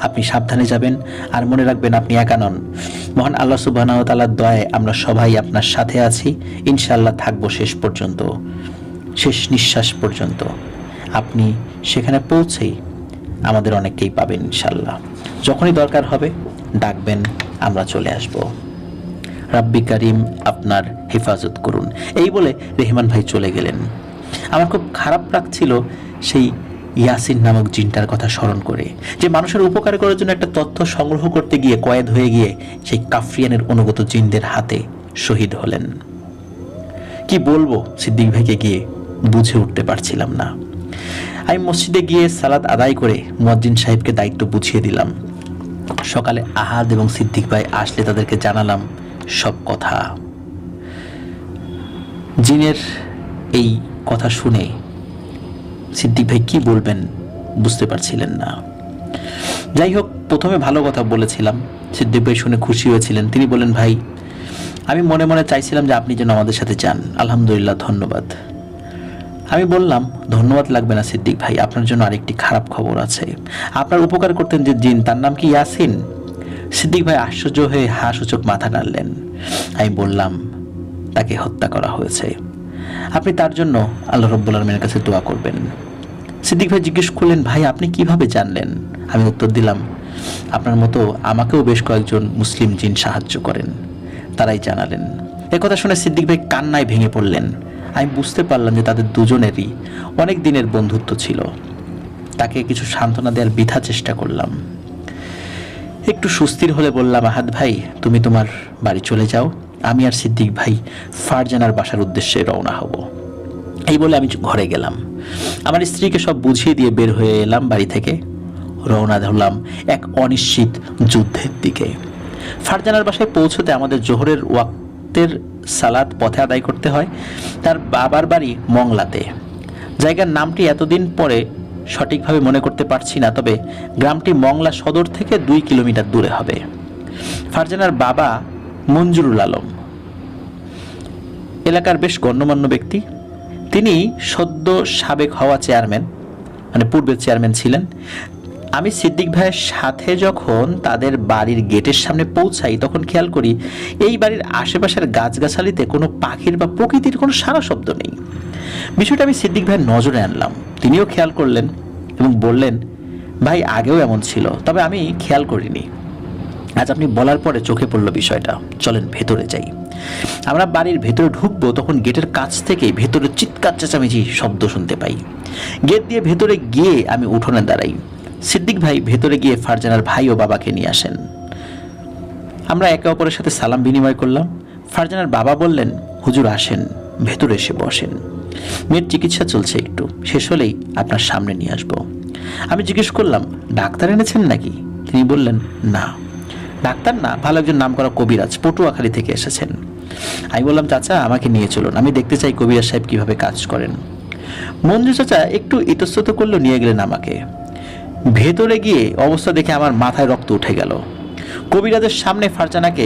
আপনি সাবধানে যাবেন, আর মনে রাখবেন আপনি একা নন। মহান আল্লাহ সুবহানাহু ওয়া তাআলার দয়ায় আমরা সবাই আপনার সাথে আছি, ইনশাআল্লাহ থাকবো শেষ পর্যন্ত, শেষ নিঃশ্বাস পর্যন্ত। আপনি সেখানে পৌঁছেই আমাদের অনেককেই পাবেন ইনশাআল্লাহ। যখনই দরকার হবে ডাকবেন, আমরা চলে আসব। রাব্বি কারিম আপনার হেফাজত করুন। এই বলে রেহমান ভাই চলে গেলেন। আমার খুব খারাপ লাগছিল সেই ইয়াসিন নামক জিনটার কথা স্মরণ করে, যে মানুষের উপকার করার জন্য একটা তথ্য সংগ্রহ করতে গিয়ে কয়েদ হয়ে গিয়ে সেই কাফরিয়ানের অনুগত জিনদের হাতে শহীদ হলেন। কি বলবো সিদ্দিক ভাইকে গিয়ে বুঝে উঠতে পারছিলাম না। আমি মসজিদে গিয়ে সালাত আদায় করে মুয়াজ্জিন সাহেবকে দায়িত্ব বুঝিয়ে দিলাম। সকালে আহাদ এবং সিদ্দিক ভাই আসলে তাদেরকে জানালাম সব কথা। জিনের এই কথা শুনে সিদ্দিক ভাই কি বলবেন বুঝতে পারছিলেন না। যাই হোক, প্রথমে ভালো কথা বলেছিলাম, সিদ্দিক ভাই শুনে খুশি হয়েছিলেন। তিনি বলেন, ভাই আমি মনে মনে চাইছিলাম যে আপনি যেন আমাদের সাথে যান, আলহামদুলিল্লাহ, ধন্যবাদ। আমি বললাম, ধন্যবাদ লাগবে না সিদ্দিক ভাই, আপনার জন্য আরেকটি খারাপ খবর আছে। আপনার উপকার করতেন যে জিন, তার নাম কি ইয়াসিন? সিদ্দিক ভাই আশ্চর্য হয়ে সূচক মাথা নাড়লেন। আমি বললাম, তাকে হত্যা করা হয়েছে। আপনি তার জন্য আল্লাহ রাব্বুল আলামিনের কাছে দোয়া করবেন। সিদ্দিক ভাই জিজ্ঞেস করলেন, ভাই আপনি কিভাবে জানলেন? আমি উত্তর দিলাম, আপনার মতো আমাকেও বেশ কয়েকজন মুসলিম জিন সাহায্য করেন, তারাই জানালেন। একথা শুনে সিদ্দিক ভাই কান্নায় ভেঙে পড়লেন। আমি বুঝতে পারলাম যে তাদের দুজনেরই অনেক দিনের বন্ধুত্ব ছিল। তাকে কিছু সান্ত্বনা দেওয়ার বৃথা চেষ্টা করলাম। একটু সুস্থির হলে বললাম, আহাদ ভাই তুমি তোমার বাড়ি চলে যাও, আমি আর সিদ্দিক ভাই ফারজানার বাসার উদ্দেশ্যে রওনা হব। এই বলে আমি ঘরে গেলাম। আমার স্ত্রীকে সব বুঝিয়ে দিয়ে বের হয়ে এলাম বাড়ি থেকে। রওনা হলাম এক অনিশ্চিত যুদ্ধের দিকে। ফারজানার বাসায় পৌঁছতে আমাদের জোহরের ওয়াক্তের সালাত পথে আদায় করতে হয়। তার বাবার বাড়ি মংলাতে। জায়গার নামটি এতদিন পরে সঠিকভাবে মনে করতে পারছি না, তবে গ্রামটি মংলা সদর থেকে 2 কিলোমিটার দূরে হবে। ফারজানার বাবা মঞ্জুরুল আলম এলাকার বেশ গণ্যমান্য ব্যক্তি। তিনি সদ্য সাবেক হওয়া চেয়ারম্যান, মানে পূর্বের চেয়ারম্যান ছিলেন। আমি সিদ্দিক ভাইয়ের সাথে যখন তাদের বাড়ির গেটের সামনে পৌঁছাই তখন খেয়াল করি এই বাড়ির আশেপাশের গাছগাছালিতে কোনো পাখির বা প্রকৃতির কোনো সারা শব্দ নেই। বিষয়টা আমি সিদ্দিক ভাইয়ের নজরে আনলাম। তিনিও খেয়াল করলেন এবং বললেন, ভাই আগেও এমন ছিল, তবে আমি খেয়াল করিনি। আজ আপনি বলার পরে চোখে পড়ল বিষয়টা, চলেন ভেতরে যাই। আমরা বাড়ির ভেতরে ঢুকবো তখন গেটের কাছ থেকে ভেতরে চিৎকার চেঁচামেচি শব্দ শুনতে পাই। গেট দিয়ে ভেতরে গিয়ে আমি উঠোনে দাঁড়াই। সিদ্দিক ভাই ভেতরে গিয়ে ফারজানার ভাই ও বাবাকে নিয়ে আসেন। আমরা একে অপরের সাথে সালাম বিনিময় করলাম। ফারজানার বাবা বললেন, হুজুর আসেন, ভেতরে এসে বসেন, মেয়ের চিকিৎসা চলছে, একটু শেষ হলেই আপনার সামনে নিয়ে আসবো। আমি জিজ্ঞেস করলাম, ডাক্তার এনেছেন নাকি? তিনি বললেন, না ডাক্তার না, ভালো একজন নামকরা কবিরাজ পটুয়াখালী থেকে এসেছেন। আমি বললাম, চাচা আমাকে নিয়ে চলুন, আমি দেখতে চাই কবিরাজ সাহেব কিভাবে কাজ করেন। মঞ্জু চাচা একটু ইতস্তত করলো, নিয়ে গেলেন আমাকে। ভেতরে গিয়ে অবস্থা দেখে আমার মাথায় রক্ত উঠে গেল। কবিরাজের সামনে ফারজানাকে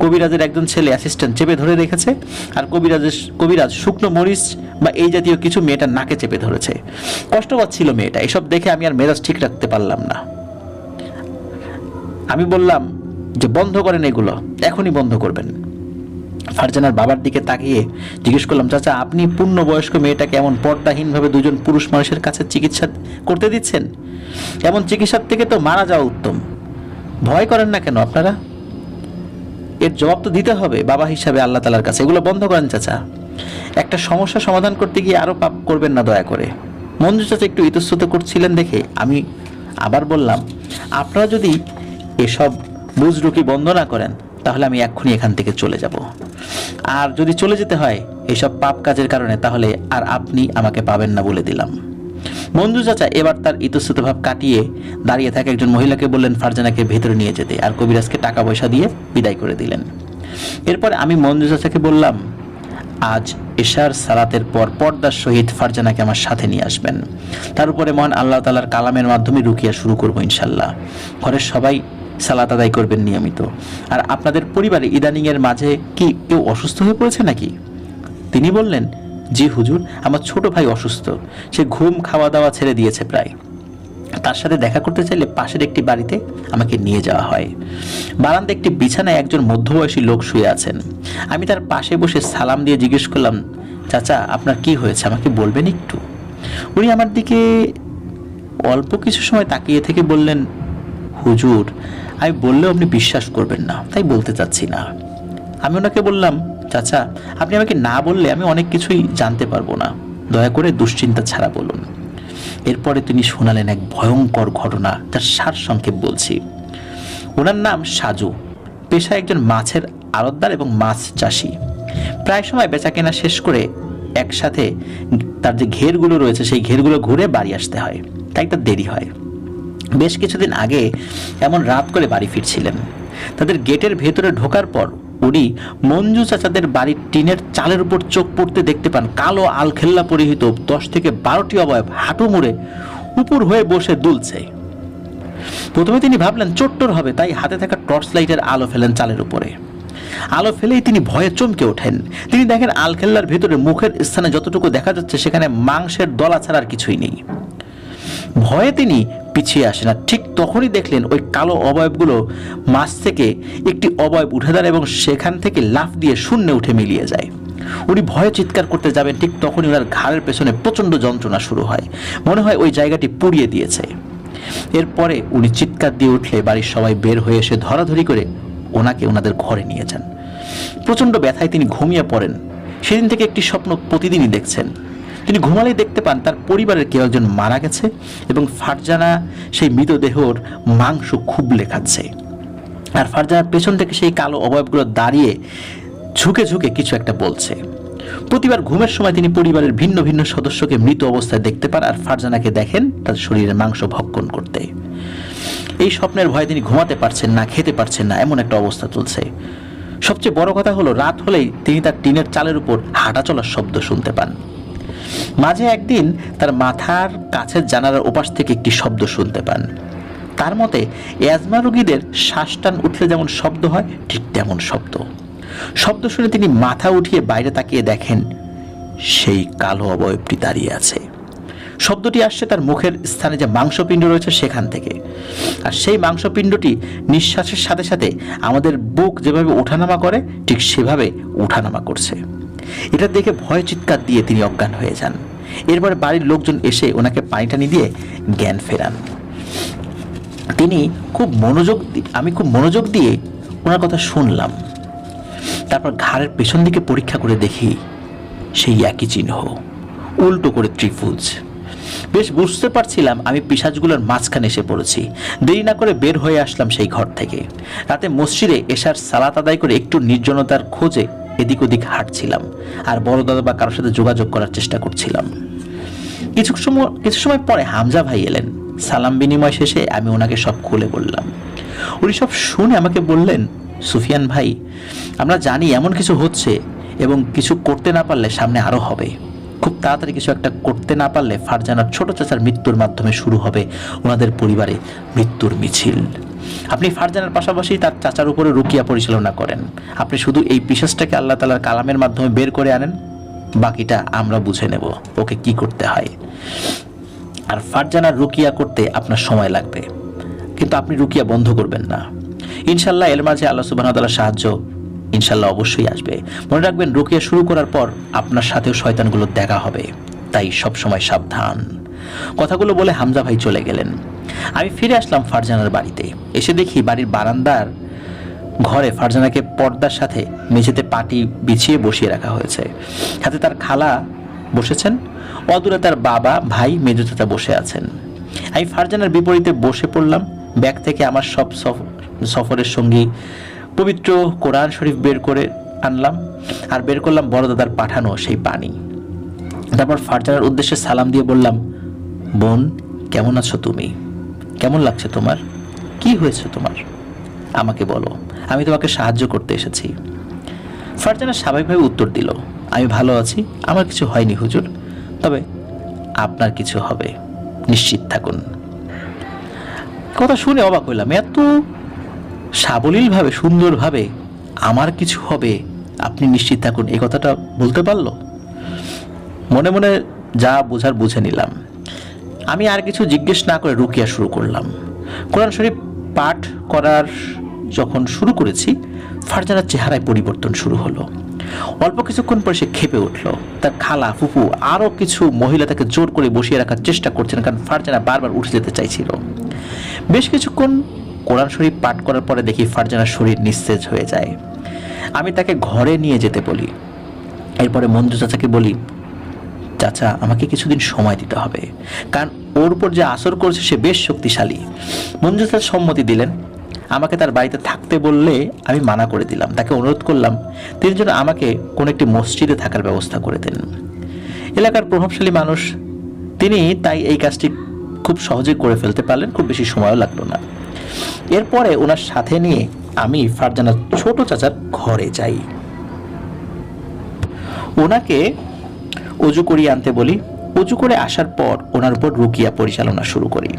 কবিরাজের একজন ছেলে অ্যাসিস্ট্যান্ট চেপে ধরে রেখেছে, আর কবিরাজ শুকনো মরিচ বা এই জাতীয় কিছু মেয়েটার নাকে চেপে ধরেছে। কষ্ট পাচ্ছিল মেয়েটা। এসব দেখে আমি আর মেজাজ ঠিক রাখতে পারলাম না। আমি বললাম যে বন্ধ করেন এগুলো, এখনই বন্ধ করবেন। ফারজানার বাবার দিকে তাকিয়ে জিজ্ঞেস করলাম, চাচা আপনি পূর্ণবয়স্ক মেয়েটাকে এমন পর্দাহীনভাবে দুজন পুরুষ মানুষের কাছে চিকিৎসা করতে দিচ্ছেন? এমন চিকিৎসার থেকে তো মারা যাওয়া উত্তম। ভয় করেন না কেন আপনারা? এর জবাব তো দিতে হবে বাবা হিসাবে আল্লাহ তাআলার কাছে। এগুলো বন্ধ করেন চাচা। একটা সমস্যা সমাধান করতে গিয়ে আরো পাপ করবেন না দয়া করে। মঞ্জু চাচা একটু ইতস্তত করছিলেন দেখে আমি আবার বললাম, আপনারা যদি এসব বুজরুকি বন্ধ না করেন তাহলে আমি এক্ষুনি এখান থেকে চলে যাব। আর যদি চলে যেতে হয় এইসব পাপ কাজের কারণে, তাহলে আর আপনি আমাকে পাবেন না বলে দিলাম। মঞ্জু চাচা এবার তার ইতস্তত ভাব কাটিয়ে দাঁড়িয়ে থাকা একজন মহিলাকে বললেন ফারজানাকে ভেতরে নিয়ে যেতে, আর কবিরাজকে টাকা পয়সা দিয়ে বিদায় করে দিলেন। এরপর আমি মঞ্জু চাচাকে বললাম, আজ এশার সালাতের পর পর্দার সহিত ফারজানাকে আমার সাথে নিয়ে আসবেন। তার উপরে মহান আল্লাহ তাআলার কালামের মাধ্যমে রুকিয়া শুরু করবো ইনশাল্লাহ। ঘরের সবাই সালাত আদায় করবেন নিয়মিত। আর আপনাদের পরিবারে ইদানিং এর মাঝে কি কেউ অসুস্থ হয়ে পড়েছে নাকি? তিনি বললেন, জি হুজুর, আমার ছোট ভাই অসুস্থ, সে ঘুম খাওয়া দাওয়া ছেড়ে দিয়েছে প্রায়। তার সাথে দেখা করতে চাইলে পাশের একটি বাড়িতে আমাকে নিয়ে যাওয়া হয়। বারান্দায় একটি বিছানায় একজন মধ্যবয়সী লোক শুয়ে আছেন। আমি তার পাশে বসে সালাম দিয়ে জিজ্ঞেস করলাম, চাচা আপনার কি হয়েছে, আমাকে বলবেন একটু? উনি আমার দিকে অল্প কিছু সময় তাকিয়ে থেকে বললেন, হুজুর আমি বললেও আপনি বিশ্বাস করবেন না, তাই বলতে চাচ্ছি না। আমি ওনাকে বললাম, চাচা আপনি আমাকে না বললে আমি অনেক কিছুই জানতে পারবো না, দয়া করে দুশ্চিন্তা ছাড়া বলুন। এরপরে তিনি শোনালেন এক ভয়ঙ্কর ঘটনা, তার সারসংক্ষেপ বলছি। ওনার নাম সাজু, পেশায় একজন মাছের আড়তদার এবং মাছ চাষি। প্রায় সময় বেচাকেনা শেষ করে একসাথে তার যে ঘেরগুলো রয়েছে সেই ঘেরগুলো ঘুরে বাড়ি আসতে হয়, তাই তার দেরি হয়। বেশ কিছুদিন আগে এমন রাত করে বাড়ি ফিরছিলেন। তাদের গেটের ভেতরে ঢোকার পর উনি মঞ্জু চাচাদের বাড়ির টিনের চালের উপর চোখ পড়তে দেখতে পান কালো আলখেল্লা পরিহিত 10 থেকে 12টি অবয়ব হাঁটু মুড়ে উপর হয়ে বসে দুলছে। প্রথমে তিনি ভাবলেন চোট্টর হবে, তাই হাতে থাকা টর্চ লাইটের আলো ফেলেন চালের উপরে। আলো ফেলেই তিনি ভয়ে চমকে ওঠেন। তিনি দেখেন আলখেল্লার ভেতরে মুখের স্থানে যতটুকু দেখা যাচ্ছে সেখানে মাংসের দলা ছাড়া আর কিছুই নেই। ভয়ে তিনি পিছিয়ে আসেন, আর ঠিক তখনই দেখলেন ওই কালো অবয়বগুলো মাছ থেকে একটি অবয়ব উঠে দাঁড়ায় এবং সেখান থেকে লাফ দিয়ে শূন্যে উঠে মিলিয়ে যায়। উনি ভয়ে চিৎকার করতে যাবেন, ঠিক তখনই ওনার ঘাড়ের পেছনে প্রচণ্ড যন্ত্রণা শুরু হয়, মনে হয় ওই জায়গাটি পুড়িয়ে দিয়েছে। এরপরে উনি চিৎকার দিয়ে উঠলে বাড়ির সবাই বের হয়ে এসে ধরাধরি করে ওনাকে ওনাদের ঘরে নিয়ে যান। প্রচণ্ড ব্যথায় তিনি ঘুমিয়ে পড়েন। সেদিন থেকে একটি স্বপ্ন প্রতিদিনই দেখছেন। তিনি ঘুমালেই দেখতে পান তার পরিবারের কেউ একজন মারা গেছে এবং ফারজানা সেই মৃতদেহর মাংস খুবলে খাচ্ছে। আর ফারজানার পেছন থেকে সেই কালো অবয়বগুলো দাঁড়িয়ে ঝুঁকে ঝুঁকে কিছু একটা বলছে। প্রতিবার ঘুমের সময় তিনি পরিবারের ভিন্ন ভিন্ন সদস্যকে মৃত অবস্থায় দেখতে পান আর ফারজানাকে দেখেন তার শরীরের মাংস ভক্ষণ করতে। এই স্বপ্নের ভয়ে তিনি ঘুমাতে পারছেন না, খেতে পারছেন না, এমন একটা অবস্থা চলছে। সবচেয়ে বড় কথা হলো, রাত হলেই তিনি তার টিনের চালের উপর হাঁটা চলার শব্দ শুনতে পান। মাঝে একদিন তার মাথার কাছের জানালার ওপাশ থেকে একটি শব্দ শুনতে পান। তার মতে অ্যাজমা রোগীদের শ্বাস টান উঠলে যেমন শব্দ হয়, ঠিক তেমন শব্দ শুনে তিনি মাথা উঠিয়ে বাইরে তাকিয়ে দেখেন সেই কালো অবয়বটি দাঁড়িয়ে আছে। শব্দটি আসছে তার মুখের স্থানে যে মাংসপিণ্ড রয়েছে সেখান থেকে। আর সেই মাংসপিণ্ডটি নিঃশ্বাসের সাথে সাথে আমাদের বুক যেভাবে ওঠানামা করে ঠিক সেভাবে ওঠানামা করছে। এটা দেখে ভয় চিৎকার দিয়ে তিনি অজ্ঞান হয়ে যান। এরপরে বাড়ির লোকজন এসে ওনাকে পানি টানি দিয়ে জ্ঞান ফেরান। আমি খুব মনোযোগ দিয়ে ওনার কথা শুনলাম। তারপর ঘাড়ের পেছন দিকে পরীক্ষা করে দেখি সেই একই চিহ্ন, উল্টো করে ত্রিভুজ। বেশ বুঝতে পারছিলাম আমি পিশাচগুলোর মাঝখানে এসে পড়েছি। দেরি না করে বের হয়ে আসলাম সেই ঘর থেকে। রাতে মসজিদে এশার সালাত আদায় করে একটু নির্জনতার খোঁজে এদিক ওদিক হাঁটছিলাম আর বড় দাদা বা কারোর সাথে যোগাযোগ করার চেষ্টা করছিলাম। কিছু সময় পরে হামজা ভাই এলেন। সালাম বিনিময় শেষে আমি ওনাকে সব খুলে বললাম। উনি সব শুনে আমাকে বললেন, সুফিয়ান ভাই, আমরা জানি এমন কিছু হচ্ছে এবং কিছু করতে না পারলে সামনে আরো হবে। খুব তাড়াতাড়ি কিছু একটা করতে না পারলে ফারজানার ছোট চাচার মৃত্যুর মাধ্যমে শুরু হবে ওনাদের পরিবারে মৃত্যুর মিছিল। আপনি ফারজানার পাশাপাশি তার চাচার উপরে রুকিয়া পরিচালনা করেন। আপনি শুধু এই পিশাচটাকে আল্লাহ তাআলার কালামের মাধ্যমে বের করে আনেন, বাকিটা আমরা বুঝে নেব ওকে কি করতে হয়। আর ফারজানার রুকিয়া করতে আপনার সময় লাগবে, কিন্তু আপনি রুকিয়া বন্ধ করবেন না। ইনশাল্লাহ এর মাঝে আল্লাহ সুবহানাহু ওয়া তাআলার সাহায্য ইনশাল্লাহ অবশ্যই আসবে। মনে রাখবেন, রুকিয়া শুরু করার পর আপনার সাথেও শয়তানগুলো দেখা হবে, তাই সব সময় সাবধান। কথাগুলো বলে হামজা ভাই চলে গেলেন। আমি ফিরে আসলাম ফারজানার বাড়িতে। এসে দেখি বাড়ির বারান্দার ঘরে ফারজানাকে পর্দার সাথে মেঝেতে পাটি বিছিয়ে বসিয়ে রাখা হয়েছে। হাতে তার খালা বসেছেন, অদূরে তার বাবা, ভাই, মেজো চাচা বসে আছেন। আমি ফারজানার বিপরীতে বসে পড়লাম। ব্যাগ থেকে আমার সব সফরের সঙ্গী পবিত্র কোরআন শরীফ বের করে আনলাম আর বের করলাম বড় দাদার পাঠানো সেই পানি। তারপর ফারজানার উদ্দেশ্যে সালাম দিয়ে বললাম, বোন, কেমন আছো তুমি? কেমন লাগছে তোমার? কি হয়েছে তোমার? আমাকে বলো, আমি তোমাকে সাহায্য করতে এসেছি। ফারজানা স্বাভাবিকভাবে উত্তর দিল, আমি ভালো আছি, আমার কিছু হয়নি হুজুর, তবে আপনার কিছু হবে, নিশ্চিত থাকুন। কথা শুনে অবাক হইলাম, এত সাবলীলভাবে সুন্দরভাবে আমার কিছু হবে, আপনি নিশ্চিত থাকুন, এই কথাটা বলতে পারলো। মনে মনে যা বোঝার বুঝে নিলাম। আমি আর কিছু জিজ্ঞেস না করে রুকিয়া শুরু করলাম। কোরআন শরীফ পাঠ করার যখন শুরু করেছি, ফারজানার চেহারায় পরিবর্তন শুরু হলো। অল্প কিছুক্ষণ পরে সে ক্ষেপে উঠল। তার খালা, ফুফু, আরও কিছু মহিলা তাকে জোর করে বসিয়ে রাখার চেষ্টা করছেন, কারণ ফারজানা বারবার উঠে যেতে চাইছিল। বেশ কিছুক্ষণ কোরআন শরীফ পাঠ করার পরে দেখি ফারজানার শরীর নিস্তেজ হয়ে যায়। আমি তাকে ঘরে নিয়ে যেতে বলি। এরপরে মঞ্জু চাচাকে বলি, চাচা, আমাকে কিছুদিন সময় দিতে হবে, কারণ ওর উপর যে আসর করছে সে বেশ শক্তিশালী। মঞ্জু চাচা সম্মতি দিলেন। আমাকে তার বাড়িতে থাকতে বললে আমি মানা করে দিলাম। তাকে অনুরোধ করলাম তিনি যেন আমাকে কোনো একটি মসজিদে থাকার ব্যবস্থা করে দেন। এলাকার প্রভাবশালী মানুষ তিনি, তাই এই কাজটি খুব সহজে করে ফেলতে পারলেন, খুব বেশি সময়ও লাগলো না। এরপরে ওনার সাথে নিয়ে আমি ফারজানার ছোট চাচার ঘরে যাই। ওনাকে অজু করিয়ে আনতে বলি। অজু করে আসার পর ওনার উপর রুকিয়া পরিচালনা শুরু করি।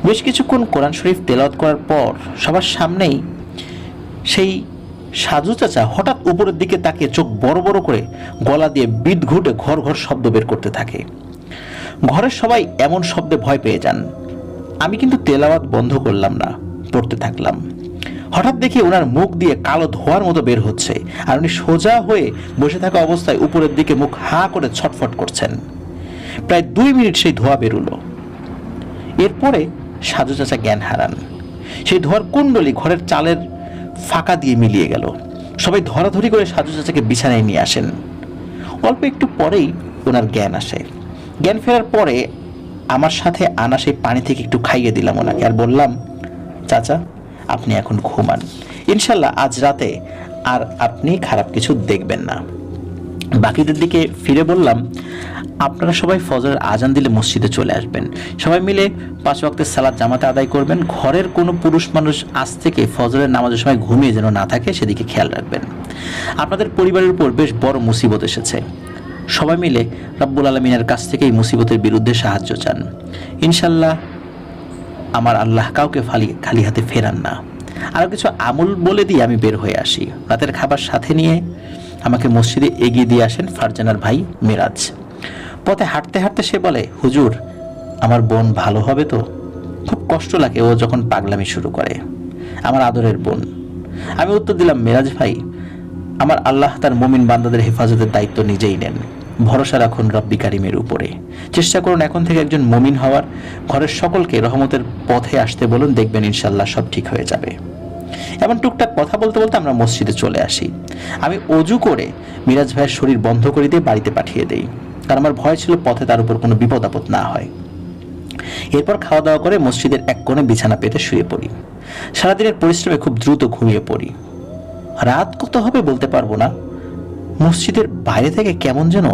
বেশ কিছুক্ষণ কোরআন শরীফ তেলাওয়াত করার পর সবার সামনেই সেই সাজু চাচা হঠাৎ উপরের দিকে তাকিয়ে চোখ বড় বড় করে গলা দিয়ে বিদঘুটে ঘর ঘর শব্দ বের করতে থাকে। ঘরের সবাই এমন শব্দে ভয় পেয়ে যান। আমি কিন্তু তেলাওয়াত বন্ধ করলাম না, পড়তে থাকলাম। হঠাৎ দেখি ওনার মুখ দিয়ে কালো ধোঁয়ার মতো বের হচ্ছে, আর উনি সোজা হয়ে বসে থাকা অবস্থায় উপরের দিকে মুখ হাঁ করে ছটফট করছেন। প্রায় 2 মিনিট সেই ধোঁয়া বেরোলো। এরপরে সাজু চাচা জ্ঞান হারান। সেই ধোঁয়ার কুণ্ডলি ঘরের চালের ফাঁকা দিয়ে মিলিয়ে গেল। সবাই ধরাধরি করে সাজু চাচাকে বিছানায় নিয়ে আসেন। অল্প একটু পরেই ওনার জ্ঞান আসে। জ্ঞান ফেরার পরে আমার সাথে আনা সেই পানি থেকে একটু খাইয়ে দিলাম ওনাকে, আর বললাম, চাচা আপনি এখন ঘুমান, ইনশাল্লাহ আজ রাতে আর আপনি খারাপ কিছু দেখবেন না। বাকিদের দিকে ফিরে বললাম, আপনারা সবাই ফজরের আজান দিলে মসজিদে চলে আসবেন, সবাই মিলে 5 ওয়াক্তের সালাত জামাতে আদায় করবেন। ঘরের কোনো পুরুষ মানুষ আজ থেকে ফজরের নামাজের সময় ঘুমিয়ে যেন না থাকে সেদিকে খেয়াল রাখবেন। আপনাদের পরিবারের উপর বেশ বড় মুসিবত এসেছে, সবাই মিলে রব্বুল আলামিনের কাছ থেকে এই মুসিবতের বিরুদ্ধে সাহায্য চান। ইনশাল্লাহ আমার আল্লাহ কাউকে খালি হাতে ফেরান না। আরও কিছু আমল বলে দিয়ে আমি বের হয়ে আসি। রাতের খাবার সাথে নিয়ে আমাকে মসজিদে এগিয়ে দিয়ে আসেন ফারজানার ভাই মিরাজ। পথে হাঁটতে হাঁটতে সে বলে, হুজুর আমার বোন ভালো হবে তো? খুব কষ্ট লাগে ও যখন পাগলামি শুরু করে, আমার আদরের বোন। আমি উত্তর দিলাম, মিরাজ ভাই, আমার আল্লাহ তার মুমিন বান্দাদের হেফাজতের দায়িত্ব নিজেই নেন, ভরসা রাখুন রব্বি কারিমের উপরে। চেষ্টা করুন এখন থেকে একজন মুমিন হওয়ার। ঘরের সকলকে রহমতের পথে আসতে বলুন, দেখবেন ইনশাল্লাহ সব ঠিক হয়ে যাবে। এমন টুকটাক কথা বলতে বলতে আমরা মসজিদে চলে আসি। আমি অজু করে মিরাজ ভাইয়ের শরীর বন্ধ করে দিয়ে বাড়িতে পাঠিয়ে দেই, কারণ আমার ভয় ছিল পথে তার উপর কোনো বিপদ আপদ না হয়। এরপর খাওয়া দাওয়া করে মসজিদের এক কোণে বিছানা পেতে শুয়ে পড়ি। সারাদিনের পরিশ্রমে খুব দ্রুত ঘুমিয়ে পড়ি। রাত কত হবে বলতে পারবো না। মসজিদের বাইরে থেকে কেমন যেন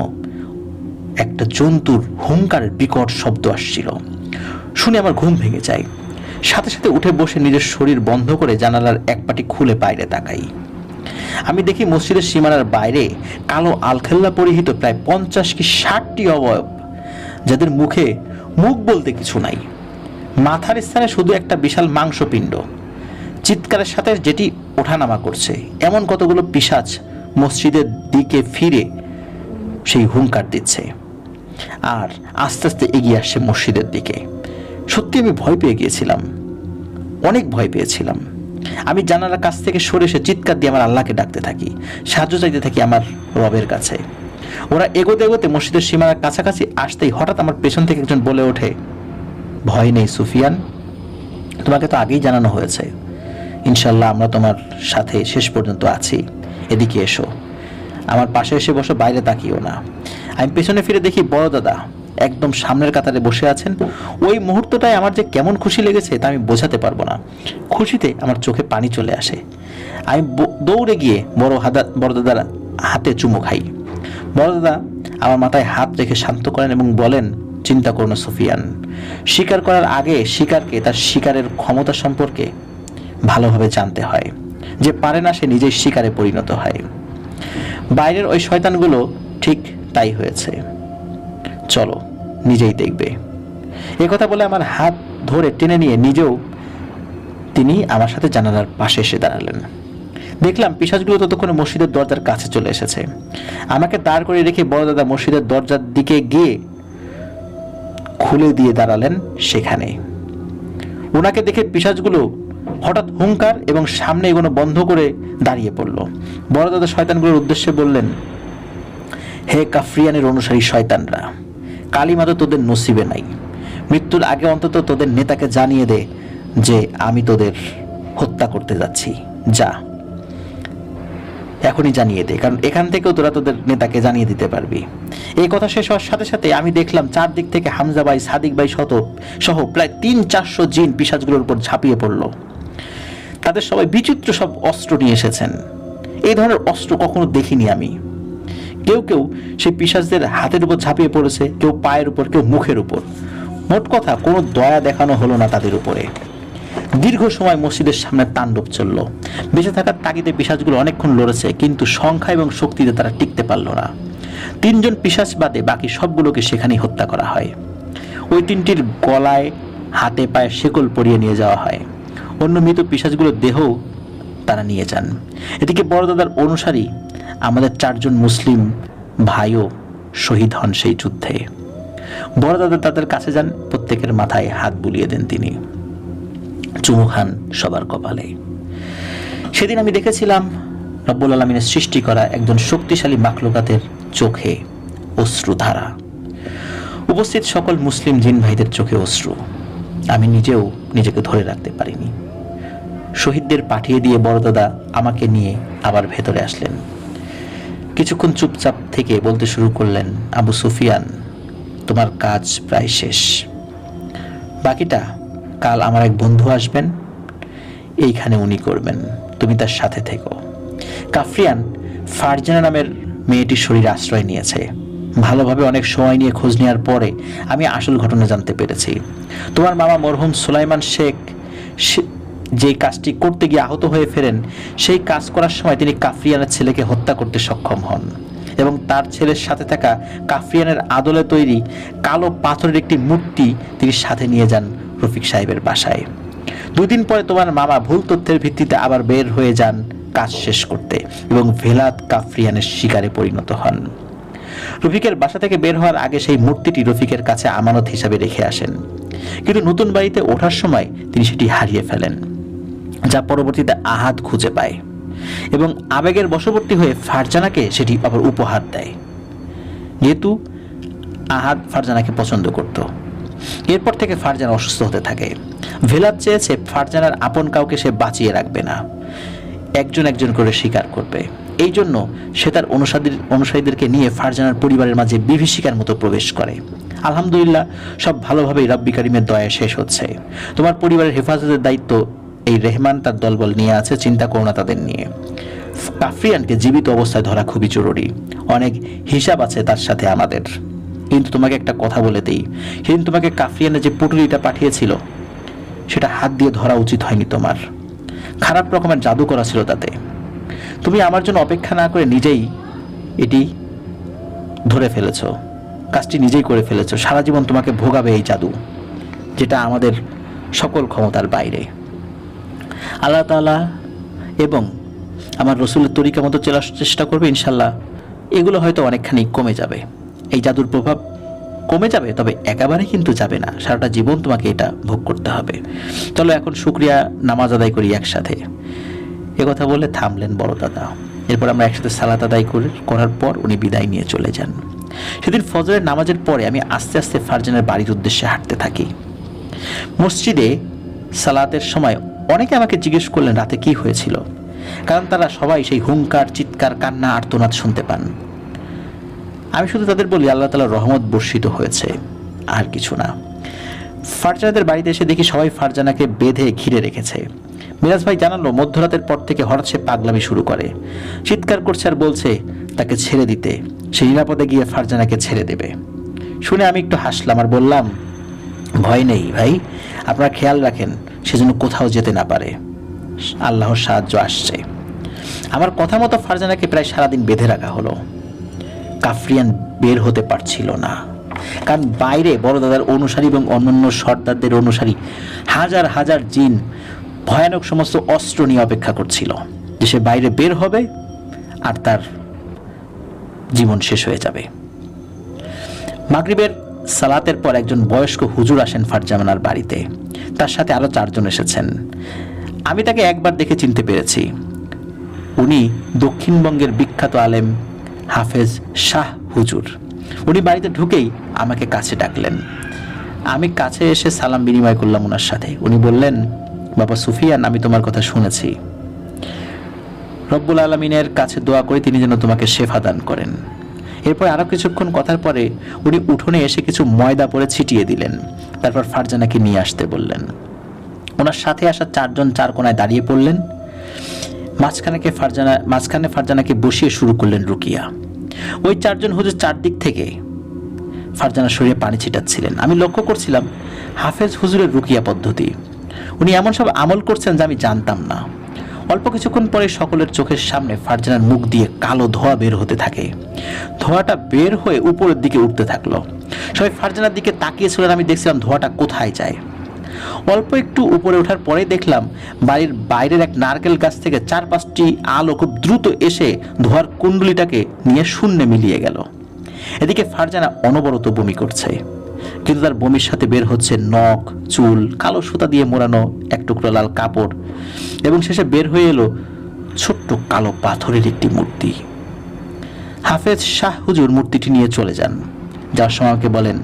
একটা জন্তুর হুঙ্কারের বিকট শব্দ আসছিল। শুনে আমার ঘুম ভেঙে যায়। সাথে সাথে উঠে বসে নিজের শরীর বন্ধ করে জানালার এক পাটি খুলে বাইরে তাকাই। আমি দেখি মসজিদের সীমানার বাইরে কালো আলখেল্লা পরিহিত প্রায় 50 কি 60টি অবয়ব, যাদের মুখে মুখ বলতে কিছু নাই। মাথার স্থানে শুধু একটা বিশাল মাংসপিণ্ড, চিৎকারের সাথে যেটি ওঠানামা করছে। এমন কতগুলো পিশাচ মসজিদের দিকে ফিরে সেই হুঙ্কার দিচ্ছে আর আস্তে আস্তে এগিয়ে আসছে মসজিদের দিকে। সত্যি আমি ভয় পেয়ে গিয়েছিলাম, অনেক ভয় পেয়েছিলাম। আমি জানালার কাছ থেকে সরে এসে চিৎকার দিয়ে আমার আল্লাহকে ডাকতে থাকি, সাহায্য চাইতে থাকি আমার রবের কাছে। ওরা এগোতে এগোতে মসজিদের সীমানার কাছাকাছি আসতেই হঠাৎ আমার পেছন থেকে একজন বলে ওঠে, ভয় নেই সুফিয়ান, তোমাকে তো আগেই জানানো হয়েছে, ইনশাল্লাহ আমরা তোমার সাথে শেষ পর্যন্ত আছি, এদিকে এসো, আমার পাশে এসে বসো, বাইরে তাকিও না। আমি পেছনে ফিরে দেখি বড় দাদা একদম সামনের কাতারে বসে আছেন। ওই মুহূর্তটায় আমার যে কেমন খুশি লেগেছে তা আমি বোঝাতে পারবো না। খুশিতে আমার চোখে পানি চলে আসে। আমি দৌড়ে গিয়ে বড় দাদার হাতে চুমু খাই। বড় দাদা আমার মাথায় হাত রেখে শান্ত করেন এবং বলেন, চিন্তা করো না সুফিয়ান, শিকার করার আগে শিকারকে তার শিকারের ক্ষমতা সম্পর্কে ভালোভাবে জানতে হয়। যে পারে না সে নিজেই শিকারে পরিণত হয়। বাইরের ওই শয়তানগুলো ঠিক তাই হয়েছে, চলো নিজেই দেখবে। কথা বলে আমার হাত ধরে টেনে নিয়ে নিজেও তিনি আমার সাথে জানালার পাশে এসে দাঁড়ালেন। দেখলাম পিশাচগুলো ততক্ষণে মসজিদের দরজার কাছে চলে এসেছে। আমাকে দাঁড় করে রেখে বড় দাদা মসজিদের দরজার দিকে গিয়ে খুলে দিয়ে দাঁড়ালেন সেখানে। ওনাকে দেখে পিশাচগুলো হঠাৎ হুঙ্কার এবং সামনে এগোনো বন্ধ করে দাঁড়িয়ে পড়ল। বড় দাদা শয়তানগুলোর উদ্দেশ্যে বললেন, হে কাফরিয়ানের অনুসারী শয়তানরা, কালিমা তো তোদের নসিবে নাই। মৃত্যুর আগে অন্তত তোদের নেতাকে জানিয়ে দে যে আমি তোদের হত্যা করতে যাচ্ছি। যা, এখনই জানিয়ে দে, কারণ এখান থেকেও তোরা তোদের নেতাকে জানিয়ে দিতে পারবি। এই কথা শেষ হওয়ার সাথে সাথে আমি দেখলাম চারদিক থেকে হামজা ভাই, সাদিক ভাই সহ প্রায় 300-400 জিন পিশাচগুলোর উপর ঝাঁপিয়ে পড়ল। তাদের সবাই বিচিত্র সব অস্ত্র নিয়ে এসেছেন। এই ধরনের অস্ত্র কখনো দেখিনি আমি। কেউ কেউ সেই পিশাচদের হাতের উপর ঝাঁপিয়ে পড়েছে, কেউ পায়ের উপর, কেউ মুখের উপর। মোট কথা কোনো দয়া দেখানো হলো না তাদের উপরে। দীর্ঘ সময় মসজিদের সামনে তাণ্ডব চলল। বেঁচে থাকার তাগিদে পিশাচগুলো অনেকক্ষণ লড়েছে, কিন্তু সংখ্যা এবং শক্তিতে তারা টিকতে পারল না। 3 জন পিশাচ বাদে বাকি সবগুলোকে সেখানেই হত্যা করা হয়। ওই 3টির গলায় হাতে পায়ে শেকল পরিয়ে নিয়ে যাওয়া হয়। অন্য মৃত পিশাচগুলোর দেহও তারা নিয়ে যান। এদিকে বড় দাদার অনুসারী আমাদের 4 জন মুসলিম ভাইও শহীদ হন সেই যুদ্ধে। বড় দাদা তাদের কাছে যান, প্রত্যেকের মাথায় হাত বুলিয়ে দেন তিনি, চুমু খান সবার কপালে। সেদিন আমি দেখেছিলাম রব্বুল আলামিনের সৃষ্টি করা একজন শক্তিশালী মাখলুকাতের চোখে অশ্রুধারা। উপস্থিত সকল মুসলিম জিন ভাইদের চোখে অশ্রু। আমি নিজেও নিজেকে ধরে রাখতে পারিনি। শহীদদের পাঠিয়ে দিয়ে বড় দাদা আমাকে নিয়ে আবার ভেতরে আসলেন। কিছুক্ষণ চুপচাপ থেকে বলতে শুরু করলেন, আবু সুফিয়ান, তোমার কাজ প্রায় শেষ, বাকিটা কাল আমার এক বন্ধু আসবেন, এইখানে উনি করবেন, তুমি তার সাথে থেকো। কাফরিয়ান ফারজানা নামের মেয়েটির শরীরে আশ্রয় নিয়েছে। ভালোভাবে অনেক সময় নিয়ে খোঁজ নেওয়ার পরে আমি আসল ঘটনা জানতে পেরেছি। তোমার মামা মরহুম সুলাইমান শেখ যে কাজটি করতে গিয়ে আহত হয়ে ফেরেন, সেই কাজ করার সময় তিনি কাফরিয়ানের ছেলেকে হত্যা করতে সক্ষম হন এবং তার ছেলের সাথে থাকা কাফরিয়ানের আদলে তৈরি কালো পাথরের একটি মূর্তি তিনি সাথে নিয়ে যান রফিক সাহেবের বাসায়। 2 দিন পরে তোমার মামা ভুল তথ্যের ভিত্তিতে আবার বের হয়ে যান কাজ শেষ করতে এবং ভেলাত কাফরিয়ানের শিকারে পরিণত হন। রফিকের বাসা থেকে বের হওয়ার আগে সেই মূর্তিটি রফিকের কাছে আমানত হিসাবে রেখে আসেন, কিন্তু নতুন বাড়িতে ওঠার সময় তিনি সেটি হারিয়ে ফেলেন, যা পরবর্তীতে আহাদ খুঁজে পায় এবং আবেগের বশবর্তী হয়ে ফারজানাকে সেটি আবার উপহার দেয়, যেহেতু আহাদ ফারজানাকে পছন্দ করত। এরপর থেকে ফারজানা অসুস্থ হতে থাকে। ভেলাত চেয়েছে ফারজানার আপন কাউকে সে বাঁচিয়ে রাখবে না, একজন একজন করে স্বীকার করবে। এই জন্য সে তার অনুসারীদেরকে নিয়ে ফারজানার পরিবারের মাঝে বিভীষিকার মতো প্রবেশ করে। আলহামদুলিল্লাহ, সব ভালোভাবেই রব্বি কারিমের দয়ায় শেষ হচ্ছে। তোমার পরিবারের হেফাজতের দায়িত্ব এই রেহমান তার দলবল নিয়ে আছে, চিন্তা করো না তাদের নিয়ে। কাফরিয়ানকে জীবিত অবস্থায় ধরা খুবই জরুরি, অনেক হিসাব আছে তার সাথে আমাদের। কিন্তু তোমাকে একটা কথা বলে দিই, সেদিন তোমাকে কাফরিয়ানের যে পুটুলিটা পাঠিয়েছিল সেটা হাত দিয়ে ধরা উচিত হয়নি তোমার, খারাপ রকমের জাদু করা ছিল তাতে। তুমি আমার জন্য অপেক্ষা না করে নিজেই এটি ধরে ফেলেছ, কাজটি নিজেই করে ফেলেছ। সারা জীবন তোমাকে ভোগাবে এই জাদু, যেটা আমাদের সকল ক্ষমতার বাইরে। আল্লাহ তাআলা এবং আমার রসুলের তরিকা মতো চলার চেষ্টা করবে, ইনশাল্লাহ এগুলো হয়তো অনেকখানি কমে যাবে, এই জাদুর প্রভাব কমে যাবে, তবে একেবারে কিন্তু যাবে না, সারাটা জীবন তোমাকে এটা ভোগ করতে হবে। চলো এখন শুকরিয়া নামাজ আদায় করি একসাথে। কথা বলে থামলেন বড় দাদা। এরপর আমরা একসাথে সালাত আদায় করার পর উনি বিদায় নিয়ে চলে যান। সেদিন ফজরের নামাজের পরে আমি আস্তে আস্তে ফারজানের বাড়ির উদ্দেশ্যে হাঁটতে থাকি। মসজিদে সালাতের সময় অনেকে আমাকে জিজ্ঞেস করলেন রাতে কি হয়েছিল, কারণ তারা সবাই সেই হুঙ্কার, চিৎকার, কান্না, আর্তনাদ শুনতে পান। আমি শুধু তাদের বলি আল্লাহ তাআলার রহমত বর্ষিত হয়েছে, আর কিছু না। ফারজানাদের বাড়িতে এসে দেখি সবাই ফারজানাকে বেঁধে ঘিরে রেখেছে। মিরাজ ভাই জানালো মধ্যরাতের পর থেকে হঠাৎ সে পাগলামি শুরু করে, চিৎকার করছে আর বলছে তাকে ছেড়ে দিতে, সে নিরাপদে গিয়ে ফারজানাকে ছেড়ে দেবে। শুনে আমি একটু হাসলাম আর বললাম, ভয় নেই ভাই, আপনারা খেয়াল রাখেন সে যেন কোথাও যেতে না পারে, আল্লাহর সাহায্য আসছে। আমার কথা মতো ফারজানাকে প্রায় সারাদিন বেঁধে রাখা হলো। কাফরিয়ান বের হতে পারছিল না, কারণ বাইরে বড় দাদার অনুসারী এবং অন্যান্য সর্দারদের অনুসারী হাজার হাজার জিন ভয়ানক সমস্ত অস্ত্র নিয়ে অপেক্ষা করছিল যে সে বাইরে বের হবে আর তার জীবন শেষ হয়ে যাবে। মাগরিবের সালাতের পর একজন বয়স্ক হুজুর আসেন ফারজানার বাড়িতে, তার সাথে আরো 4 জন এসেছেন। আমি তাকে একবার দেখে চিনতে পেরেছি, উনি দক্ষিণবঙ্গের বিখ্যাত আলেম হাফেজ শাহ হুজুর। উনি বাড়িতে ঢুকেই আমাকে কাছে ডাকলেন। আমি কাছে এসে সালাম বিনিময় করলাম ওনার সাথে। উনি বললেন, বাবা সুফিয়ান, আমি তোমার কথা শুনেছি, রব্বুল আলামিনের কাছে দোয়া করে তিনি যেন তোমাকে শেফা দান করেন। এরপর আরো কিছুক্ষণ কথার পরে উনি উঠোনে এসে কিছু ময়দা পরে ছিটিয়ে দিলেন, তারপর ফারজানাকে নিয়ে আসতে বললেন। ওনার সাথে আসা 4 জন 4 কোণায় দাঁড়িয়ে পড়লেন। মাঝখানে ফারজানাকে বসিয়ে শুরু করলেন রুকিয়া। ওই 4 জন হুজুর চারদিক থেকে ফারজানার শরীরে পানি ছিটাচ্ছিলেন। আমি লক্ষ্য করছিলাম হাফেজ হুজুরের রুকিয়া পদ্ধতি, উনি এমন সব আমল করছেন যা আমি জানতাম না। অল্প কিছুক্ষণ পরে সকলের চোখের সামনে ফারজানার মুখ দিয়ে কালো ধোঁয়া বের হতে থাকে। ধোঁয়াটা বের হয়ে উপরের দিকে উঠতে থাকলো। সবাই ফারজানার দিকে তাকিয়েছিলেন, আমি দেখছিলাম ধোঁয়াটা কোথায় যায়। অল্প একটু উপরে ওঠার পরে দেখলাম বাড়ির বাইরের এক নারকেল গাছ থেকে 4-5টি আলো খুব দ্রুত এসে ধোঁয়ার কুণ্ডলিটাকে নিয়ে শূন্যে মিলিয়ে গেল। এদিকে ফারজানা অনবরত বমি করছে, কিন্তু তার বমির সাথে বের হচ্ছে নখ, চুল, কালো সুতা দিয়ে মোড়ানো এক টুকরো লাল কাপড়, এবং শেষে বের হয়ে এলো ছোট্ট কালো পাথরের একটি মূর্তি। হাফেজ শাহ হুজুর মূর্তিটি নিয়ে চলে যান। যার সময় আমাকে বলেন,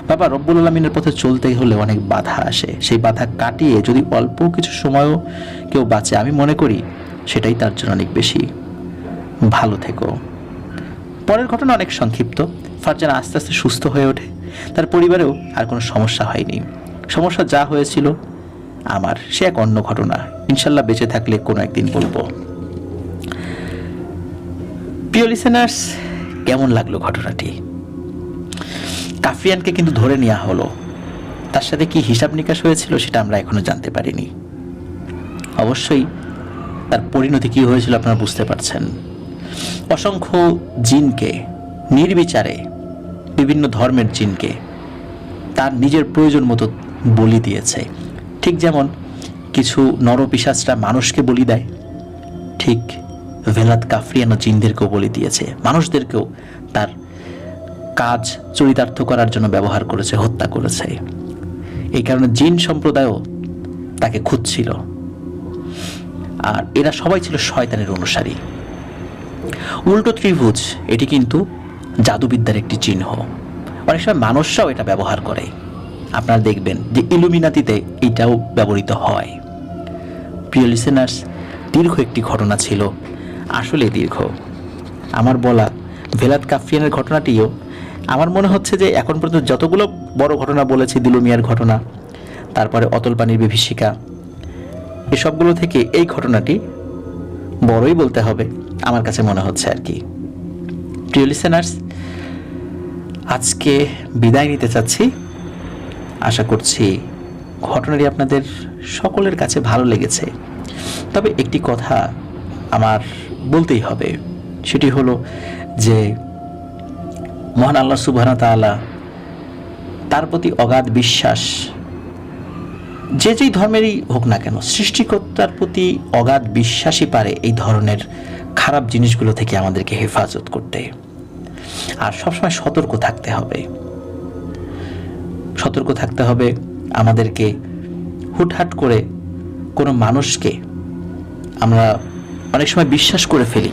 বাবা, রব্বুল আলামিনের পথে চলতে হলে অনেক বাধা আসে, সেই বাধা কাটিয়ে যদি অল্প কিছু সময়ও কেউ বাঁচে, আমি মনে করি সেটাই তার জন্য অনেক বেশি। ভালো থেকো। পরের ঘটনা অনেক সংক্ষিপ্ত। ফারজানা আস্তে আস্তে সুস্থ হয়ে ওঠে, তার পরিবারেও আর কোনো সমস্যা হয়নি। সমস্যা যা হয়েছিল আমার, সে এক অন্য ঘটনা, ইনশাল্লাহ বেঁচে থাকলে কোনো একদিন বলবো। প্রিয় লিসেনার্স, কেমন লাগলো ঘটনাটি? কাফরিয়ানকে কিন্তু ধরে নেওয়া হলো, তার সাথে কি হিসাব নিকাশ হয়েছিল সেটা আমরা এখনো জানতে পারিনি। অবশ্যই তার পরিণতি কি হয়েছিল আপনারা বুঝতে পারছেন। অসংখ্য জিনকে নির্বিচারে, বিভিন্ন ধর্মের জিনকে তার নিজের প্রয়োজন মতো বলি দিয়েছে। ঠিক যেমন কিছু নরপিশাচরা মানুষকে বলি দেয়, ঠিক ভেলাত কাফরিয়ান ও জিনদেরকেও বলি দিয়েছে, মানুষদেরকেও তার কাজ চরিতার্থ করার জন্য ব্যবহার করেছে, হত্যা করেছে। এই কারণে জিন সম্প্রদায়ও তাকে খুঁজছিল, আর এরা সবাই ছিল শয়তানের অনুসারী। উল্টো ত্রিভুজ এটি কিন্তু জাদুবিদ্যার একটি চিহ্ন। অনেক সময় মানুষরাও এটা ব্যবহার করে, আপনারা দেখবেন যে ইলুমিনাতিতে এটাও ব্যবহৃত হয়। প্রিয় লিসেনার্স, দীর্ঘ একটি ঘটনা ছিল, আসলে দীর্ঘ। আমার বলা ভেলাত কাফরিয়ানের ঘটনাটিও আমার মনে হচ্ছে যে এখন পর্যন্ত যতগুলো বড় ঘটনা বলেছি, দিলুমিয়ার ঘটনা, তারপরে অতল পানির বিভীষিকা, এসবগুলো থেকে এই ঘটনাটি বড়ই বলতে হবে আমার কাছে মনে হচ্ছে আর কি। প্রিয় লিসেনার্স, আজকে বিদায় নিতে চাচ্ছি। আশা করছি ঘটনাটি আপনাদের সকলের কাছে ভালো লেগেছে। তবে একটি কথা আমার বলতেই হবে, সেটি হলো যে মহান আল্লাহ সুবহানাহু ওয়া তাআলা, তার প্রতি অগাধ বিশ্বাস, যে যেই ধর্মেরই হোক না কেন, সৃষ্টিকর্তার প্রতি অগাধ বিশ্বাসই পারে এই ধরনের খারাপ জিনিসগুলো থেকে আমাদেরকে হেফাজত করতে। আর সবসময় সতর্ক থাকতে হবে, সতর্ক থাকতে হবে আমাদেরকে। হুটহাট করে কোনো মানুষকে আমরা অনেক সময় বিশ্বাস করে ফেলি।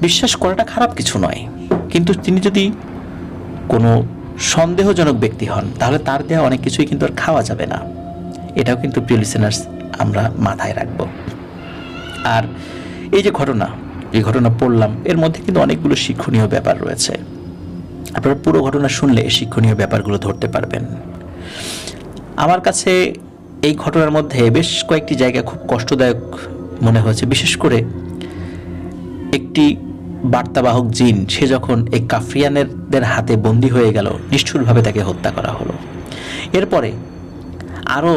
বিশ্বাস করাটা খারাপ কিছু নয়, কিন্তু তিনি যদি কোনো সন্দেহজনক ব্যক্তি হন, তাহলে তার দেওয়া অনেক কিছুই কিন্তু আর খাওয়া যাবে না। এটাও কিন্তু প্রিয় লিসেনার্স আমরা মাথায় রাখব। আর এই যে ঘটনা পড়লাম, এর মধ্যে কিন্তু অনেকগুলো শিক্ষণীয় ব্যাপার রয়েছে। আপনারা পুরো ঘটনা শুনলে শিক্ষণীয় ব্যাপারগুলো ধরতে পারবেন। আমার কাছে এই ঘটনার মধ্যে বেশ কয়েকটি জায়গা খুব কষ্টদায়ক মনে হয়েছে। বিশেষ করে একটি বার্তাবাহক জিন, সে যখন এই কাফরিয়ানদের হাতে বন্দী হয়ে গেল, নিষ্ঠুরভাবে তাকে হত্যা করা হলো। এরপরে আরও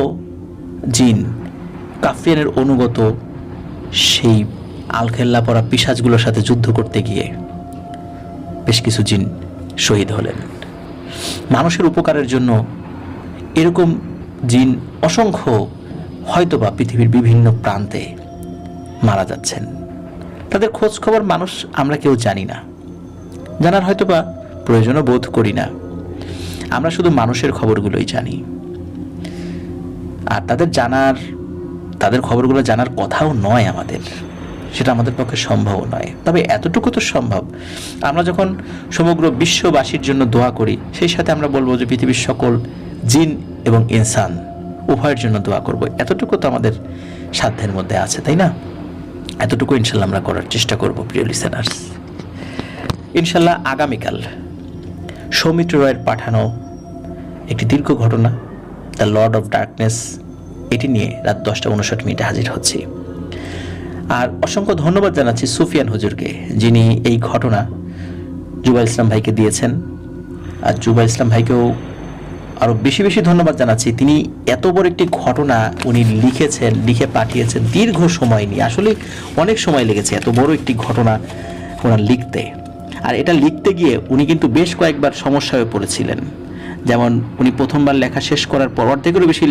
জিন, কাফরিয়ানের অনুগত সেই আলখেল্লা পরা পিশাচগুলোর সাথে যুদ্ধ করতে গিয়ে বেশ কিছু জিন শহীদ হলেন। মানুষের উপকারের জন্য এরকম জিন অসংখ্য হয়তোবা পৃথিবীর বিভিন্ন প্রান্তে মারা যাচ্ছেন। তাদের খোঁজ খবর মানুষ আমরা কেউ জানি না, জানার হয়তোবা প্রয়োজনও বোধ করি না। আমরা শুধু মানুষের খবরগুলোই জানি, আর তাদের খবরগুলো জানার কথাও নয় আমাদের, সেটা আমাদের পক্ষে সম্ভব নয়। তবে এতটুকু তো সম্ভব, আমরা যখন সমগ্র বিশ্ববাসীর জন্য দোয়া করি, সেই সাথে আমরা বলবো যে পৃথিবীর সকল জিন এবং ইনসান উভয়ের জন্য দোয়া করব। এতটুকু তো আমাদের সাধ্যের মধ্যে আছে, তাই না? এতটুকু ইনশাল্লাহ আমরা করার চেষ্টা করব। প্রিয় লিসেনার্স, ইনশাল্লাহ আগামীকাল সৌমিত্র রয়ের পাঠানো একটি দীর্ঘ ঘটনা, দ্য লর্ড অফ ডার্কনেস, এটি নিয়ে রাত 10:59 হাজির হচ্ছি। আর অসংখ্য ধন্যবাদ জানাচ্ছি সুফিয়ান হুজুরকে, যিনি এই ঘটনা জুবাইর ইসলাম ভাইকে দিয়েছেন। আর জুবাইর ইসলাম ভাইকেও আরও বেশি বেশি ধন্যবাদ জানাচ্ছি। তিনি এত বড় একটি ঘটনা উনি লিখে পাঠিয়েছেন দীর্ঘ সময় নিয়ে। আসলে অনেক সময় লেগেছে এত বড় একটি ঘটনা ওনার লিখতে। আর এটা লিখতে গিয়ে উনি কিন্তু বেশ কয়েকবার সমস্যা হয়ে পড়েছিলেন। যেমন উনি প্রথমবার লেখা শেষ করার পর, অর্ধেকেরও বেশি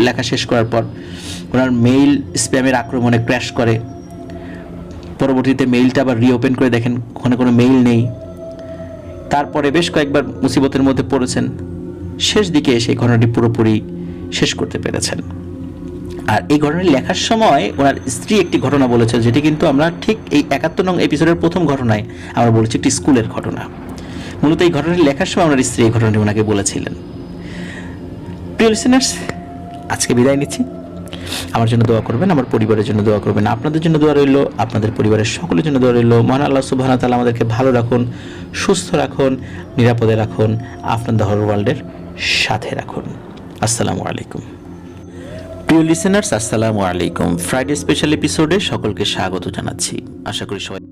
লেখা শেষ করার পর ওনার মেইল স্প্যামের আক্রমণে ক্র্যাশ করে। পরবর্তীতে মেইলটা আবার রিওপেন করে দেখেন ওখানে কোনো মেইল নেই। তারপরে বেশ কয়েকবার মুসিবতের মধ্যে পড়েছেন। শেষ দিকে সেই ঘটনাটি পুরোপুরি শেষ করতে পেরেছেন। আর এই ঘটনাটি লেখার সময় ওনার স্ত্রী একটি ঘটনা বলেছে, যেটি কিন্তু আমরা ঠিক এই 71 নং এপিসোডের প্রথম ঘটনায় আমরা বলেছি একটি স্কুলের ঘটনা। মূলত এই ঘটনাটি লেখার সময় ওনার স্ত্রী এই ঘটনাটি ওনাকে বলেছিলেন। প্রিয় লিসেনার্স, আজকে বিদায় নিচ্ছি। আমার জন্য দোয়া করবেন, আমার পরিবারের জন্য দোয়া করবেন, আপনাদের জন্য দোয়া রইল, আপনাদের পরিবারের সকলের জন্য দোয়া রইল। মহান আল্লাহ সুবহানাহু ওয়া তাআলা আমাদেরকে ভালো রাখুন, সুস্থ রাখুন, নিরাপদে রাখুন, আপনার দ্য হোল ওয়ার্ল্ডের সাথে রাখুন। আসসালামু আলাইকুম। প্রিয় লিসেনার্স, আসসালামু আলাইকুম। ফ্রাইডে স্পেশাল এপিসোডে সকলকে স্বাগত জানাচ্ছি। আশা করি সবাই